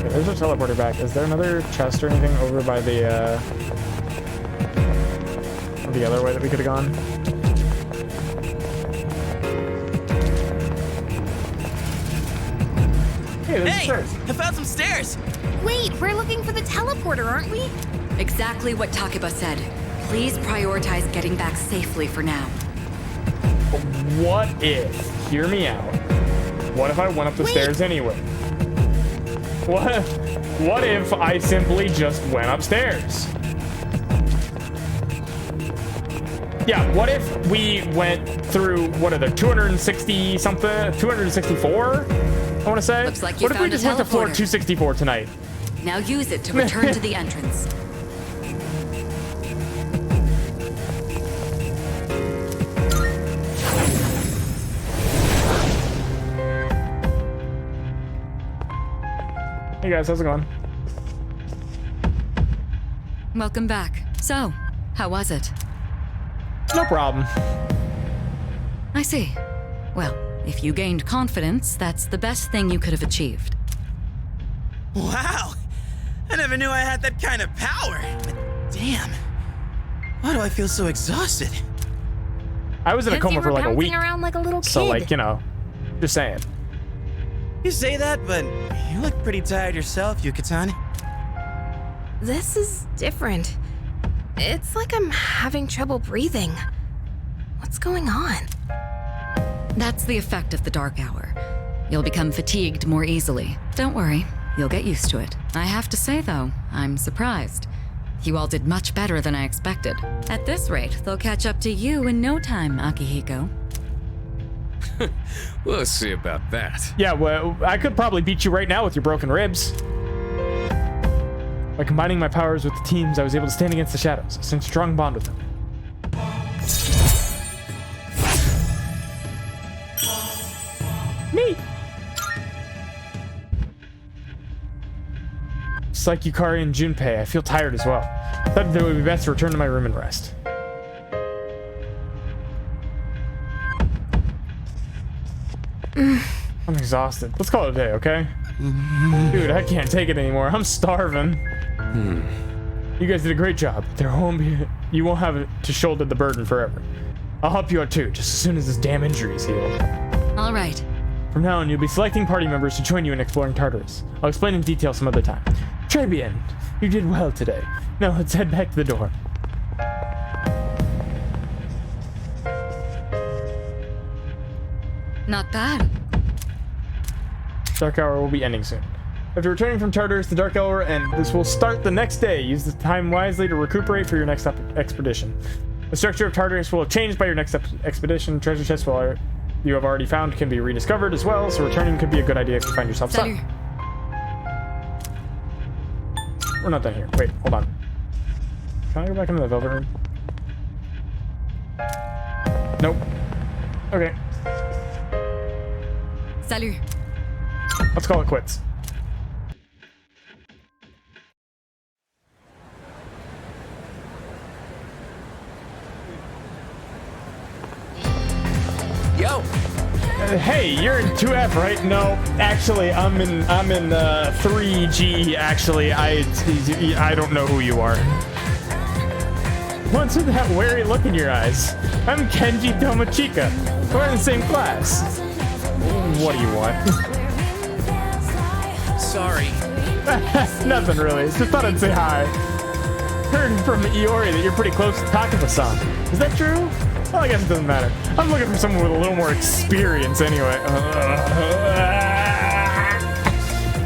There's a teleporter back. Is there another chest or anything over by the other way that we could have gone? Hey, there's stairs. I found some stairs. Wait, we're looking for the teleporter, aren't we? Exactly what Takeba said. Please prioritize getting back safely for now. What if, hear me out, what if I went up the stairs anyway? What if I simply just went upstairs? Yeah, what if we went through, what are there, 260 something, 264? I want to say. Looks like you what if we found a just went to floor teleporter. 264 tonight? Now use it to return to the entrance. Hey guys, how's it going? Welcome back. So, how was it? No problem. I see. Well, if you gained confidence, that's the best thing you could have achieved. Wow! I never knew I had that kind of power. But damn. Why do I feel so exhausted? I was in a Guess coma you for were like a bouncing week. around like a little kid. So like, you know, just saying. You say that, but you look pretty tired yourself, Yucatan. This is different. It's like I'm having trouble breathing. What's going on? That's the effect of the dark hour. You'll become fatigued more easily. Don't worry, you'll get used to it. I have to say, though, I'm surprised. You all did much better than I expected. At this rate, they'll catch up to you in no time, Akihiko. We'll see about that. Yeah, well, I could probably beat you right now with your broken ribs. By combining my powers with the teams, I was able to stand against the shadows. I sent a strong bond with them. Me! Just like Yukari and Junpei, I feel tired as well. I thought it would be best to return to my room and rest. I'm exhausted. Let's call it a day, okay? Dude, I can't take it anymore. I'm starving. You guys did a great job. You won't have to shoulder the burden forever. I'll help you out too, just as soon as this damn injury is healed. All right. From now on, you'll be selecting party members to join you in exploring Tartarus. I'll explain in detail some other time. Très bien. You did well today. Now let's head back to the door. Not bad. Dark Hour will be ending soon. After returning from Tartarus, the Dark Hour will end. This will start the next day. Use the time wisely to recuperate for your next expedition. The structure of Tartarus will have changed by your next stuck. Treasure chests you have already found can be rediscovered as well, so returning could be a good idea if you find yourself stuck. We're not done here. Wait, hold on. Can I go back into the Velvet Room? Nope. Okay. Salut. Let's call it quits. Yo. Hey, you're in 2F, right? No, actually, I'm in 3G. Actually, I don't know who you are. What's with that wary look in your eyes? I'm Kenji Tomochika. We're in the same class. What do you want? Sorry. Nothing really. Just thought I'd say hi. Heard from Iori that you're pretty close to Takuma-san. Is that true? Well, I guess it doesn't matter. I'm looking for someone with a little more experience anyway.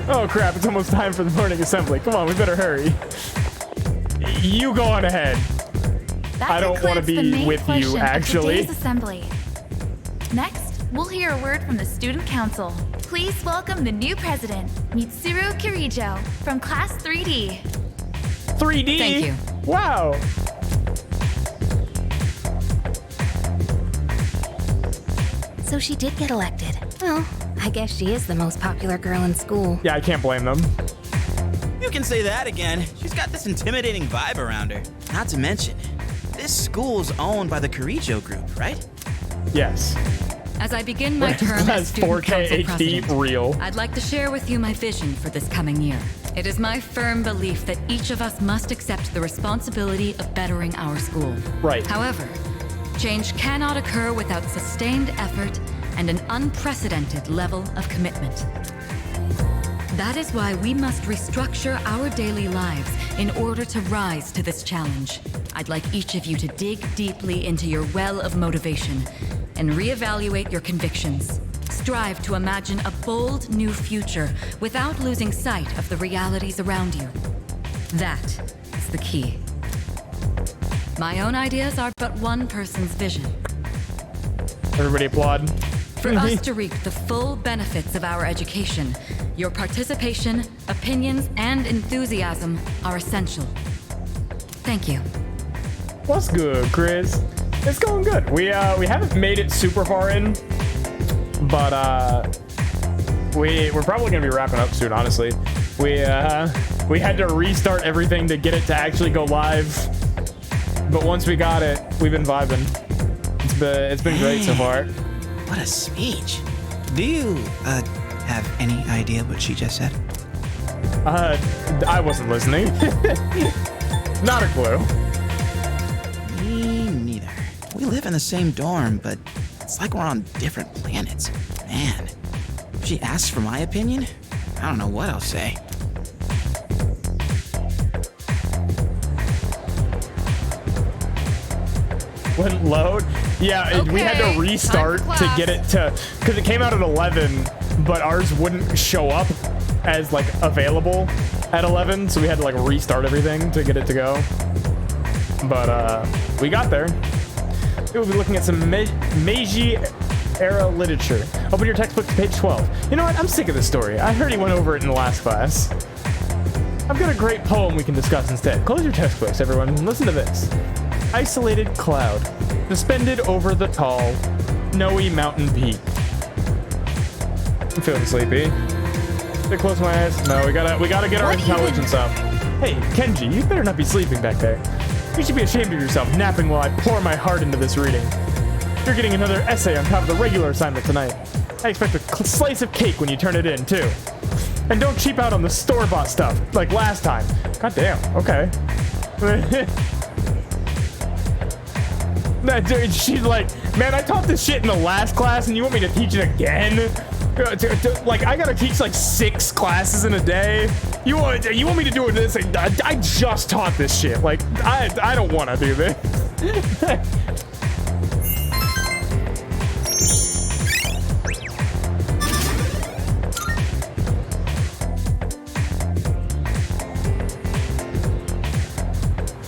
Oh crap, it's almost time for the morning assembly. Come on, we better hurry. You go on ahead. I don't want to be with you, actually. Assembly. Next, we'll hear a word from the student council. Please welcome the new president, Mitsuru Kirijo, from class 3D. 3D? Thank you. Wow. So she did get elected. Well, I guess she is the most popular girl in school. Yeah, I can't blame them. You can say that again. She's got this intimidating vibe around her. Not to mention, this school's owned by the Kirijo group, right? Yes. As I begin my term as That's student 4K council HD president, real. I'd like to share with you my vision for this coming year. It is my firm belief that each of us must accept the responsibility of bettering our school. Right. However, change cannot occur without sustained effort and an unprecedented level of commitment. That is why we must restructure our daily lives in order to rise to this challenge. I'd like each of you to dig deeply into your well of motivation and reevaluate your convictions. Strive to imagine a bold new future without losing sight of the realities around you. That is the key. My own ideas are but one person's vision. Everybody applaud. For us to reap the full benefits of our education, your participation, opinions, and enthusiasm are essential. Thank you. What's good, Chris? It's going good. We haven't made it super far in, but we're probably gonna be wrapping up soon. Honestly, we had to restart everything to get it to actually go live, but once we got it, we've been vibing. It's been great so far. What a speech. Do you, have any idea what she just said? I wasn't listening. Not a clue. Me neither. We live in the same dorm, but it's like we're on different planets. Man, if she asks for my opinion, I don't know what I'll say. Wouldn't load? Yeah, we had to restart to get it to, because it came out at 11, but ours wouldn't show up as like available at 11, so we had to like restart everything to get it to go. But we got there. We'll be looking at some Meiji era literature. Open your textbook to page 12. You know what? I'm sick of this story. I heard he went over it in the last class. I've got a great poem we can discuss instead. Close your textbooks, everyone. Listen to this. Isolated cloud, suspended over the tall, snowy mountain peak. I'm feeling sleepy. Did I close my eyes? No, we gotta get our intelligence up. Hey, Kenji, you better not be sleeping back there. You should be ashamed of yourself napping while I pour my heart into this reading. You're getting another essay on top of the regular assignment tonight. I expect a slice of cake when you turn it in, too. And don't cheap out on the store-bought stuff, like last time. God damn, okay. She's like, man, I taught this shit in the last class and you want me to teach it again? Like, I gotta teach like 6 classes in a day. You want me to do this? I just taught this shit. Like, I don't want to do this.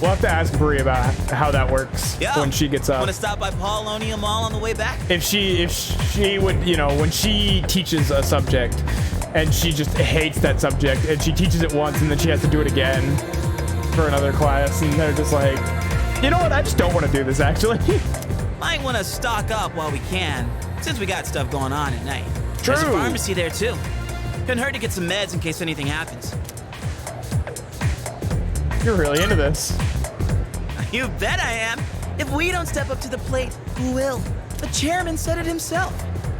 We'll have to ask Brie about how that works when she gets up. Want to stop by Paulonia Mall on the way back? If she would, you know, when she teaches a subject and she just hates that subject and she teaches it once and then she has to do it again for another class and they're just like, you know what, I just don't want to do this actually. Might want to stock up while we can, since we got stuff going on at night. There's a True. pharmacy there too. Couldn't hurt to get some meds in case anything happens. You're really into this. You bet I am. If we don't step up to the plate, who will? The chairman said it himself.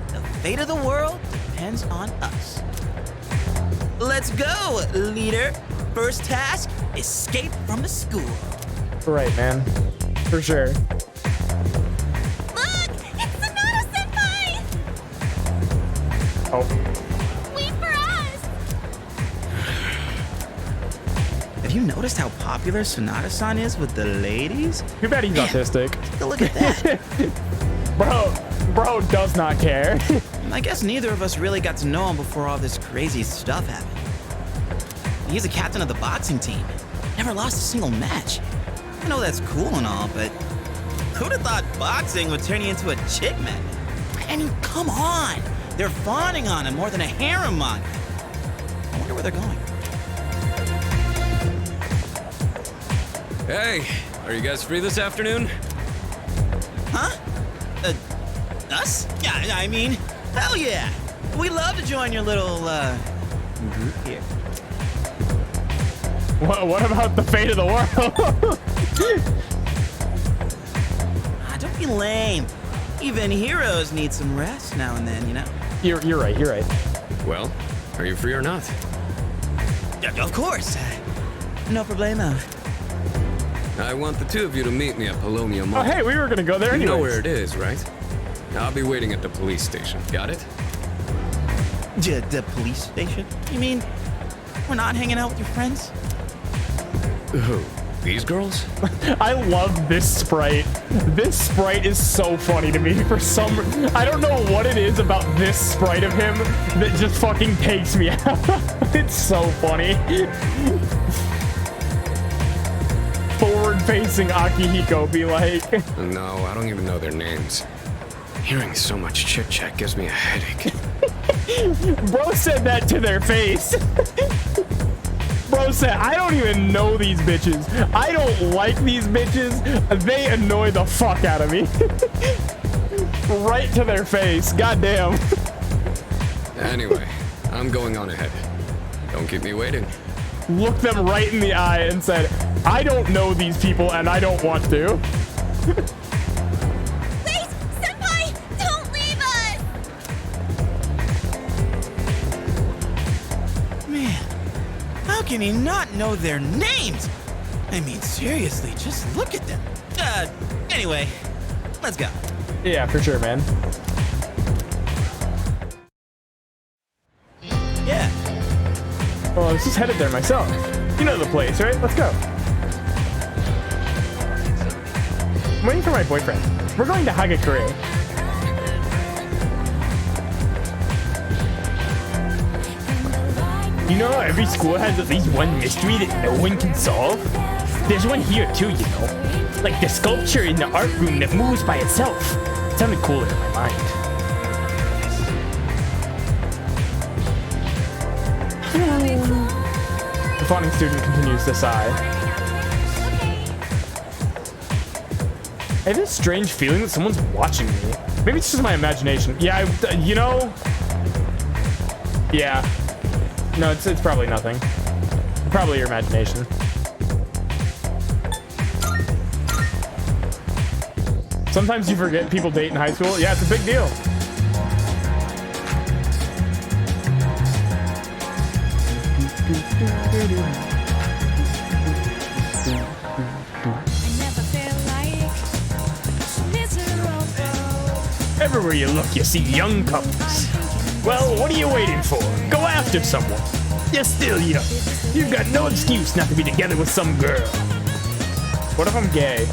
The fate of the world depends on us. Let's go, leader. First task, escape from the school. Right, man. For sure. Look! It's Sonata-senpai! Oh. Wait for us! Have you noticed how popular Sonata-san is with the ladies? Too bad he's autistic. Take a look at that. Bro does not care. I guess neither of us really got to know him before all this crazy stuff happened. He's the captain of the boxing team. Never lost a single match. I know that's cool and all, but who'd have thought boxing would turn you into a chick magnet? I mean, come on! They're fawning on him more than a harem manga. I wonder where they're going. Hey, are you guys free this afternoon? Huh? Us? Yeah, I mean, hell yeah! We'd love to join your little, group here. What about the fate of the world? Don't be lame. Even heroes need some rest now and then, you know? You're right. Well, are you free or not? Of course. No problemo. I want the two of you to meet me at Polonia Mall. Oh, hey, we were gonna go there You know anyways. where it is, right? I'll be waiting at the police station. Got it? The police station? You mean we're not hanging out with your friends? Who? These girls? I love this sprite. This sprite is so funny to me for some... I don't know what it is about this sprite of him that just fucking takes me out. It's so funny. Forward-facing Akihiko be like... No, I don't even know their names. Hearing so much chit-chat gives me a headache. Bro said that to their face. Bro said, I don't even know these bitches. I don't like these bitches. They annoy the fuck out of me. Right to their face. Goddamn. Anyway, I'm going on ahead. Don't keep me waiting. Looked them right in the eye and said, I don't know these people and I don't want to. Wait! Senpai! Don't leave us! Man, how can he not know their names? I mean, seriously, just look at them. Anyway, let's go. Yeah, for sure, man. Yeah. Well, I was just headed there myself. You know the place, right? Let's go. I'm waiting for my boyfriend. We're going to Hagakure. You know, every school has at least one mystery that no one can solve. There's one here too, you know. Like the sculpture in the art room that moves by itself. It sounded cooler in my mind. The fawning student continues to sigh. I have this strange feeling that someone's watching me. Maybe it's just my imagination. Yeah, you know... Yeah. No, it's probably nothing. Probably your imagination. Sometimes you forget people date in high school. Yeah, it's a big deal. Everywhere you look, you see young couples. Well, what are you waiting for? Go after someone. You're still young. You've got no excuse not to be together with some girl. What if I'm gay?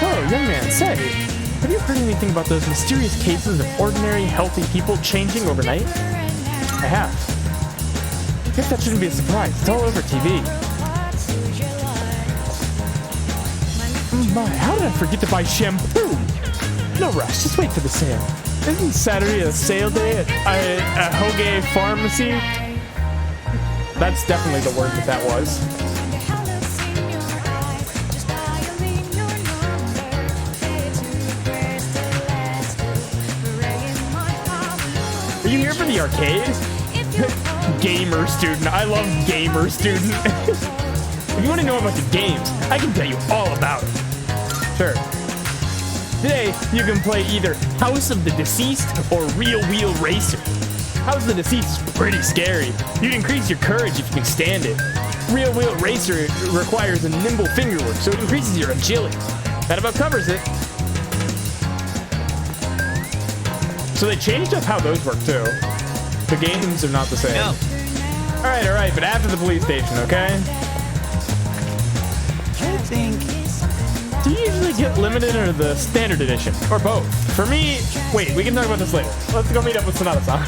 Oh, young man, say, have you heard anything about those mysterious cases of ordinary, healthy people changing overnight? I have. I guess that shouldn't be a surprise. It's all over TV. My, how did I forget to buy shampoo? No rush, just wait for the sale. Isn't Saturday a sale day at Hoge Pharmacy? That's definitely the word that was. the arcade? Gamer student. I love gamer student. If you want to know about the games, I can tell you all about it. Sure. Today, you can play either House of the Deceased or Real Wheel Racer. House of the Deceased is pretty scary. You'd increase your courage if you can stand it. Real Wheel Racer requires a nimble fingerwork, so it increases your agility. That about covers it. So they changed up how those work too. The games are not the same. No. All right, but after the police station, okay? I think. Do you usually get limited or the standard edition? Or both? For me, wait, we can talk about this later. Let's go meet up with Sonata-san.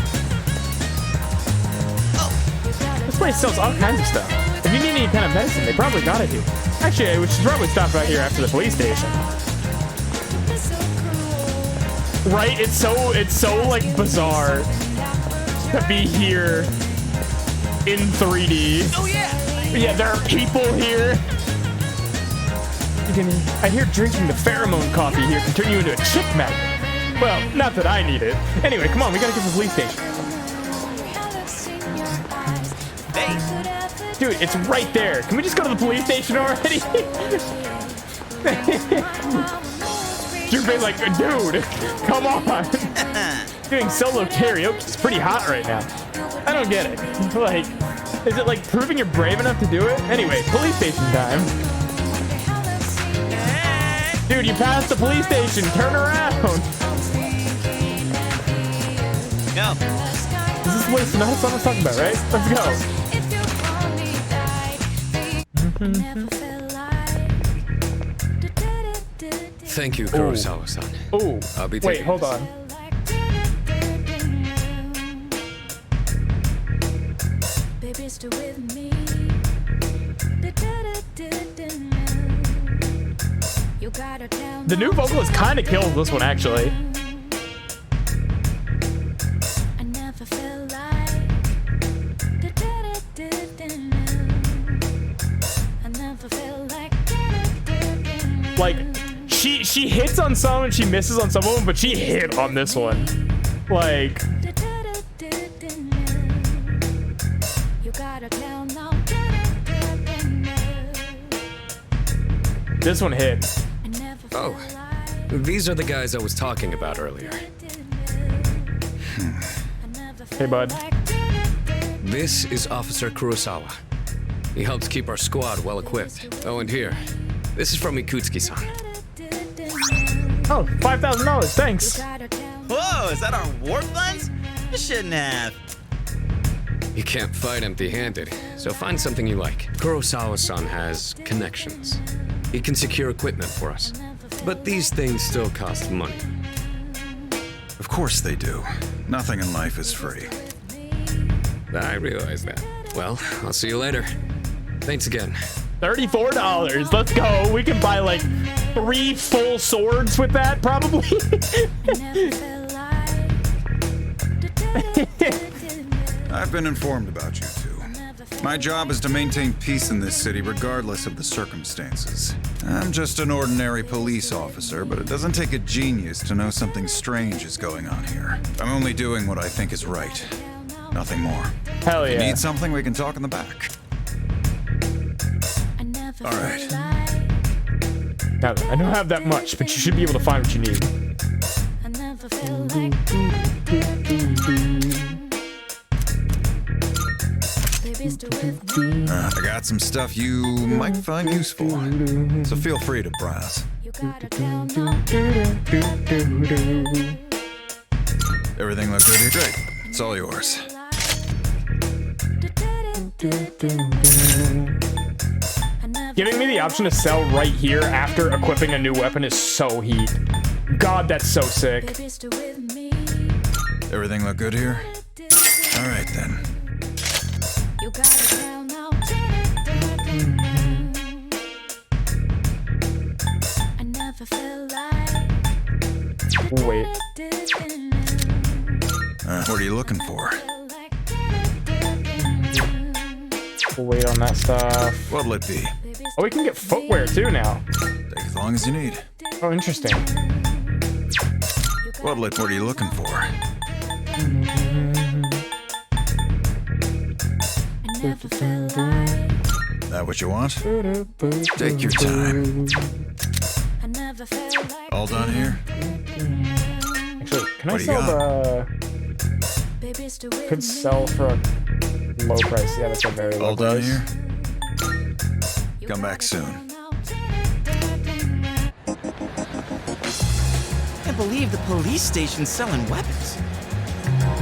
This place sells all kinds of stuff. If you need any kind of medicine, they probably got it here. Actually, we should probably stop right here after the police station. Right? It's so like bizarre to be here in 3D. Oh yeah! Yeah, there are people here. I hear drinking the pheromone coffee here can turn you into a chick magnet. Well, not that I need it. Anyway, come on, we gotta get to the police station. Hey! Dude, it's right there. Can we just go to the police station already? Junpei's like, dude, come on. Doing solo karaoke is pretty hot right now. I don't get it. Like, is it like proving you're brave enough to do it? Anyway, police station time. Dude, you passed the police station. Turn around. No. Is this what Sonata-san talking about, right? Let's go. Thank you, Kurosawa-san. Oh, I'll be wait, taking hold this. on. The new vocalist kind of kills this one, actually. Like, she hits on some and she misses on some of them, but she hit on this one. Like, this one hit. Oh, these are the guys I was talking about earlier. Hey, bud. This is Officer Kurosawa. He helps keep our squad well equipped. Oh, and here, this is from Ikutsuki-san. Oh, $5,000, thanks. Whoa, is that our war funds? You shouldn't have. You can't fight empty-handed, so find something you like. Kurosawa-san has connections. He can secure equipment for us. But these things still cost money. Of course they do. Nothing in life is free. I realize that. Well, I'll see you later. Thanks again. $34. Let's go. We can buy like 3 full swords with that, probably. I've been informed about you two. My job is to maintain peace in this city regardless of the circumstances. I'm just an ordinary police officer, but it doesn't take a genius to know something strange is going on here. I'm only doing what I think is right. Nothing more. Hell yeah. If you need something, we can talk in the back. All right. Now, I don't have that much, but you should be able to find what you need. I got some stuff you might find useful, so feel free to browse. Everything look good here? Great. It's all yours. Giving me the option to sell right here after equipping a new weapon is so heat. God, that's so sick. Everything look good here? All right, then. Wait. What are you looking for? We'll wait on that stuff. What'll it be? Oh, we can get footwear too now. Take as long as you need. Oh, interesting. What are you looking for? That what you want? Take your time. All done here? Actually, can I What do you sell got? the... Could sell for a low price. Yeah, that's a very low All done price. here? Come back soon. Can't believe the police station's selling weapons.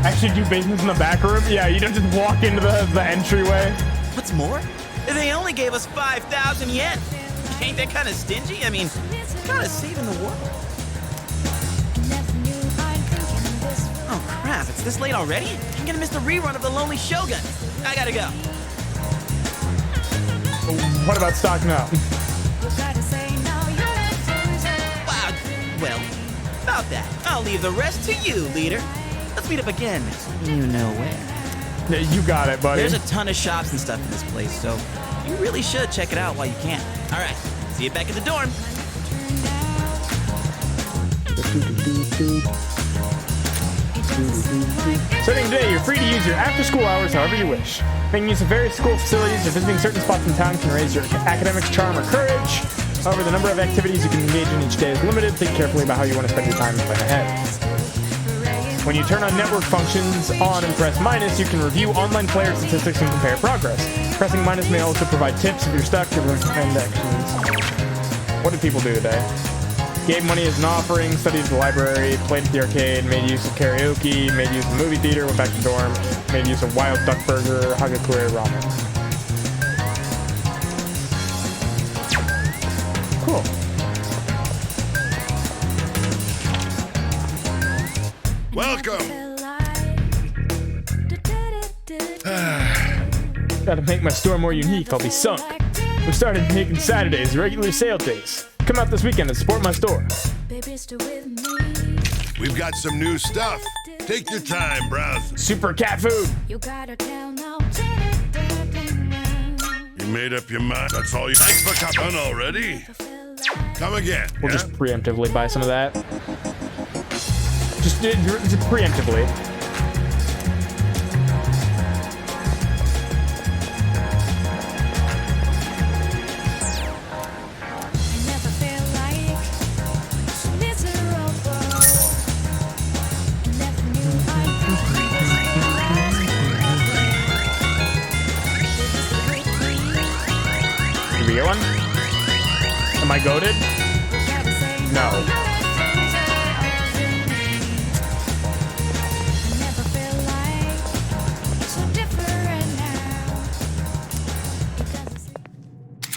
Actually do business in the back room? Yeah, you don't just walk into the entryway. What's more, they only gave us 5,000 yen. Ain't that kind of stingy? I mean, kind of saving the world. Oh crap, it's this late already? I'm gonna miss the rerun of The Lonely Shogun. I gotta go. What about stocking up? Well, about that, I'll leave the rest to you, leader. Let's meet up again. You know where. Yeah, you got it, buddy. There's a ton of shops and stuff in this place, so you really should check it out while you can. All right, see you back at the dorm. Starting today, you're free to use your after-school hours however you wish. Making use of various school facilities or visiting certain spots in town can raise your academics, charm, or courage. However, the number of activities you can engage in each day is limited. Think carefully about how you want to spend your time and plan ahead. When you turn on network functions on and press minus, you can review online player statistics and compare progress. Pressing minus may also provide tips if you're stuck to recommend actions. What did people do today? Gave money as an offering, studied at the library, played at the arcade, made use of karaoke, made use of the movie theater, went back to dorm, made use of Wild Duck Burger, Hagakure Ramen. Cool. Welcome. Gotta make my store more unique, I'll be sunk. We started making Saturdays regular sale days. Come out this weekend and support my store. We've got some new stuff. Take your time, browse. Super cat food. You made up your mind. That's all you. Thanks for coming already. Come again. We'll yeah? just preemptively buy some of that. Just preemptively. Did we get one? Am I goated? No.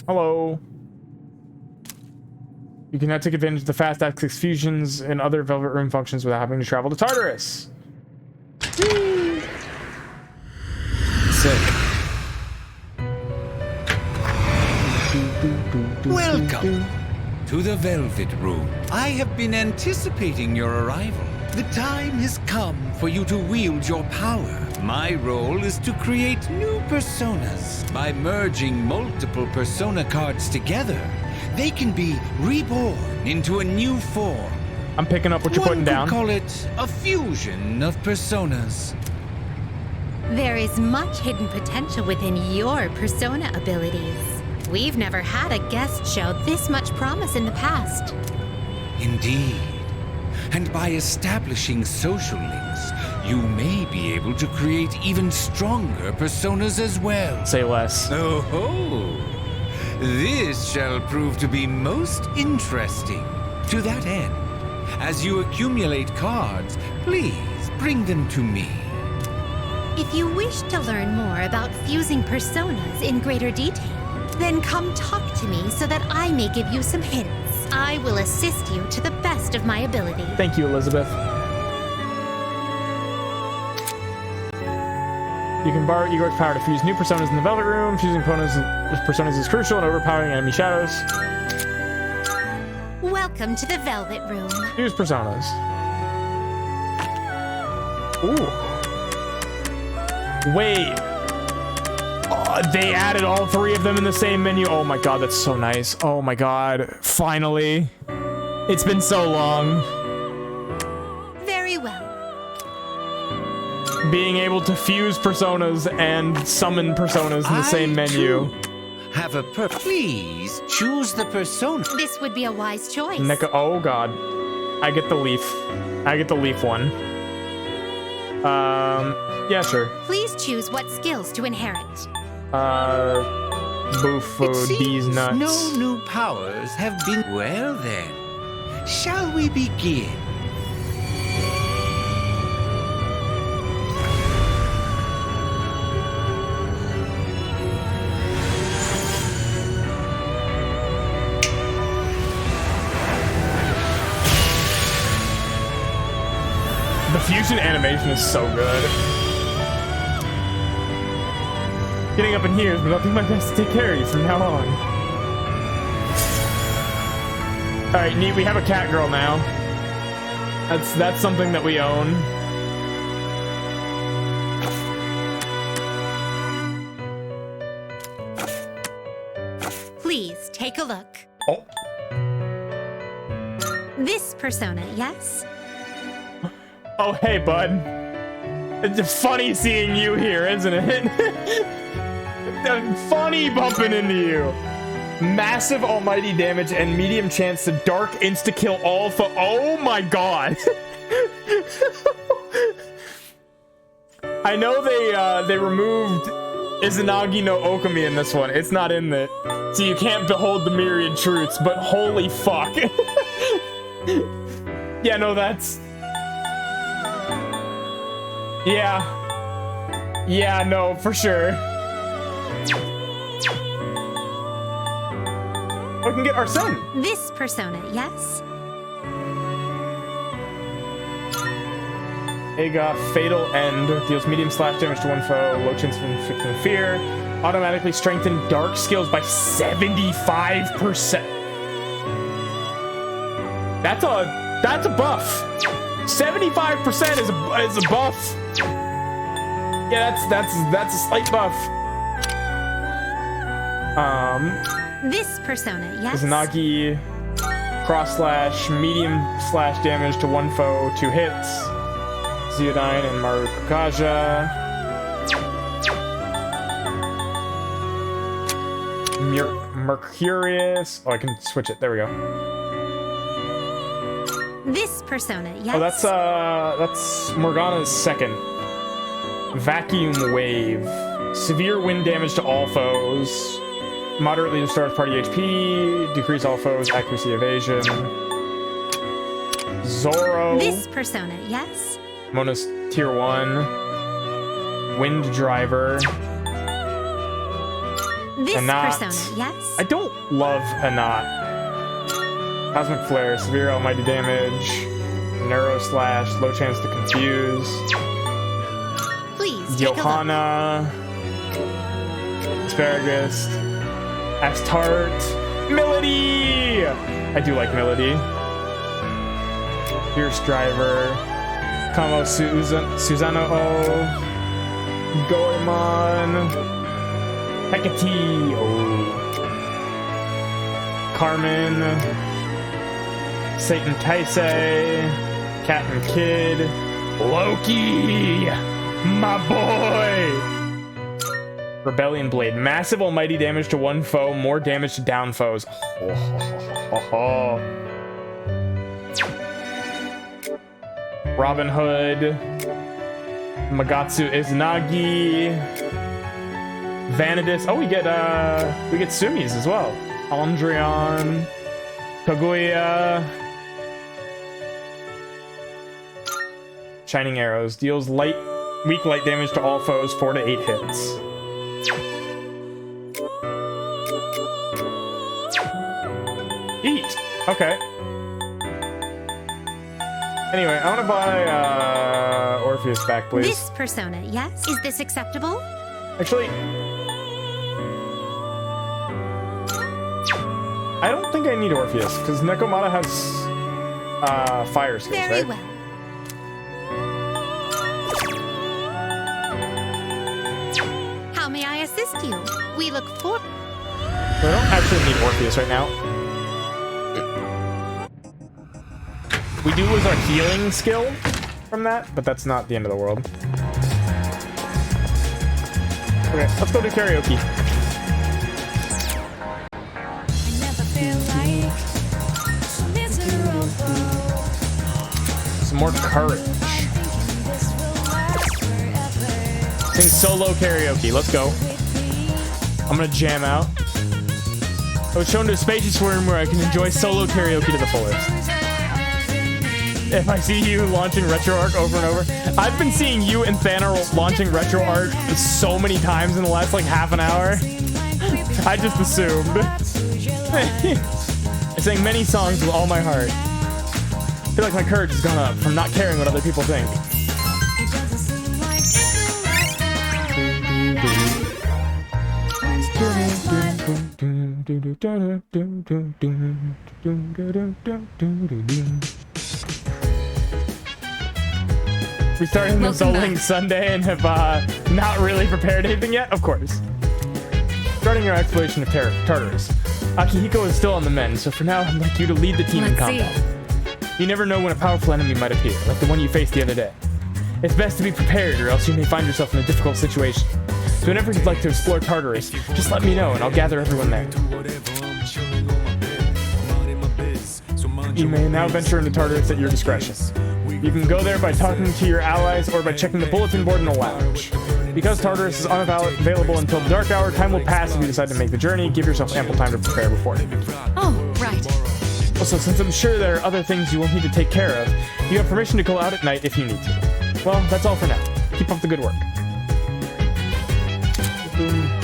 Hello. You can now take advantage of the fast access fusions and other Velvet Room functions without having to travel to Tartarus. Sick. Welcome to the Velvet Room. I have been anticipating your arrival. The time has come for you to wield your power. My role is to create new personas. By merging multiple persona cards together, they can be reborn into a new form. I'm picking up what you're putting down. One could call it a fusion of personas. There is much hidden potential within your persona abilities. We've never had a guest show this much promise in the past. Indeed. And by establishing social links, you may be able to create even stronger personas as well. Say less. Oh, this shall prove to be most interesting. To that end, as you accumulate cards, please bring them to me. If you wish to learn more about fusing personas in greater detail, then come talk to me so that I may give you some hints. I will assist you to the best of my ability. Thank you, Elizabeth. You can borrow Igor's power to fuse new personas in the Velvet Room. Fusing personas is crucial in overpowering enemy shadows. Welcome to the Velvet Room. Fuse personas. Ooh. Wait. They added all three of them in the same menu. Oh my god, that's so nice. Oh my god. Finally. It's been so long. Very well. being able to fuse personas and summon personas in the same menu. Have a Please choose the persona. This would be a wise choice. Neko, oh god. I get the leaf. I get the leaf one. Yeah, sure. Please choose what skills to inherit. Bufo, these nuts. No new powers have been. Well then, shall we begin? The fusion animation is so good. Getting up in here, but I'll do my best to take care of you from now on. Alright, neat, we have a cat girl now. That's something that we own. Please take a look. Oh. This persona, yes? Oh, hey, bud. It's funny seeing you here, isn't it? Funny bumping into you. Massive almighty damage and medium chance to dark insta-kill all oh my god. I know they removed Izanagi no Okami in this one. It's not in it. So you can't behold the myriad truths, but holy fuck. Yeah, no, that's... Yeah. Yeah, no, for sure. We can get Arsene. This persona, yes? Aga, Fatal End. Deals medium slash damage to one foe. Low chance of inflicting fear. Automatically strengthen dark skills by 75%. That's a buff. 75% is a buff. Yeah, that's a slight buff. This persona, yes? Izanagi, cross slash, medium slash damage to one foe, 2 hits. Zeodyne and Marukaja. Mercurius. Oh, I can switch it. There we go. This persona, yes? Oh, that's Morgana's second. Vacuum Wave. Severe wind damage to all foes. Moderately restores party HP. Decrease all foes' accuracy evasion. Zoro. This persona, yes? Mona's tier 1. Wind Driver. This Anat. persona, yes? I don't love Anat. Cosmic Flare, severe almighty damage. Neuro Slash, low chance to confuse. Please Johanna. Asparagus. Astarte. Melody! I do like Melody. Fierce Driver. Kamo Susanoo. Goemon. Hecate. Oh. Carmen. Satan Taisei. Cat and Kid. Loki! My boy! Rebellion Blade. Massive almighty damage to one foe, more damage to down foes. Robin Hood. Magatsu Izanagi. Vanadis. Oh, we get Sumis as well. Andrion. Kaguya. Shining Arrows. Deals weak light damage to all foes, 4 to 8 hits. Eat. Okay. Anyway, I want to buy Orpheus back, please. This persona, yes? Is this acceptable? Actually, I don't think I need Orpheus, because Nekomata has fire skills, Very right? well. How may I assist you? We look for... I don't actually need Orpheus right now. We do lose our healing skill from that, but that's not the end of the world. Okay, let's go do karaoke. Some more courage. Sing solo karaoke. Let's go. I'm gonna jam out. I was shown to a spacious room where I can enjoy solo karaoke to the fullest. If I see you launching RetroArch over and over. I've been seeing you and Thanos launching RetroArch so many times in the last like half an hour. I just assumed. I sang many songs with all my heart. I feel like my courage has gone up from not caring what other people think. We started the Soul Sunday and have not really prepared anything yet? Of course. Starting our exploration of Tartarus. Akihiko is still on the mend, so for now I'd like you to lead the team in combat. You never know when a powerful enemy might appear, like the one you faced the other day. It's best to be prepared, or else you may find yourself in a difficult situation. So whenever you'd like to explore Tartarus, just let me know and I'll gather everyone there. You may now venture into Tartarus at your discretion. You can go there by talking to your allies or by checking the bulletin board in the lounge. Because Tartarus is unavailable until the dark hour, time will pass if you decide to make the journey. Give yourself ample time to prepare before it. Oh, right. Also, since I'm sure there are other things you will need to take care of, you have permission to go out at night if you need to. Well, that's all for now. Keep up the good work.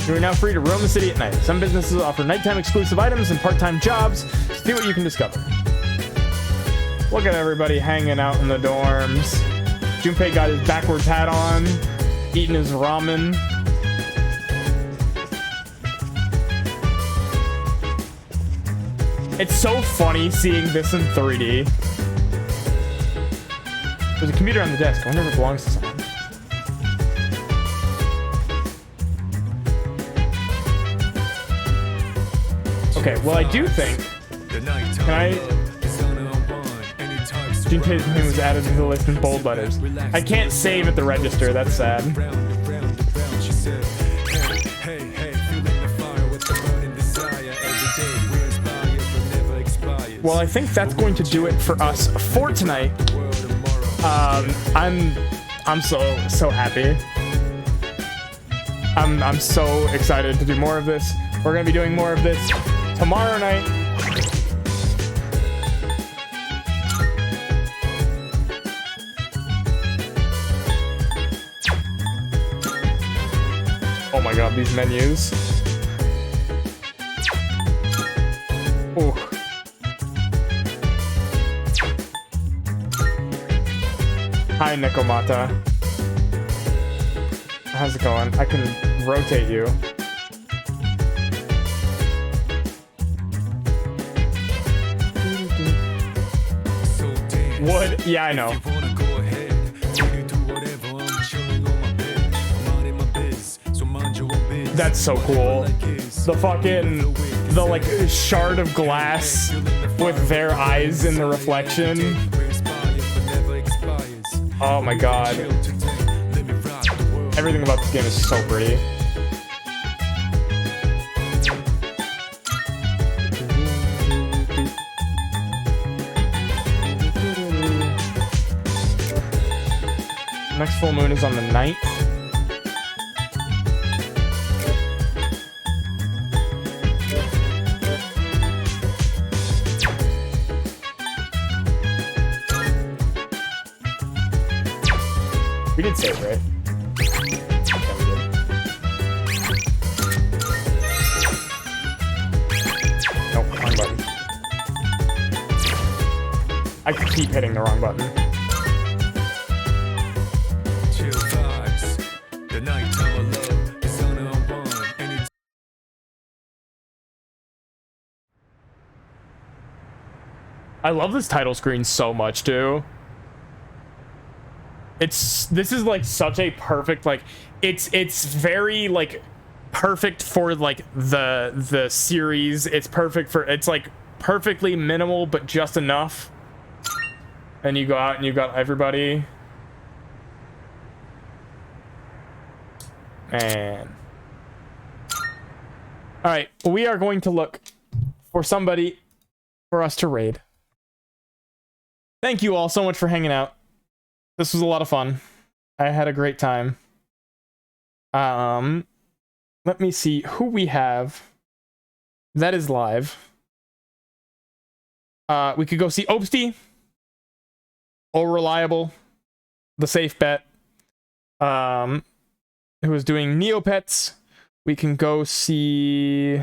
You are now free to roam the city at night. Some businesses offer nighttime exclusive items and part-time jobs. See what you can discover. Look at everybody hanging out in the dorms. Junpei got his backwards hat on, eating his ramen. It's so funny seeing this in 3D. There's a computer on the desk. I wonder if it belongs to someone. Okay, well I do think... Can I... Junpei's name was added to the list in bold letters. I can't save at the register, that's sad. Well, I think that's going to do it for us for tonight. I'm so happy. I'm so excited to do more of this. We're gonna be doing more of this tomorrow night. Oh my god, these menus. Oh. Hi, Nekomata. How's it going? I can rotate you. Wood? Yeah, I know. That's so cool. The fucking, the like shard of glass with their eyes in the reflection. Oh my god. Everything about this game is so pretty. Next full moon is on the 9th. We did save, right? Yeah, we did. Nope, wrong button. I keep hitting the wrong button. I love this title screen so much too. This is like such a perfect, like it's very like perfect for like the series. It's perfect for, it's like perfectly minimal but just enough. And you go out and you've got everybody. Man, All right, we are going to look for somebody for us to raid. Thank you all so much for hanging out. This was a lot of fun. I had a great time. Let me see who we have that is live. We could go see Opsty, All Reliable, the safe bet, who is doing Neopets. We can go see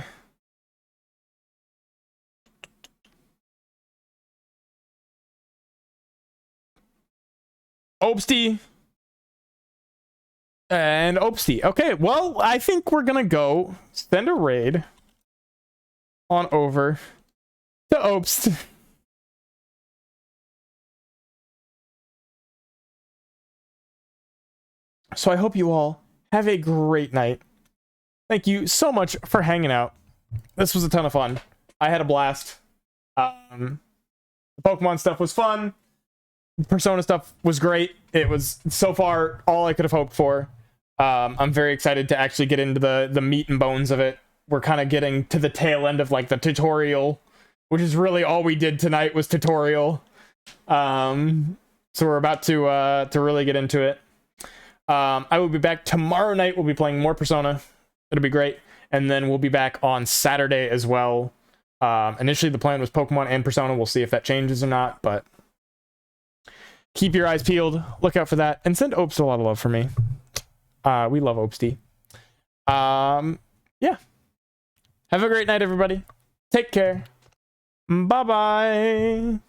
Opsty and Opsty. Okay, well, I think we're gonna go send a raid on over to Opst. So I hope you all have a great night. Thank you so much for hanging out. This was a ton of fun. I had a blast. The Pokemon stuff was fun. Persona stuff was great. It was so far all I could have hoped for. I'm very excited to actually get into the meat and bones of it. We're kind of getting to the tail end of like the tutorial, which is really all we did tonight was tutorial. So we're about to really get into it. I will be back tomorrow night. We'll be playing more Persona. It'll be great. And then we'll be back on Saturday as well. Initially the plan was Pokemon and Persona. We'll see if that changes or not, but keep your eyes peeled. Look out for that. And send Opst a lot of love for me. We love Opsty. Yeah. Have a great night, everybody. Take care. Bye-bye.